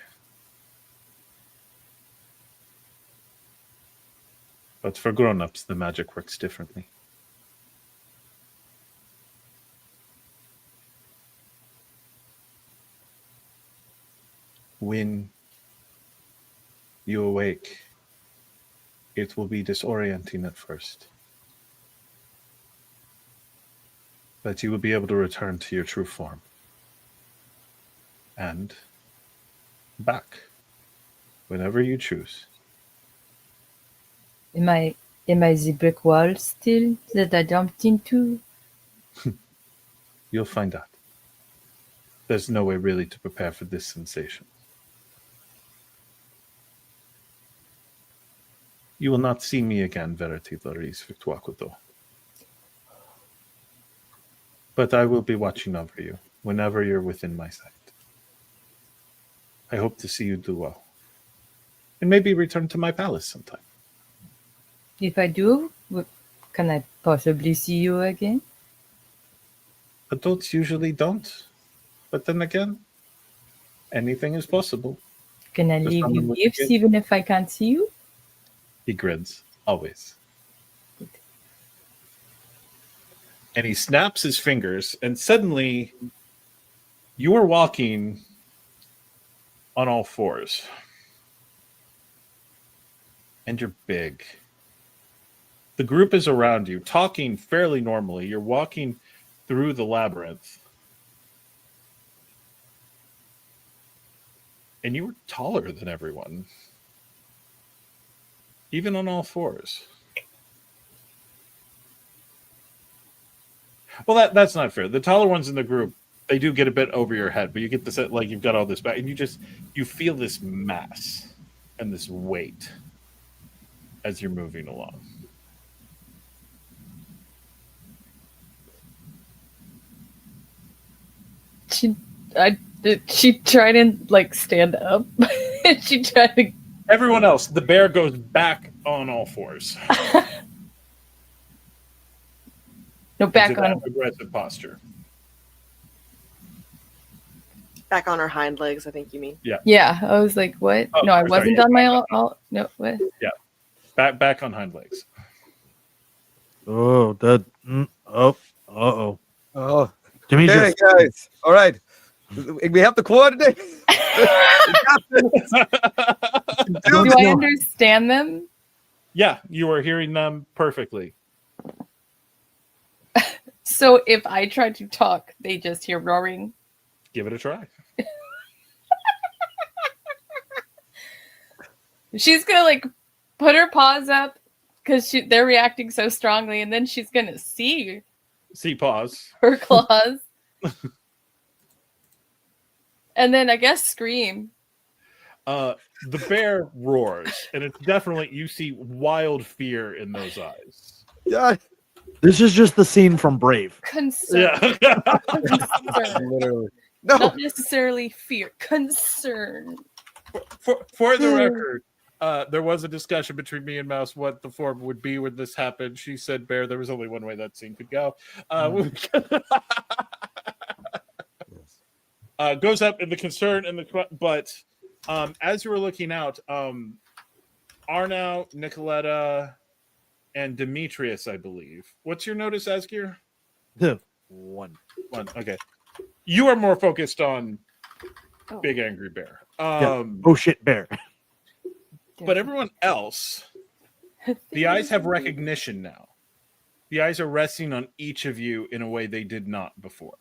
Speaker 1: But for grown-ups, the magic works differently. When you awake, it will be disorienting at first. But you will be able to return to your true form. And whenever you choose.
Speaker 7: Am I Am I the brick wall still that I jumped into?
Speaker 1: You'll find out. There's no way really to prepare for this sensation. You will not see me again, Verity, Laurys, Victoire-Couteau. But I will be watching over you whenever you're within my sight. I hope to see you do well. And maybe return to my palace sometime.
Speaker 7: If I do, can I possibly see you again?
Speaker 1: Adults usually don't. But then again, anything is possible.
Speaker 7: Can I
Speaker 1: For
Speaker 7: leave
Speaker 1: someone
Speaker 7: you
Speaker 1: with
Speaker 7: gifts
Speaker 1: kids.
Speaker 7: even if I can't see you?
Speaker 1: He grins, always. And he snaps his fingers, and suddenly you are walking on all fours. And you're big. The group is around you, talking fairly normally. You're walking through the labyrinth. And you were taller than everyone. Even on all fours. Well, that's not fair. The taller ones in the group, they do get a bit over your head, but you get this, like, you've got all this back, and you feel this mass and this weight as you're moving along.
Speaker 7: She tried and like stand up. She tried to.
Speaker 1: Everyone else, the bear goes back on all fours.
Speaker 7: No, back
Speaker 1: into
Speaker 7: on.
Speaker 1: that aggressive posture.
Speaker 6: Back on her hind legs, I think you mean.
Speaker 7: Yeah, I was like, what?
Speaker 1: Oh,
Speaker 7: No, I
Speaker 1: sorry,
Speaker 7: wasn't
Speaker 1: yeah,
Speaker 7: on my
Speaker 1: back
Speaker 7: all. No, what?
Speaker 1: Back on hind legs.
Speaker 3: Oh, that. Oh. Uh-oh.
Speaker 4: Oh,
Speaker 3: Demetrius.
Speaker 4: okay, guys. All right. We have to coordinate.
Speaker 7: Do I understand them?
Speaker 1: Yeah, you are hearing them perfectly.
Speaker 7: So if I try to talk, they just hear roaring.
Speaker 1: Give it a try.
Speaker 7: She's gonna like put her paws up because they're reacting so strongly, and then she's gonna see
Speaker 1: See, pause.
Speaker 7: her claws, and then I guess scream.
Speaker 1: The bear roars, and it's definitely, you see wild fear in those eyes.
Speaker 4: Yeah.
Speaker 3: This is just the scene from Brave.
Speaker 7: Concern.
Speaker 1: Yeah.
Speaker 7: Concern.
Speaker 4: Literally. No.
Speaker 7: Not necessarily fear. Concern.
Speaker 1: For the record, there was a discussion between me and Mouse what the form would be when this happened. She said bear. There was only one way that scene could go. Goes up in the concern and the but as you were looking out, Arnau, Nikoletta, and Demetrius, I believe. What's your notice, Asgeir?
Speaker 3: One.
Speaker 1: Okay. You are more focused on Big Angry Bear.
Speaker 3: Oh shit, bear.
Speaker 1: But everyone else, the eyes have recognition now. The eyes are resting on each of you in a way they did not before.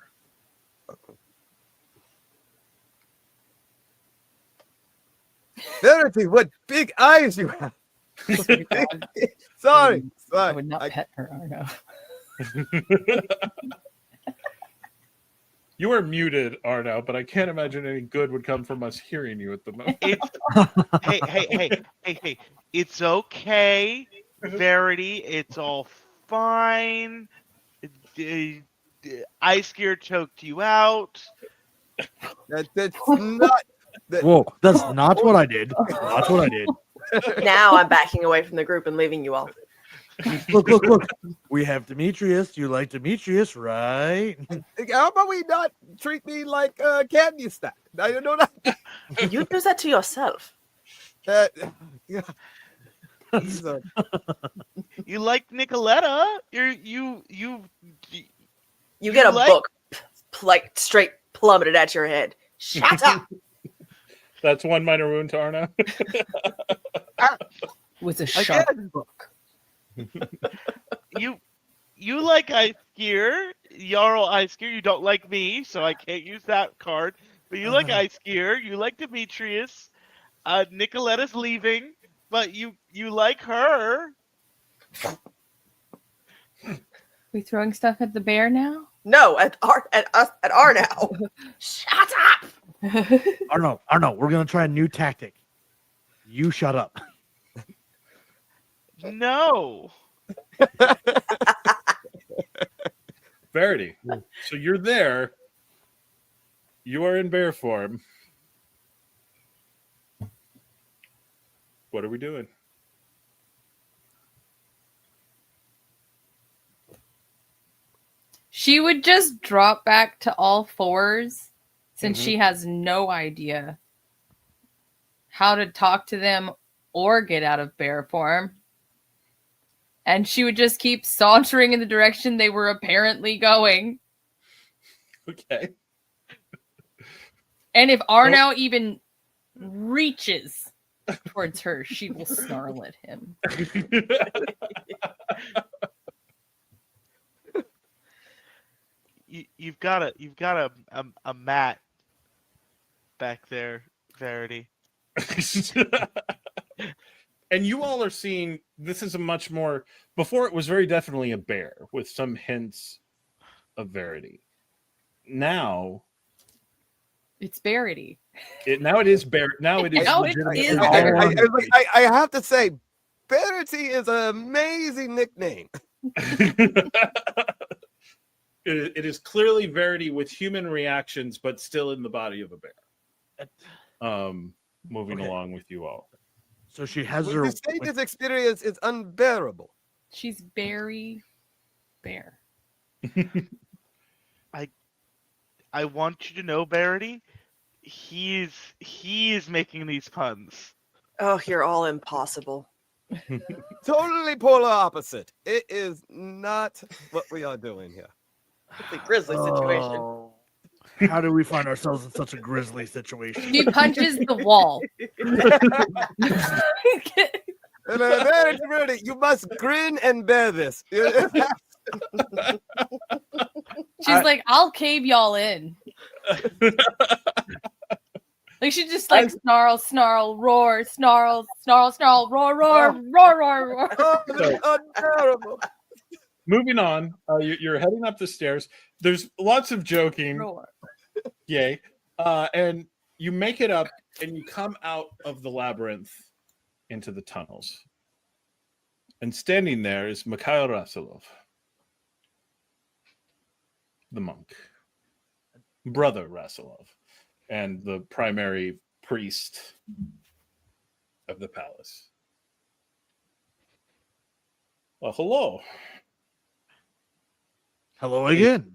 Speaker 4: Verity, what big eyes you have. Sorry.
Speaker 7: I would not pet her, Arnau.
Speaker 1: You are muted, Arnau, but I can't imagine any good would come from us hearing you at the moment.
Speaker 2: Hey. It's okay, Verity. It's all fine. Asgeir choked you out.
Speaker 4: That's not.
Speaker 3: Whoa, that's not what I did. That's what I did.
Speaker 6: Now I'm backing away from the group and leaving you all.
Speaker 3: Look. We have Demetrius. You like Demetrius, right?
Speaker 4: How about we not treat me like a candy stack? I don't know that.
Speaker 6: You do that to yourself.
Speaker 4: Yeah.
Speaker 2: You like Nikoletta? You
Speaker 6: You get a
Speaker 2: like-
Speaker 6: book like straight plummeted at your head. Shut up.
Speaker 1: That's one minor wound to Arnau.
Speaker 7: With a sharp book.
Speaker 2: You like Asgeir, Jarl Asgeir. You don't like me, so I can't use that card. But you like Asgeir. You like Demetrius. Nicoletta's leaving, but you like her.
Speaker 5: We throwing stuff at the bear now?
Speaker 6: No, at Arnau. Shut up.
Speaker 3: Arno, we're gonna try a new tactic. You shut up.
Speaker 2: No.
Speaker 1: Verity. So you're there. You are in bear form. What are we doing?
Speaker 5: She would just drop back to all fours since
Speaker 1: Mhm.
Speaker 5: she has no idea how to talk to them or get out of bear form. And she would just keep sauntering in the direction they were apparently going.
Speaker 1: Okay.
Speaker 5: And if Arnau even reaches towards her, she will snarl at him.
Speaker 2: You've got a mat back there, Verity.
Speaker 1: And you all are seeing this is a much more before it was very definitely a bear with some hints of Verity. Now
Speaker 5: It's Verity.
Speaker 1: it is bear. Now it is.
Speaker 5: Now it
Speaker 1: legitimately
Speaker 5: is
Speaker 1: bear.
Speaker 4: I have to say, Verity is an amazing nickname.
Speaker 1: It is clearly Verity with human reactions, but still in the body of a bear. Moving
Speaker 3: Okay.
Speaker 1: along with you all.
Speaker 3: So she has
Speaker 4: Would
Speaker 3: her.
Speaker 4: you say this experience is unbearable?
Speaker 5: She's very bear.
Speaker 2: I want you to know, Verity, he is making these puns.
Speaker 6: Oh, you're all impossible.
Speaker 4: Totally polar opposite. It is not what we are doing here.
Speaker 6: It's a grisly situation.
Speaker 3: Oh, how do we find ourselves in such a grisly situation?
Speaker 5: She punches the wall.
Speaker 4: Verity, you must grin and bear this.
Speaker 5: She's like, I'll cave y'all in. Like she just like snarl, roar, snarl, roar, roar.
Speaker 4: Oh, this is unbearable.
Speaker 1: Moving on, you're heading up the stairs. There's lots of joking.
Speaker 5: Roar.
Speaker 1: Yay. And you make it up and you come out of the labyrinth into the tunnels. And standing there is Mikhail Rasilov, the monk, brother Rasilov, and the primary priest of the palace. Well, hello.
Speaker 3: Hello again.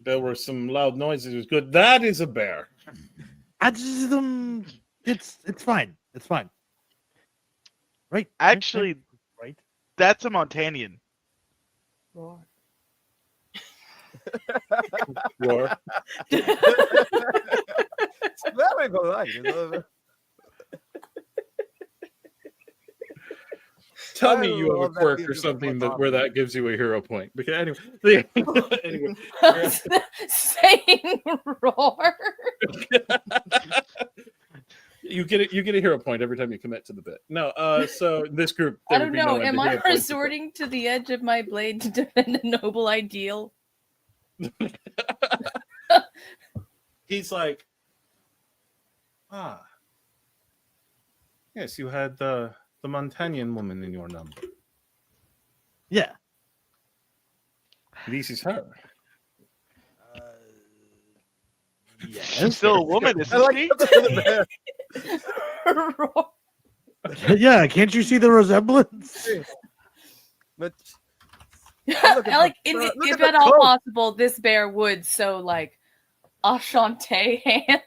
Speaker 1: There were some loud noises. It was good. That is a bear.
Speaker 3: I just it's fine. It's fine. Right.
Speaker 2: Actually,
Speaker 3: right.
Speaker 2: that's a Montanian.
Speaker 5: Roar.
Speaker 1: Roar.
Speaker 4: It's very polite.
Speaker 1: Tell
Speaker 4: I
Speaker 1: me you have a
Speaker 4: love that
Speaker 1: quirk or
Speaker 4: gives you
Speaker 1: something
Speaker 4: one
Speaker 1: that where
Speaker 4: compliment.
Speaker 1: that gives you a hero point. Because anyway,
Speaker 5: Saying roar.
Speaker 1: you get a hero point every time you commit to the bit. No, so this group
Speaker 5: I
Speaker 1: there
Speaker 5: don't
Speaker 1: would be
Speaker 5: know.
Speaker 1: no
Speaker 5: Am I
Speaker 1: hero points to
Speaker 5: resorting to the edge of my blade to defend a noble ideal?
Speaker 1: put. He's like, yes, you had the Montanian woman in your number.
Speaker 3: Yeah.
Speaker 1: This is her.
Speaker 3: Yes.
Speaker 2: She's still a woman,
Speaker 4: I
Speaker 2: isn't
Speaker 4: like
Speaker 2: she?
Speaker 4: the bear.
Speaker 5: Roar.
Speaker 3: Yeah. Can't you see the resemblance?
Speaker 4: But I'm looking
Speaker 5: Like,
Speaker 4: for- look
Speaker 5: if
Speaker 4: at the
Speaker 5: at all
Speaker 4: coat.
Speaker 5: possible, this bear would so like enchanté hand.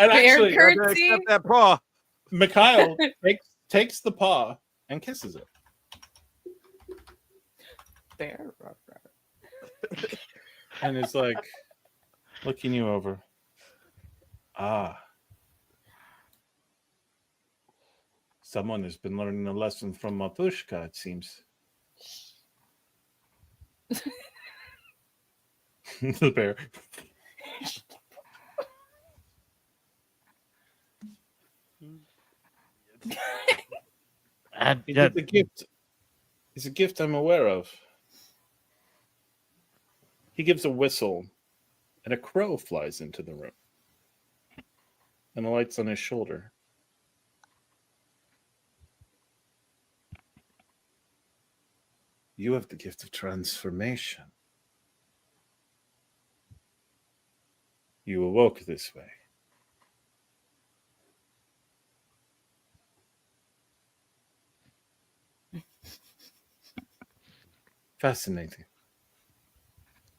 Speaker 1: And
Speaker 5: Bear
Speaker 1: actually,
Speaker 5: cur-
Speaker 4: I'm gonna
Speaker 5: Curtsy?
Speaker 4: accept that paw.
Speaker 1: Mikhail takes the paw and kisses it.
Speaker 5: Bear.
Speaker 1: And it's like looking you over. Someone has been learning a lesson from Matushka, it seems. The bear.
Speaker 3: And
Speaker 1: It's
Speaker 3: yeah,
Speaker 1: a gift. It's a gift I'm aware of. He gives a whistle, and a crow flies into the room and alights on his shoulder. You have the gift of transformation. You awoke this way. Fascinating.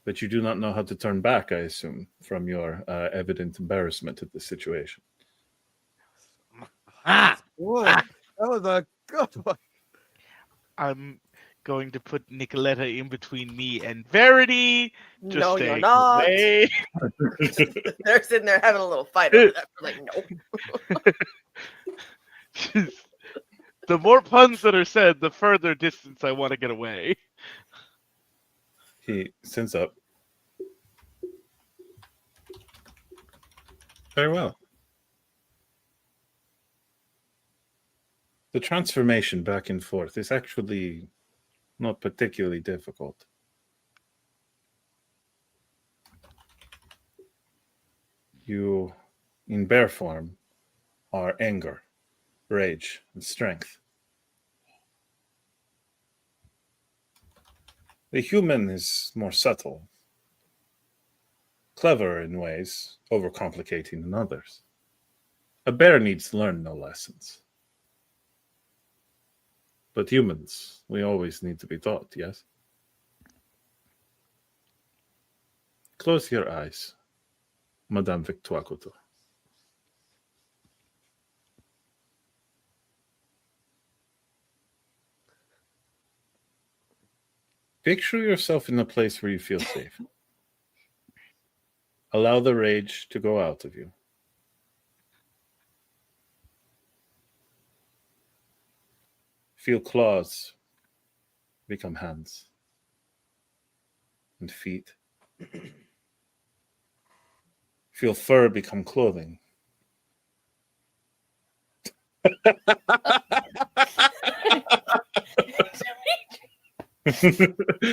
Speaker 1: But you do not know how to turn back, I assume, from your evident embarrassment at the situation.
Speaker 4: What? That was a good one.
Speaker 2: I'm going to put Nikoletta in between me and Verity. Just
Speaker 6: No, you're
Speaker 2: staying
Speaker 6: not.
Speaker 2: away.
Speaker 6: They're sitting there having a little fight over that. Like, nope.
Speaker 2: Just- the more puns that are said, the further distance I want to get away.
Speaker 1: He sends up. Very well. The transformation back and forth is actually not particularly difficult. You, in bear form, are anger, rage, and strength. The human is more subtle, clever in ways, overcomplicating in others. A bear needs to learn no lessons. But humans, we always need to be taught, yes? Close your eyes, Madame Victoire-Couteau. Picture yourself in a place where you feel safe. Allow the rage to go out of you. Feel claws become hands and feet. Feel fur become clothing.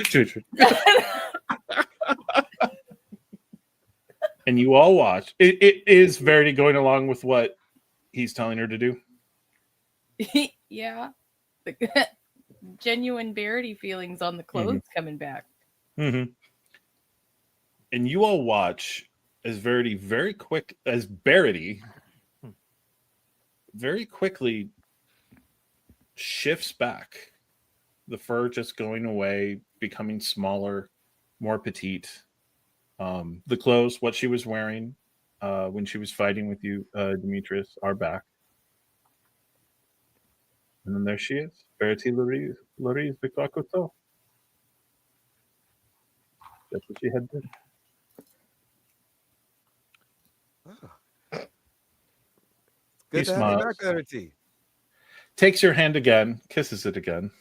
Speaker 1: True. And you all watch. It is Verity going along with what he's telling her to do.
Speaker 5: Yeah. The genuine Verity feelings on the clothes coming back.
Speaker 1: Mm-hmm. And you all watch as Verity very quickly shifts back. The fur just going away, becoming smaller, more petite. The clothes, what she was wearing when she was fighting with you, Demetrius, are back. And then there she is, Verity Laurys Victoire-Couteau. That's what she had done.
Speaker 4: Good
Speaker 1: He
Speaker 4: to have you
Speaker 1: smiles.
Speaker 4: back, Verity.
Speaker 1: Takes your hand again, kisses it again.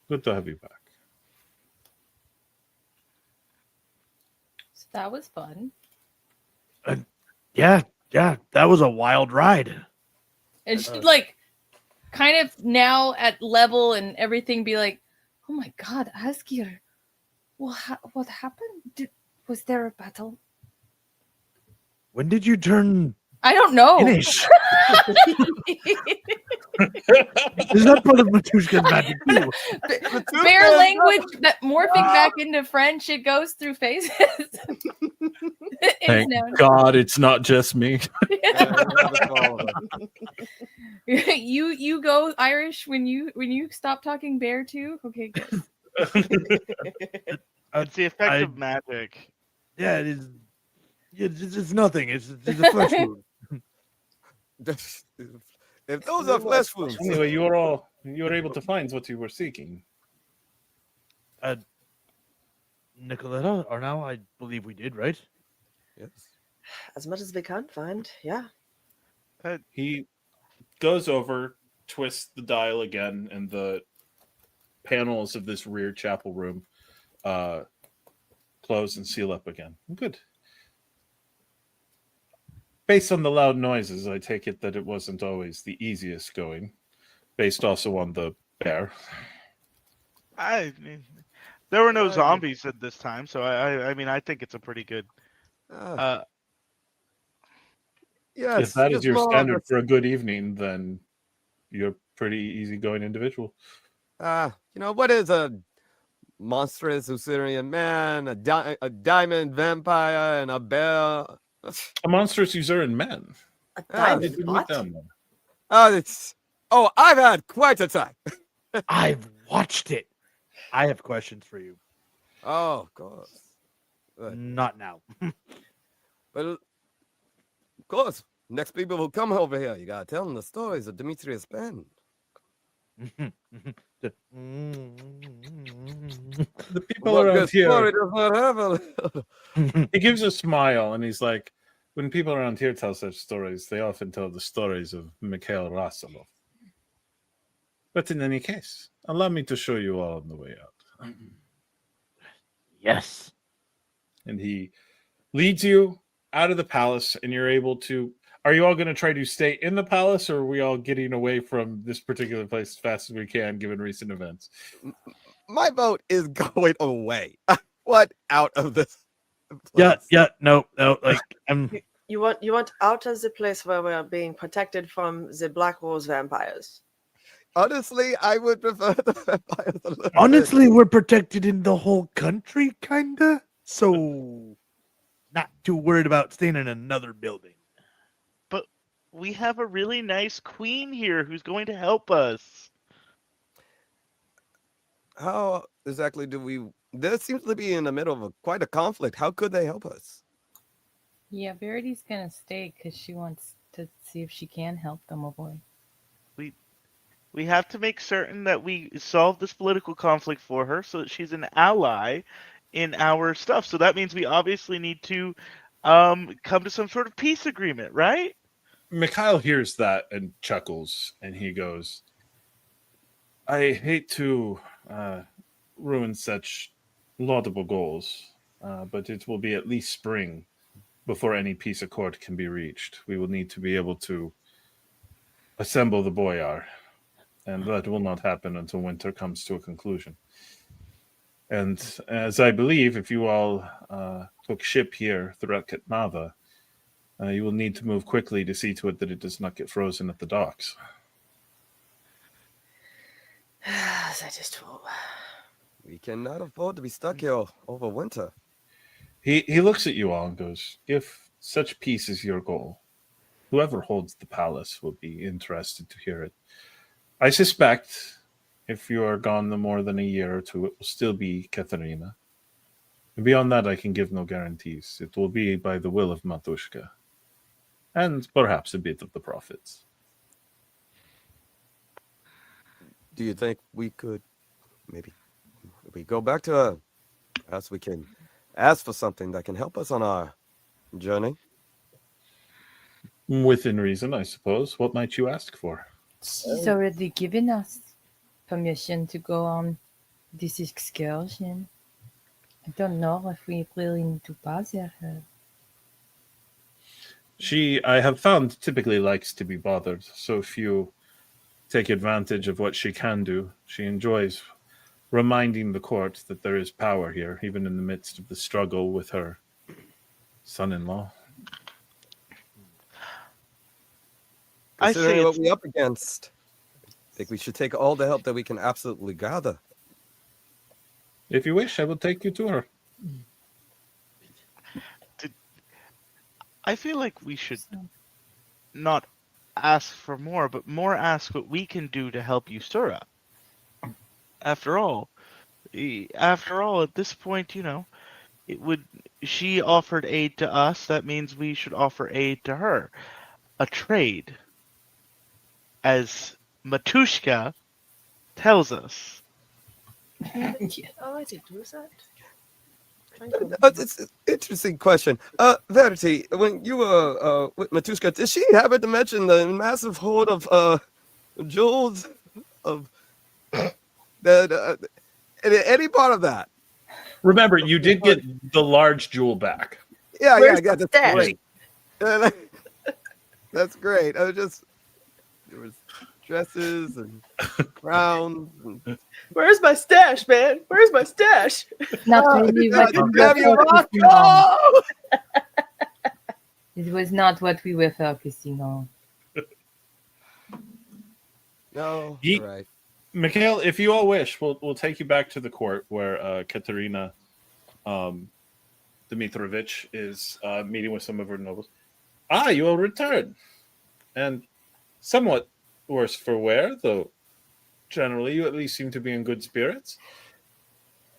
Speaker 1: Good to have you back.
Speaker 5: So that was fun.
Speaker 3: yeah, that was a wild ride.
Speaker 5: And she'd like kind of now at level and everything be like, oh my God, Asgeir, what happened? Was there a battle?
Speaker 3: When did you turn
Speaker 5: I don't know.
Speaker 3: Finnish? Is that part of Matushka's magic too?
Speaker 5: Bear language that morphing back into French, it goes through phases.
Speaker 1: Thank God it's not just me.
Speaker 5: You go Irish when you stop talking bear too? Okay, good.
Speaker 2: It's the effect of magic.
Speaker 3: Yeah, it is. It's nothing. It's a flesh wound.
Speaker 4: If those are flesh wounds.
Speaker 1: Anyway, you were able to find what you were seeking.
Speaker 3: Nikoletta, Arnau, I believe we did, right?
Speaker 4: Yes.
Speaker 6: As much as we can find, yeah.
Speaker 1: He goes over, twists the dial again, and the panels of this rear chapel room close and seal up again. Good. based on the loud noises, I take it that it wasn't always the easiest going, based also on the bear.
Speaker 2: There were no zombies at this time, so I mean, I think it's a pretty good.
Speaker 4: Yes.
Speaker 1: If that is
Speaker 4: just
Speaker 1: your
Speaker 4: more
Speaker 1: standard
Speaker 4: of
Speaker 1: for a good evening, then you're a pretty easygoing individual.
Speaker 4: what is a monstrous Usurian man, a diamond vampire, and a bear?
Speaker 1: A monstrous Usuran man.
Speaker 6: A
Speaker 1: How did
Speaker 6: diamond
Speaker 1: you meet
Speaker 6: what?
Speaker 1: them?
Speaker 4: I've had quite a time.
Speaker 3: I've watched it. I have questions for you.
Speaker 4: Oh, of course.
Speaker 3: Not now.
Speaker 4: But of course, next people will come over here. You gotta tell them the stories of Demetrius Penn.
Speaker 1: The people around here.
Speaker 4: Story does not have a...
Speaker 1: He gives a smile and he's like, when people around here tell such stories, they often tell the stories of Mikhail Rasalov. But in any case, allow me to show you all on the way out.
Speaker 3: Yes.
Speaker 1: And he leads you out of the palace, and you're able to... Are you all going to try to stay in the palace, or are we all getting away from this particular place as fast as we can, given recent events?
Speaker 4: My vote is going away. What out of this place?
Speaker 3: Yeah, no, like
Speaker 6: You want out of the place where we are being protected from the Black Rose vampires.
Speaker 4: Honestly, I would prefer the vampires a little
Speaker 3: honestly, we're protected in the whole country, kinda. So not too worried about staying in another building.
Speaker 2: But we have a really nice queen here who's going to help us.
Speaker 4: How exactly do we... This seems to be in the middle of quite a conflict. How could they help us?
Speaker 5: Yeah, Verity's gonna stay because she wants to see if she can help them avoid.
Speaker 2: We have to make certain that we solve this political conflict for her so that she's an ally in our stuff. So that means we obviously need to come to some sort of peace agreement, right?
Speaker 1: Mikhail hears that and chuckles, and he goes, I hate to ruin such laudable goals, but it will be at least spring before any peace accord can be reached. We will need to be able to assemble the boyar, and that will not happen until winter comes to a conclusion. And as I believe, if you all took ship here throughout Katmava, you will need to move quickly to see to it that it does not get frozen at the docks.
Speaker 6: That is true.
Speaker 4: We cannot afford to be stuck here over winter.
Speaker 1: He looks at you all and goes, if such peace is your goal, whoever holds the palace will be interested to hear it. I suspect if you are gone no more than a year or two, it will still be Katharina. And beyond that, I can give no guarantees. It will be by the will of Matushka. And perhaps a bit of the prophets.
Speaker 4: Do you think we could maybe we go back to her? Perhaps we can ask for something that can help us on our journey?
Speaker 1: Within reason, I suppose. What might you ask for?
Speaker 5: She's already given us permission to go on this excursion. I don't know if we really need to bother her.
Speaker 1: She, I have found, typically likes to be bothered, so if you take advantage of what she can do, she enjoys reminding the court that there is power here, even in the midst of the struggle with her son-in-law.
Speaker 4: Considering what we're up against, I think we should take all the help that we can absolutely gather.
Speaker 1: If you wish, I will take you to her.
Speaker 2: I feel like we should not ask for more, but more ask what we can do to help Usura. After all, at this point, she offered aid to us. That means we should offer aid to her. A trade, as Matushka tells us.
Speaker 6: Oh, I did do that.
Speaker 4: It's an interesting question. Verity, when you were with Matushka, did she happen to mention the massive hoard of jewels of that? Any part of that?
Speaker 1: Remember, you did get the large jewel back.
Speaker 4: Yeah,
Speaker 6: Where's
Speaker 4: yeah,
Speaker 6: the
Speaker 4: that's
Speaker 6: stash?
Speaker 4: great. That's great. There was dresses and crowns. And,
Speaker 6: Where's my stash, man? Where's my stash?
Speaker 7: Not
Speaker 4: oh,
Speaker 7: really
Speaker 4: you
Speaker 7: what
Speaker 4: got-
Speaker 7: we
Speaker 4: you
Speaker 7: were
Speaker 4: got your
Speaker 7: focusing on.
Speaker 4: Roscoe!
Speaker 7: It was not what we were focusing on.
Speaker 4: No,
Speaker 1: Ye-
Speaker 4: you're right.
Speaker 1: Mikhail, if you all wish, we'll take you back to the court where Katerina Dmitrovich is meeting with some of her nobles. Ah, you all returned. And somewhat worse for wear, though generally you at least seem to be in good spirits.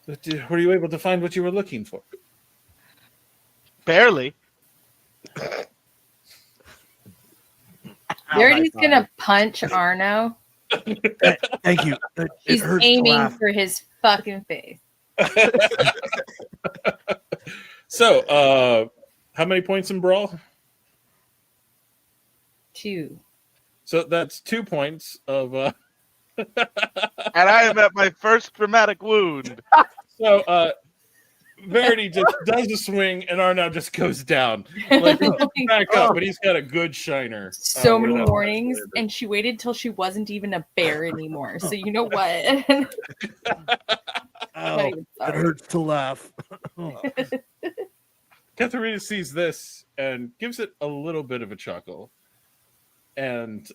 Speaker 1: But, were you able to find what you were looking for?
Speaker 2: Barely.
Speaker 7: Verity's gonna punch Arnau.
Speaker 3: Thank you. It
Speaker 5: He's
Speaker 3: hurts to
Speaker 5: aiming
Speaker 3: laugh.
Speaker 5: for his fucking face.
Speaker 1: So, how many points in Brawl?
Speaker 5: 2.
Speaker 1: So that's 2 points of...
Speaker 2: And I am at my first traumatic wound.
Speaker 1: So, Verity just does a swing, and Arnau just goes down. Like, back up, but he's got a good shiner.
Speaker 5: So many
Speaker 1: without-
Speaker 5: warnings, and she waited till she wasn't even a bear anymore. So you know what?
Speaker 3: Oh,
Speaker 5: Not even
Speaker 3: it
Speaker 5: sorry.
Speaker 3: hurts to laugh.
Speaker 1: Katharina sees this and gives it a little bit of a chuckle. And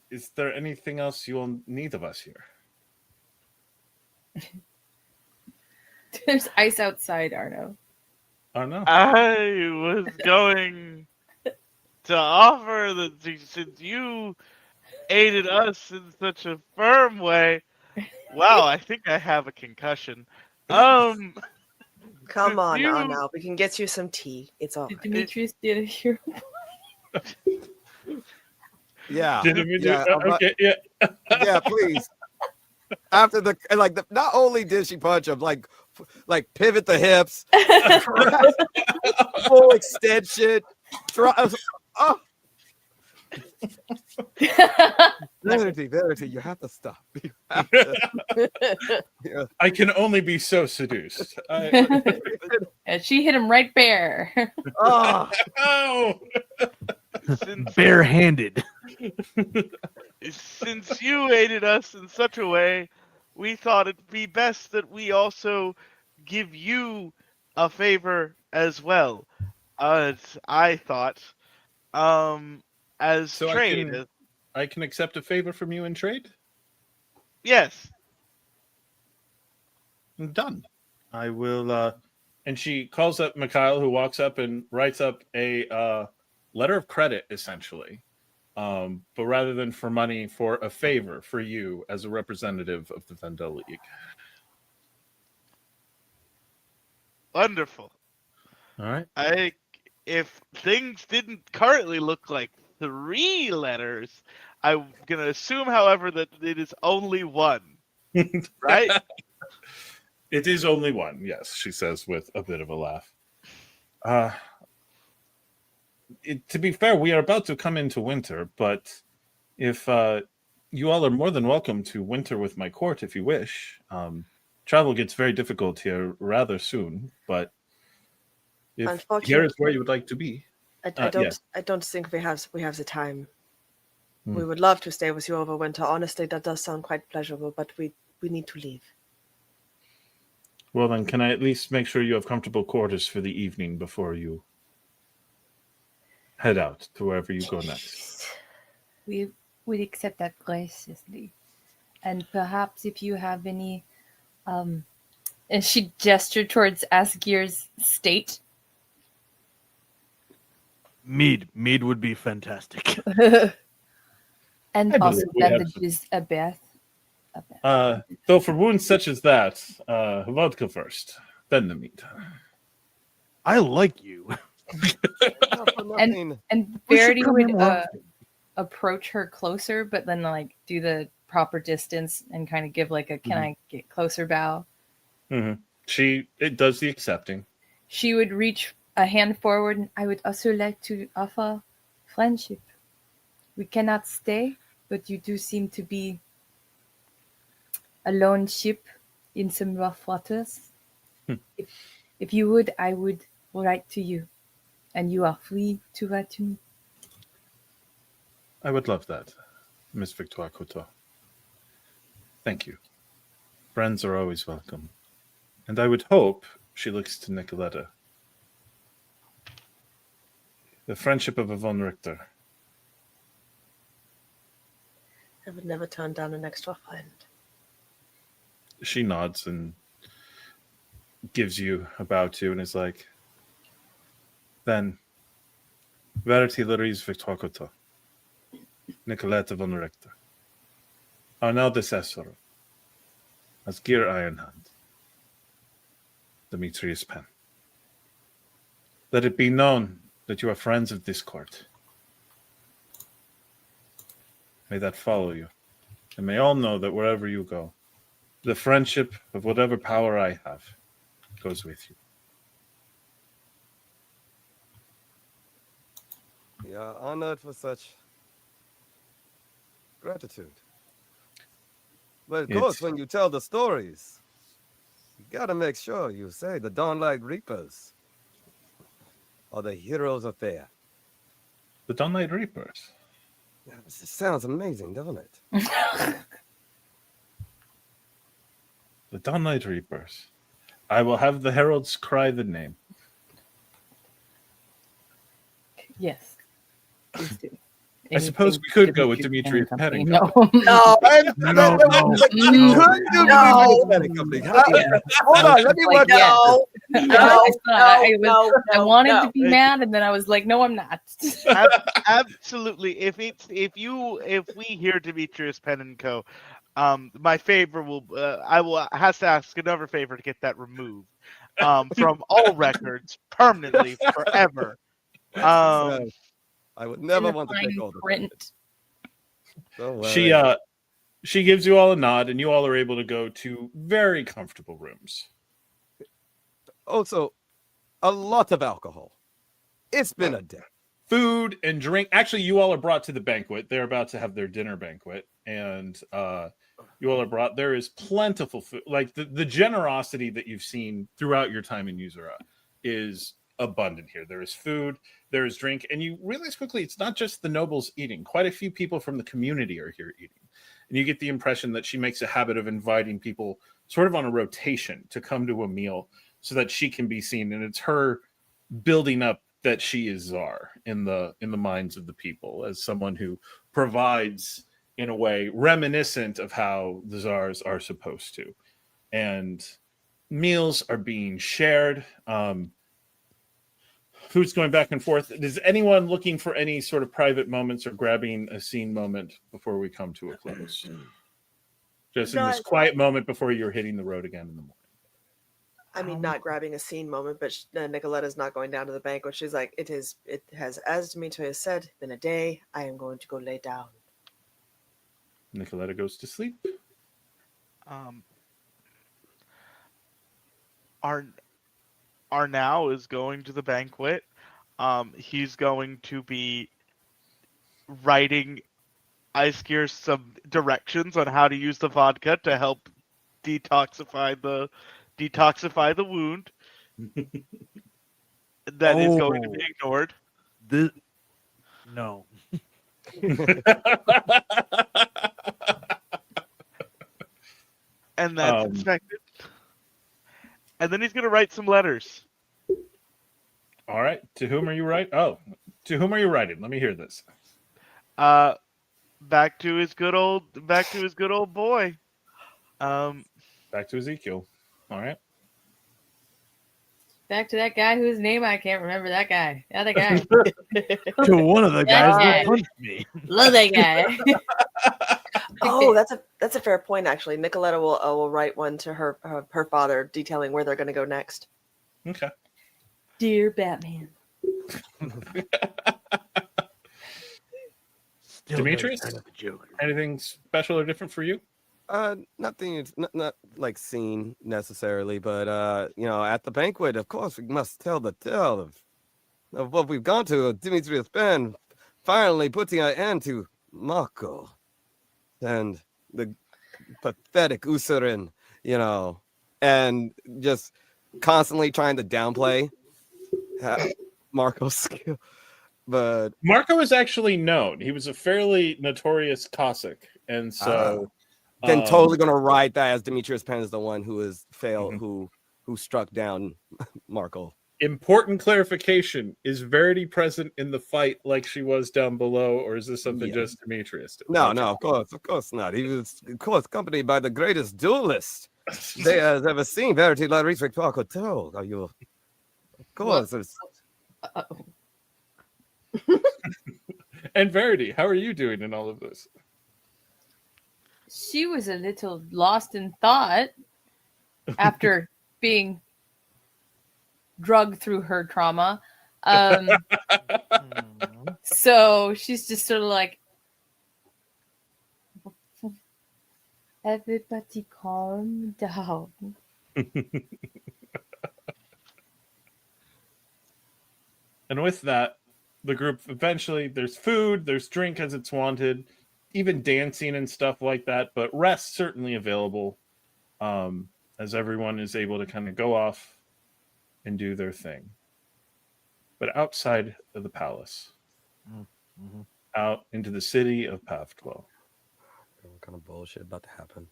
Speaker 1: is there anything else you'll need of us here?
Speaker 5: There's ice outside, Arnau.
Speaker 1: Arnau?
Speaker 2: I was going to offer that since you aided us in such a firm way. Wow, I think I have a concussion.
Speaker 6: Come on,
Speaker 2: You-
Speaker 6: Arnau. We can get you some tea. It's all
Speaker 5: Did
Speaker 6: right.
Speaker 5: Demetrius did a hero?
Speaker 4: Yeah.
Speaker 1: Did we do?
Speaker 4: Yeah,
Speaker 1: Okay, yeah.
Speaker 4: Yeah, please. After not only did she punch him, like pivot the hips, full extension. Oh, Verity, you have to stop. You have to- yeah.
Speaker 1: I can only be so seduced.
Speaker 5: And she hit him right bare.
Speaker 4: Oh,
Speaker 1: Oh!
Speaker 2: Since,
Speaker 3: Barehanded.
Speaker 2: since you aided us in such a way, we thought it'd be best that we also give you a favor as well. I thought, as
Speaker 1: So
Speaker 2: trade.
Speaker 1: I can accept a favor from you in trade?
Speaker 2: Yes.
Speaker 1: Done. I will. And she calls up Mikhail, who walks up and writes up a letter of credit, essentially. But rather than for money, for a favor for you as a representative of the Vendel League.
Speaker 2: Wonderful.
Speaker 1: All right.
Speaker 2: If things didn't currently look like 3 letters, I'm gonna assume, however, that it is only 1. Right?
Speaker 1: It is only one, yes, she says with a bit of a laugh. To be fair, we are about to come into winter, but if you all are more than welcome to winter with my court if you wish. Travel gets very difficult here rather soon, but if here is
Speaker 6: Unfortunately-
Speaker 1: where you would like to be.
Speaker 6: I don't think we have the time. We would love to stay with you over winter. Honestly, that does sound quite pleasurable, but we need to leave.
Speaker 1: Well, then, can I at least make sure you have comfortable quarters for the evening before you head out to wherever you go next?
Speaker 5: We would accept that graciously. And perhaps if you have any, and she gestured towards Asgeir's state.
Speaker 3: Mead would be fantastic.
Speaker 5: And
Speaker 1: I
Speaker 5: also
Speaker 1: believe we have
Speaker 5: bandages a bath.
Speaker 1: Though for wounds such as that, vodka first, then the meat.
Speaker 3: I like you.
Speaker 5: And
Speaker 3: We should
Speaker 5: Verity
Speaker 3: come here
Speaker 5: would
Speaker 3: more often.
Speaker 5: approach her closer, but then like do the proper distance and kind of give like a "Can I get closer?" bow.
Speaker 1: Mm-hmm. It does the accepting.
Speaker 5: She would reach a hand forward, and I would also like to offer friendship. We cannot stay, but you do seem to be a lone ship in some rough waters. If you would, I would write to you.
Speaker 7: And you are free to write to me.
Speaker 1: I would love that, Miss Victoire-Couteau. Thank you. Friends are always welcome. And I would hope, she looks to Nikoletta, the friendship of a von Richter.
Speaker 6: I would never turn down an extra friend.
Speaker 1: She nods and gives you a bow to and is like, then, Verity, Laurys, Victoire-Couteau, Nikoletta von Richter, Arnau Cecero, Asgeir Ironhand, Demetrius Penn. Let it be known that you are friends of this court. May that follow you, and may all know that wherever you go, the friendship of whatever power I have goes with you.
Speaker 4: We are honored for such gratitude. But of course, when you tell the stories, you gotta make sure you say the Dawnlight Reapers are the heroes of Thea.
Speaker 1: The Dawnlight Reapers.
Speaker 4: Yeah, this sounds amazing, doesn't it?
Speaker 1: The Dawnlight Reapers. I will have the heralds cry the name.
Speaker 7: Yes. Please do.
Speaker 1: I suppose we could go with Demetrius Penn.
Speaker 7: No.
Speaker 6: No,
Speaker 3: No.
Speaker 4: Hold on, let me work out.
Speaker 7: I wanted to be mad, and then I was like, "No, I'm not."
Speaker 2: Absolutely. If we hear Demetrius Penn and Co., my favor will has to ask another favor to get that removed from all records permanently forever.
Speaker 4: I would never want to take all the
Speaker 7: print.
Speaker 1: She gives you all a nod, and you all are able to go to very comfortable rooms.
Speaker 4: Also, a lot of alcohol. It's been a day.
Speaker 1: Food and drink. Actually, you all are brought to the banquet. They're about to have their dinner banquet, and you all are brought. There is plentiful food. Like the generosity that you've seen throughout your time in Usura is abundant here. There is food, there is drink, and you realize quickly it's not just the nobles eating. Quite a few people from the community are here eating. And you get the impression that she makes a habit of inviting people sort of on a rotation to come to a meal so that she can be seen. And it's her building up that she is czar in the minds of the people as someone who provides in a way reminiscent of how the czars are supposed to. And meals are being shared. Food's going back and forth. Is anyone looking for any sort of private moments or grabbing a scene moment before we come to a close? Just in this quiet moment before you're hitting the road again in the morning.
Speaker 6: I mean, not grabbing a scene moment, but Nikoletta's not going down to the banquet. She's like, it has, as Demetrius said, been a day. I am going to go lay down.
Speaker 1: Nikoletta goes to sleep.
Speaker 2: Arnau is going to the banquet. He's going to be writing Asgeir some directions on how to use the vodka to help detoxify the wound. That is going to be ignored.
Speaker 3: No.
Speaker 2: And that's expected. And then he's going to write some letters.
Speaker 1: All right. To whom are you writing? Oh, to whom are you writing? Let me hear this.
Speaker 2: Back to his good old boy.
Speaker 1: Back to Ezekiel. All right.
Speaker 7: Back to that guy whose name I can't remember. That guy. The other guy.
Speaker 3: To one of the guys that punched me.
Speaker 7: Love that guy.
Speaker 6: Oh, that's a fair point. Actually, Nikoletta will write one to her father, detailing where they're going to go next.
Speaker 1: Okay.
Speaker 7: Dear Batman.
Speaker 1: Demetrius, anything special or different for you?
Speaker 4: Nothing. Not like scene necessarily, but at the banquet, of course, we must tell the tale of what we've gone to. Demetrius Penn finally putting an end to Marco and the pathetic Usurin, and just constantly trying to downplay Marco's skill. But
Speaker 1: Marco is actually known. He was a fairly notorious Cossack, and so
Speaker 4: then totally gonna write that as Demetrius Penn is the one who is failed,
Speaker 1: Mhm.
Speaker 4: who struck down Marco.
Speaker 1: Important clarification: is Verity present in the fight like she was down below, or is this something
Speaker 4: Yeah.
Speaker 1: just Demetrius did?
Speaker 4: No,
Speaker 1: Okay.
Speaker 4: no, of course not. He was, of course, accompanied by the greatest duelist Thea has ever seen, Verity, Laurys, Victoire-Couteau. Are you? Of course.
Speaker 8: Uh-oh.
Speaker 1: And Verity, how are you doing in all of this?
Speaker 5: She was a little lost in thought after being drugged through her trauma. So she's just sort of like, everybody calm down.
Speaker 1: And with that, the group eventually, there's food, there's drink as it's wanted, even dancing and stuff like that, but rest certainly available, as everyone is able to kind of go off and do their thing. But outside of the palace, out into the city of Pavtlo,
Speaker 4: What kind of bullshit about to happen?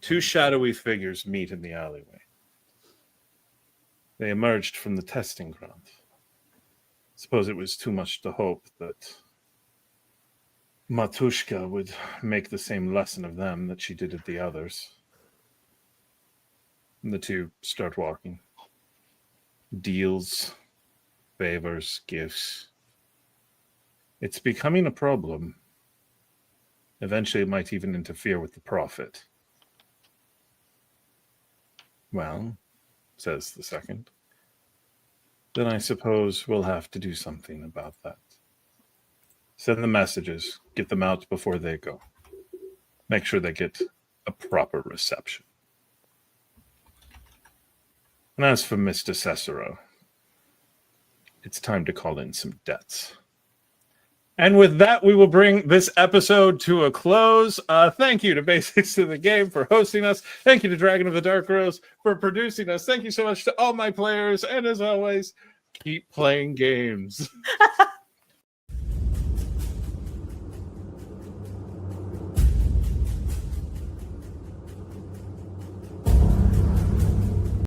Speaker 1: two shadowy figures meet in the alleyway. They emerged from the testing ground. Suppose it was too much to hope that Matushka would make the same lesson of them that she did at the others. And the two start walking. Deals, favors, gifts. It's becoming a problem. Eventually, it might even interfere with the profit. Well, says the second, then I suppose we'll have to do something about that. Send the messages, get them out before they go. Make sure they get a proper reception. And as for Mr. Cecero, it's time to call in some debts. And with that, we will bring this episode to a close. Thank you to Basics of the Game for hosting us. Thank you to Dragon of the Dark Rose for producing us. Thank you so much to all my players. And as always, keep playing games.